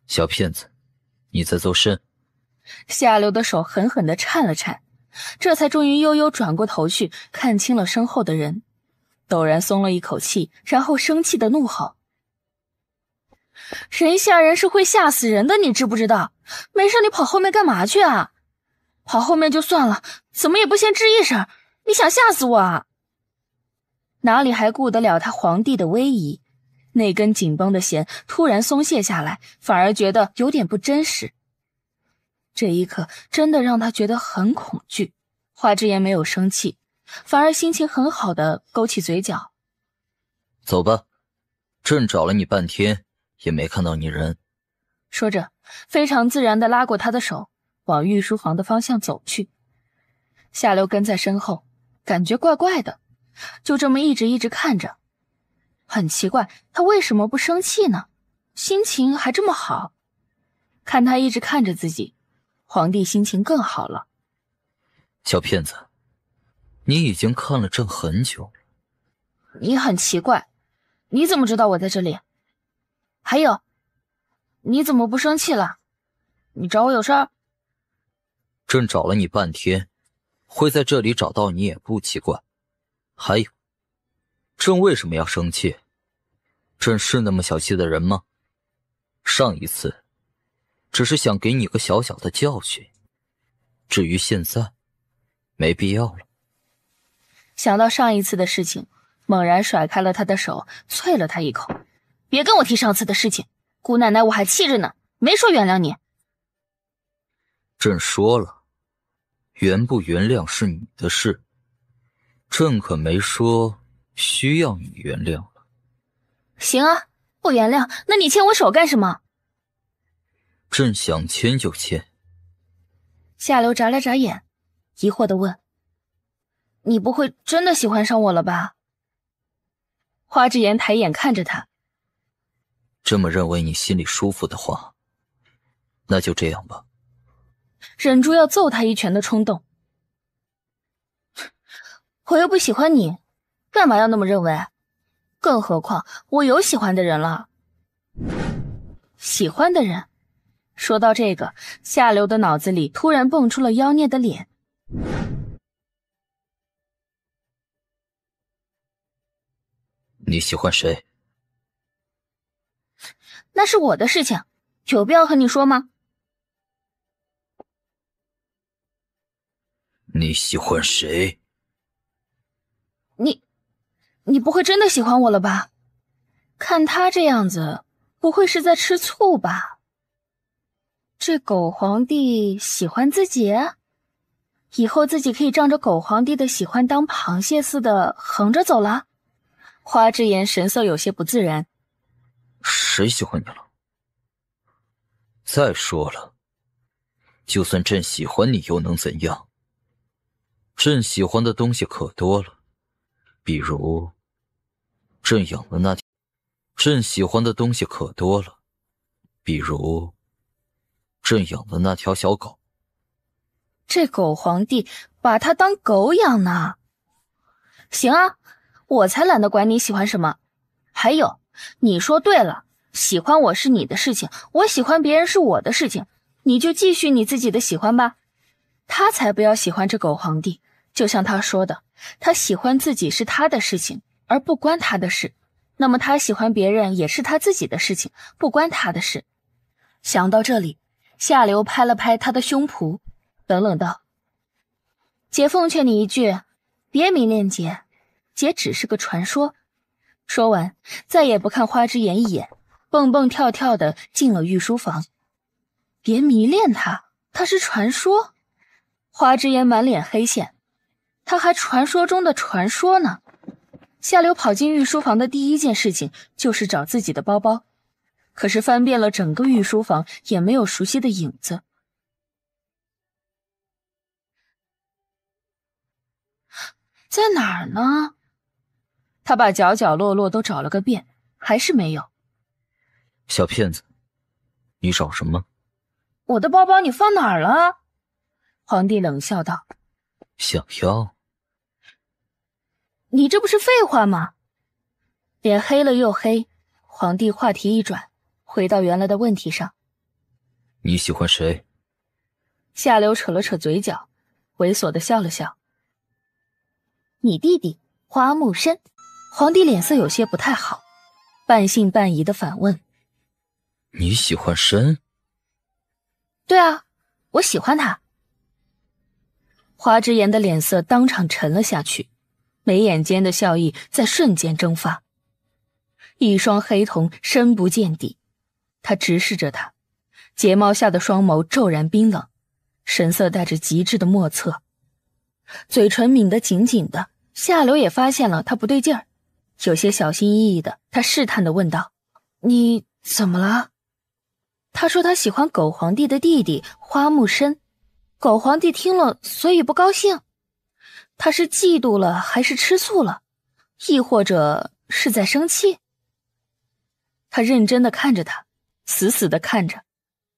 D: 小骗子，你在作甚？
A: 夏流的手狠狠地颤了颤，这才终于悠悠转过头去，看清了身后的人，陡然松了一口气，然后生气地怒吼：人吓人是会吓死人的，你知不知道？没事你跑后面干嘛去啊？跑后面就算了，怎么也不先吱一声？你想吓死我啊？哪里还顾得了他皇帝的威仪？那根紧绷的弦突然松懈下来，反而觉得有点不真实。这一刻真的让他觉得很恐惧。花之言没有生气，反而心情很好的勾起嘴角。
D: 走吧，朕找了你半天也没看到你人。
A: 说着非常自然地拉过他的手，往御书房的方向走去。夏流跟在身后，感觉怪怪的，就这么一直看着。很奇怪，他为什么不生气呢？心情还这么好。看他一直看着自己，皇帝心情更好了。
D: 小骗子，你已经看了朕很久了。
A: 你很奇怪，你怎么知道我在这里？还有，你怎么不生气了？你找我有事儿？
D: 朕找了你半天，会在这里找到你也不奇怪。还有，朕为什么要生气？朕是那么小气的人吗？上一次只是想给你个小小的教训，至于现在没必要了。
A: 想到上一次的事情，猛然甩开了他的手，啐了他一口：别跟我提上次的事情，姑奶奶我还气着呢，没说原谅你。
D: 朕说了，原不原谅是你的事，朕可没说需要你原谅了。
A: 行啊，不原谅，那你牵我手干什么？
D: 朕想牵就牵。
A: 夏流眨了眨眼，疑惑地问：你不会真的喜欢上我了吧？花之言抬眼看着他：
D: 这么认为你心里舒服的话，那就这样吧。
A: 忍住要揍他一拳的冲动。我又不喜欢你，干嘛要那么认为？更何况我有喜欢的人了。喜欢的人？说到这个，夏流的脑子里突然蹦出了妖孽的脸。
D: 你喜欢谁？
A: 那是我的事情，有必要和你说吗？
D: 你喜欢谁？
A: 你不会真的喜欢我了吧？看他这样子，不会是在吃醋吧？这狗皇帝喜欢自己？以后自己可以仗着狗皇帝的喜欢当螃蟹似的横着走了？花之言神色有些不自然。
D: 谁喜欢你了？再说了，就算朕喜欢你又能怎样？朕喜欢的东西可多了，比如朕养的那条，朕喜欢的东西可多了，比如朕养的那条小狗。
A: 这狗皇帝把它当狗养呢？行啊，我才懒得管你喜欢什么。还有，你说对了，喜欢我是你的事情，我喜欢别人是我的事情，你就继续你自己的喜欢吧。他才不要喜欢这狗皇帝，就像他说的，他喜欢自己是他的事情，而不关他的事。那么他喜欢别人也是他自己的事情，不关他的事。想到这里，夏流拍了拍他的胸脯，冷冷道：姐奉劝你一句，别迷恋姐，姐只是个传说。说完，再也不看花之言一眼，蹦蹦跳跳的进了御书房。别迷恋他，他是传说？花之言满脸黑线，他还传说中的传说呢。夏流跑进御书房的第一件事情就是找自己的包包，可是翻遍了整个御书房也没有熟悉的影子。在哪儿呢？他把角角落落都找了个遍，还是没有。
D: 小骗子，你找什么？
A: 我的包包你放哪儿了？皇帝冷笑道。
D: 想要？
A: 你这不是废话吗？脸黑了又黑，皇帝话题一转，回到原来的问题上。
D: 你喜欢谁？
A: 夏流扯了扯嘴角，猥琐地笑了笑。你弟弟花木参。皇帝脸色有些不太好，半信半疑地反问。
D: 你喜欢参？
A: 对啊，我喜欢他。花之言的脸色当场沉了下去，眉眼间的笑意在瞬间蒸发，一双黑瞳深不见底。他直视着他，睫毛下的双眸骤然冰冷，神色带着极致的莫测，嘴唇抿得紧紧的。夏流也发现了他不对劲儿，有些小心翼翼的，他试探地问道：你怎么了？他说他喜欢狗皇帝的弟弟花木参，狗皇帝听了所以不高兴。他是嫉妒了还是吃醋了，亦或者是在生气？他认真地看着他，死死地看着，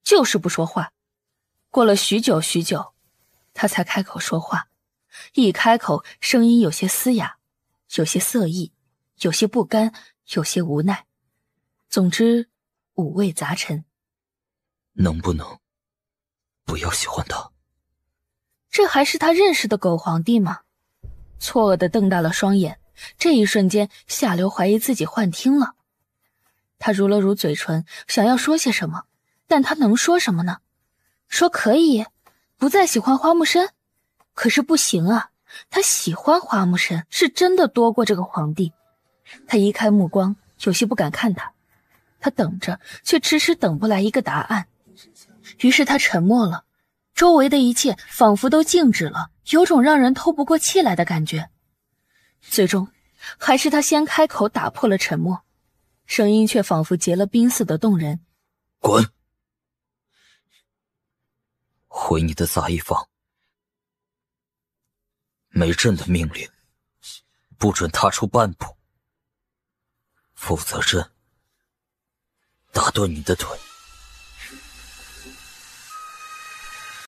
A: 就是不说话。过了许久许久，他才开口说话，一开口声音有些嘶哑，有些色意，有些不甘，有些无奈，总之五味杂陈。
D: 能不能不要喜欢他？
A: 这还是他认识的狗皇帝吗？错愕地瞪大了双眼，这一瞬间夏流怀疑自己幻听了。他揉了揉嘴唇，想要说些什么，但他能说什么呢？说可以不再喜欢花木参？可是不行啊，他喜欢花木参是真的多过这个皇帝。他移开目光，有些不敢看他。他等着，却迟迟等不来一个答案。于是他沉默了，周围的一切仿佛都静止了，有种让人透不过气来的感觉。最终还是他先开口打破了沉默，声音却仿佛结了冰似的动人。
D: 滚！回你的杂役房，没朕的命令，不准踏出半步，否则朕打断你的腿。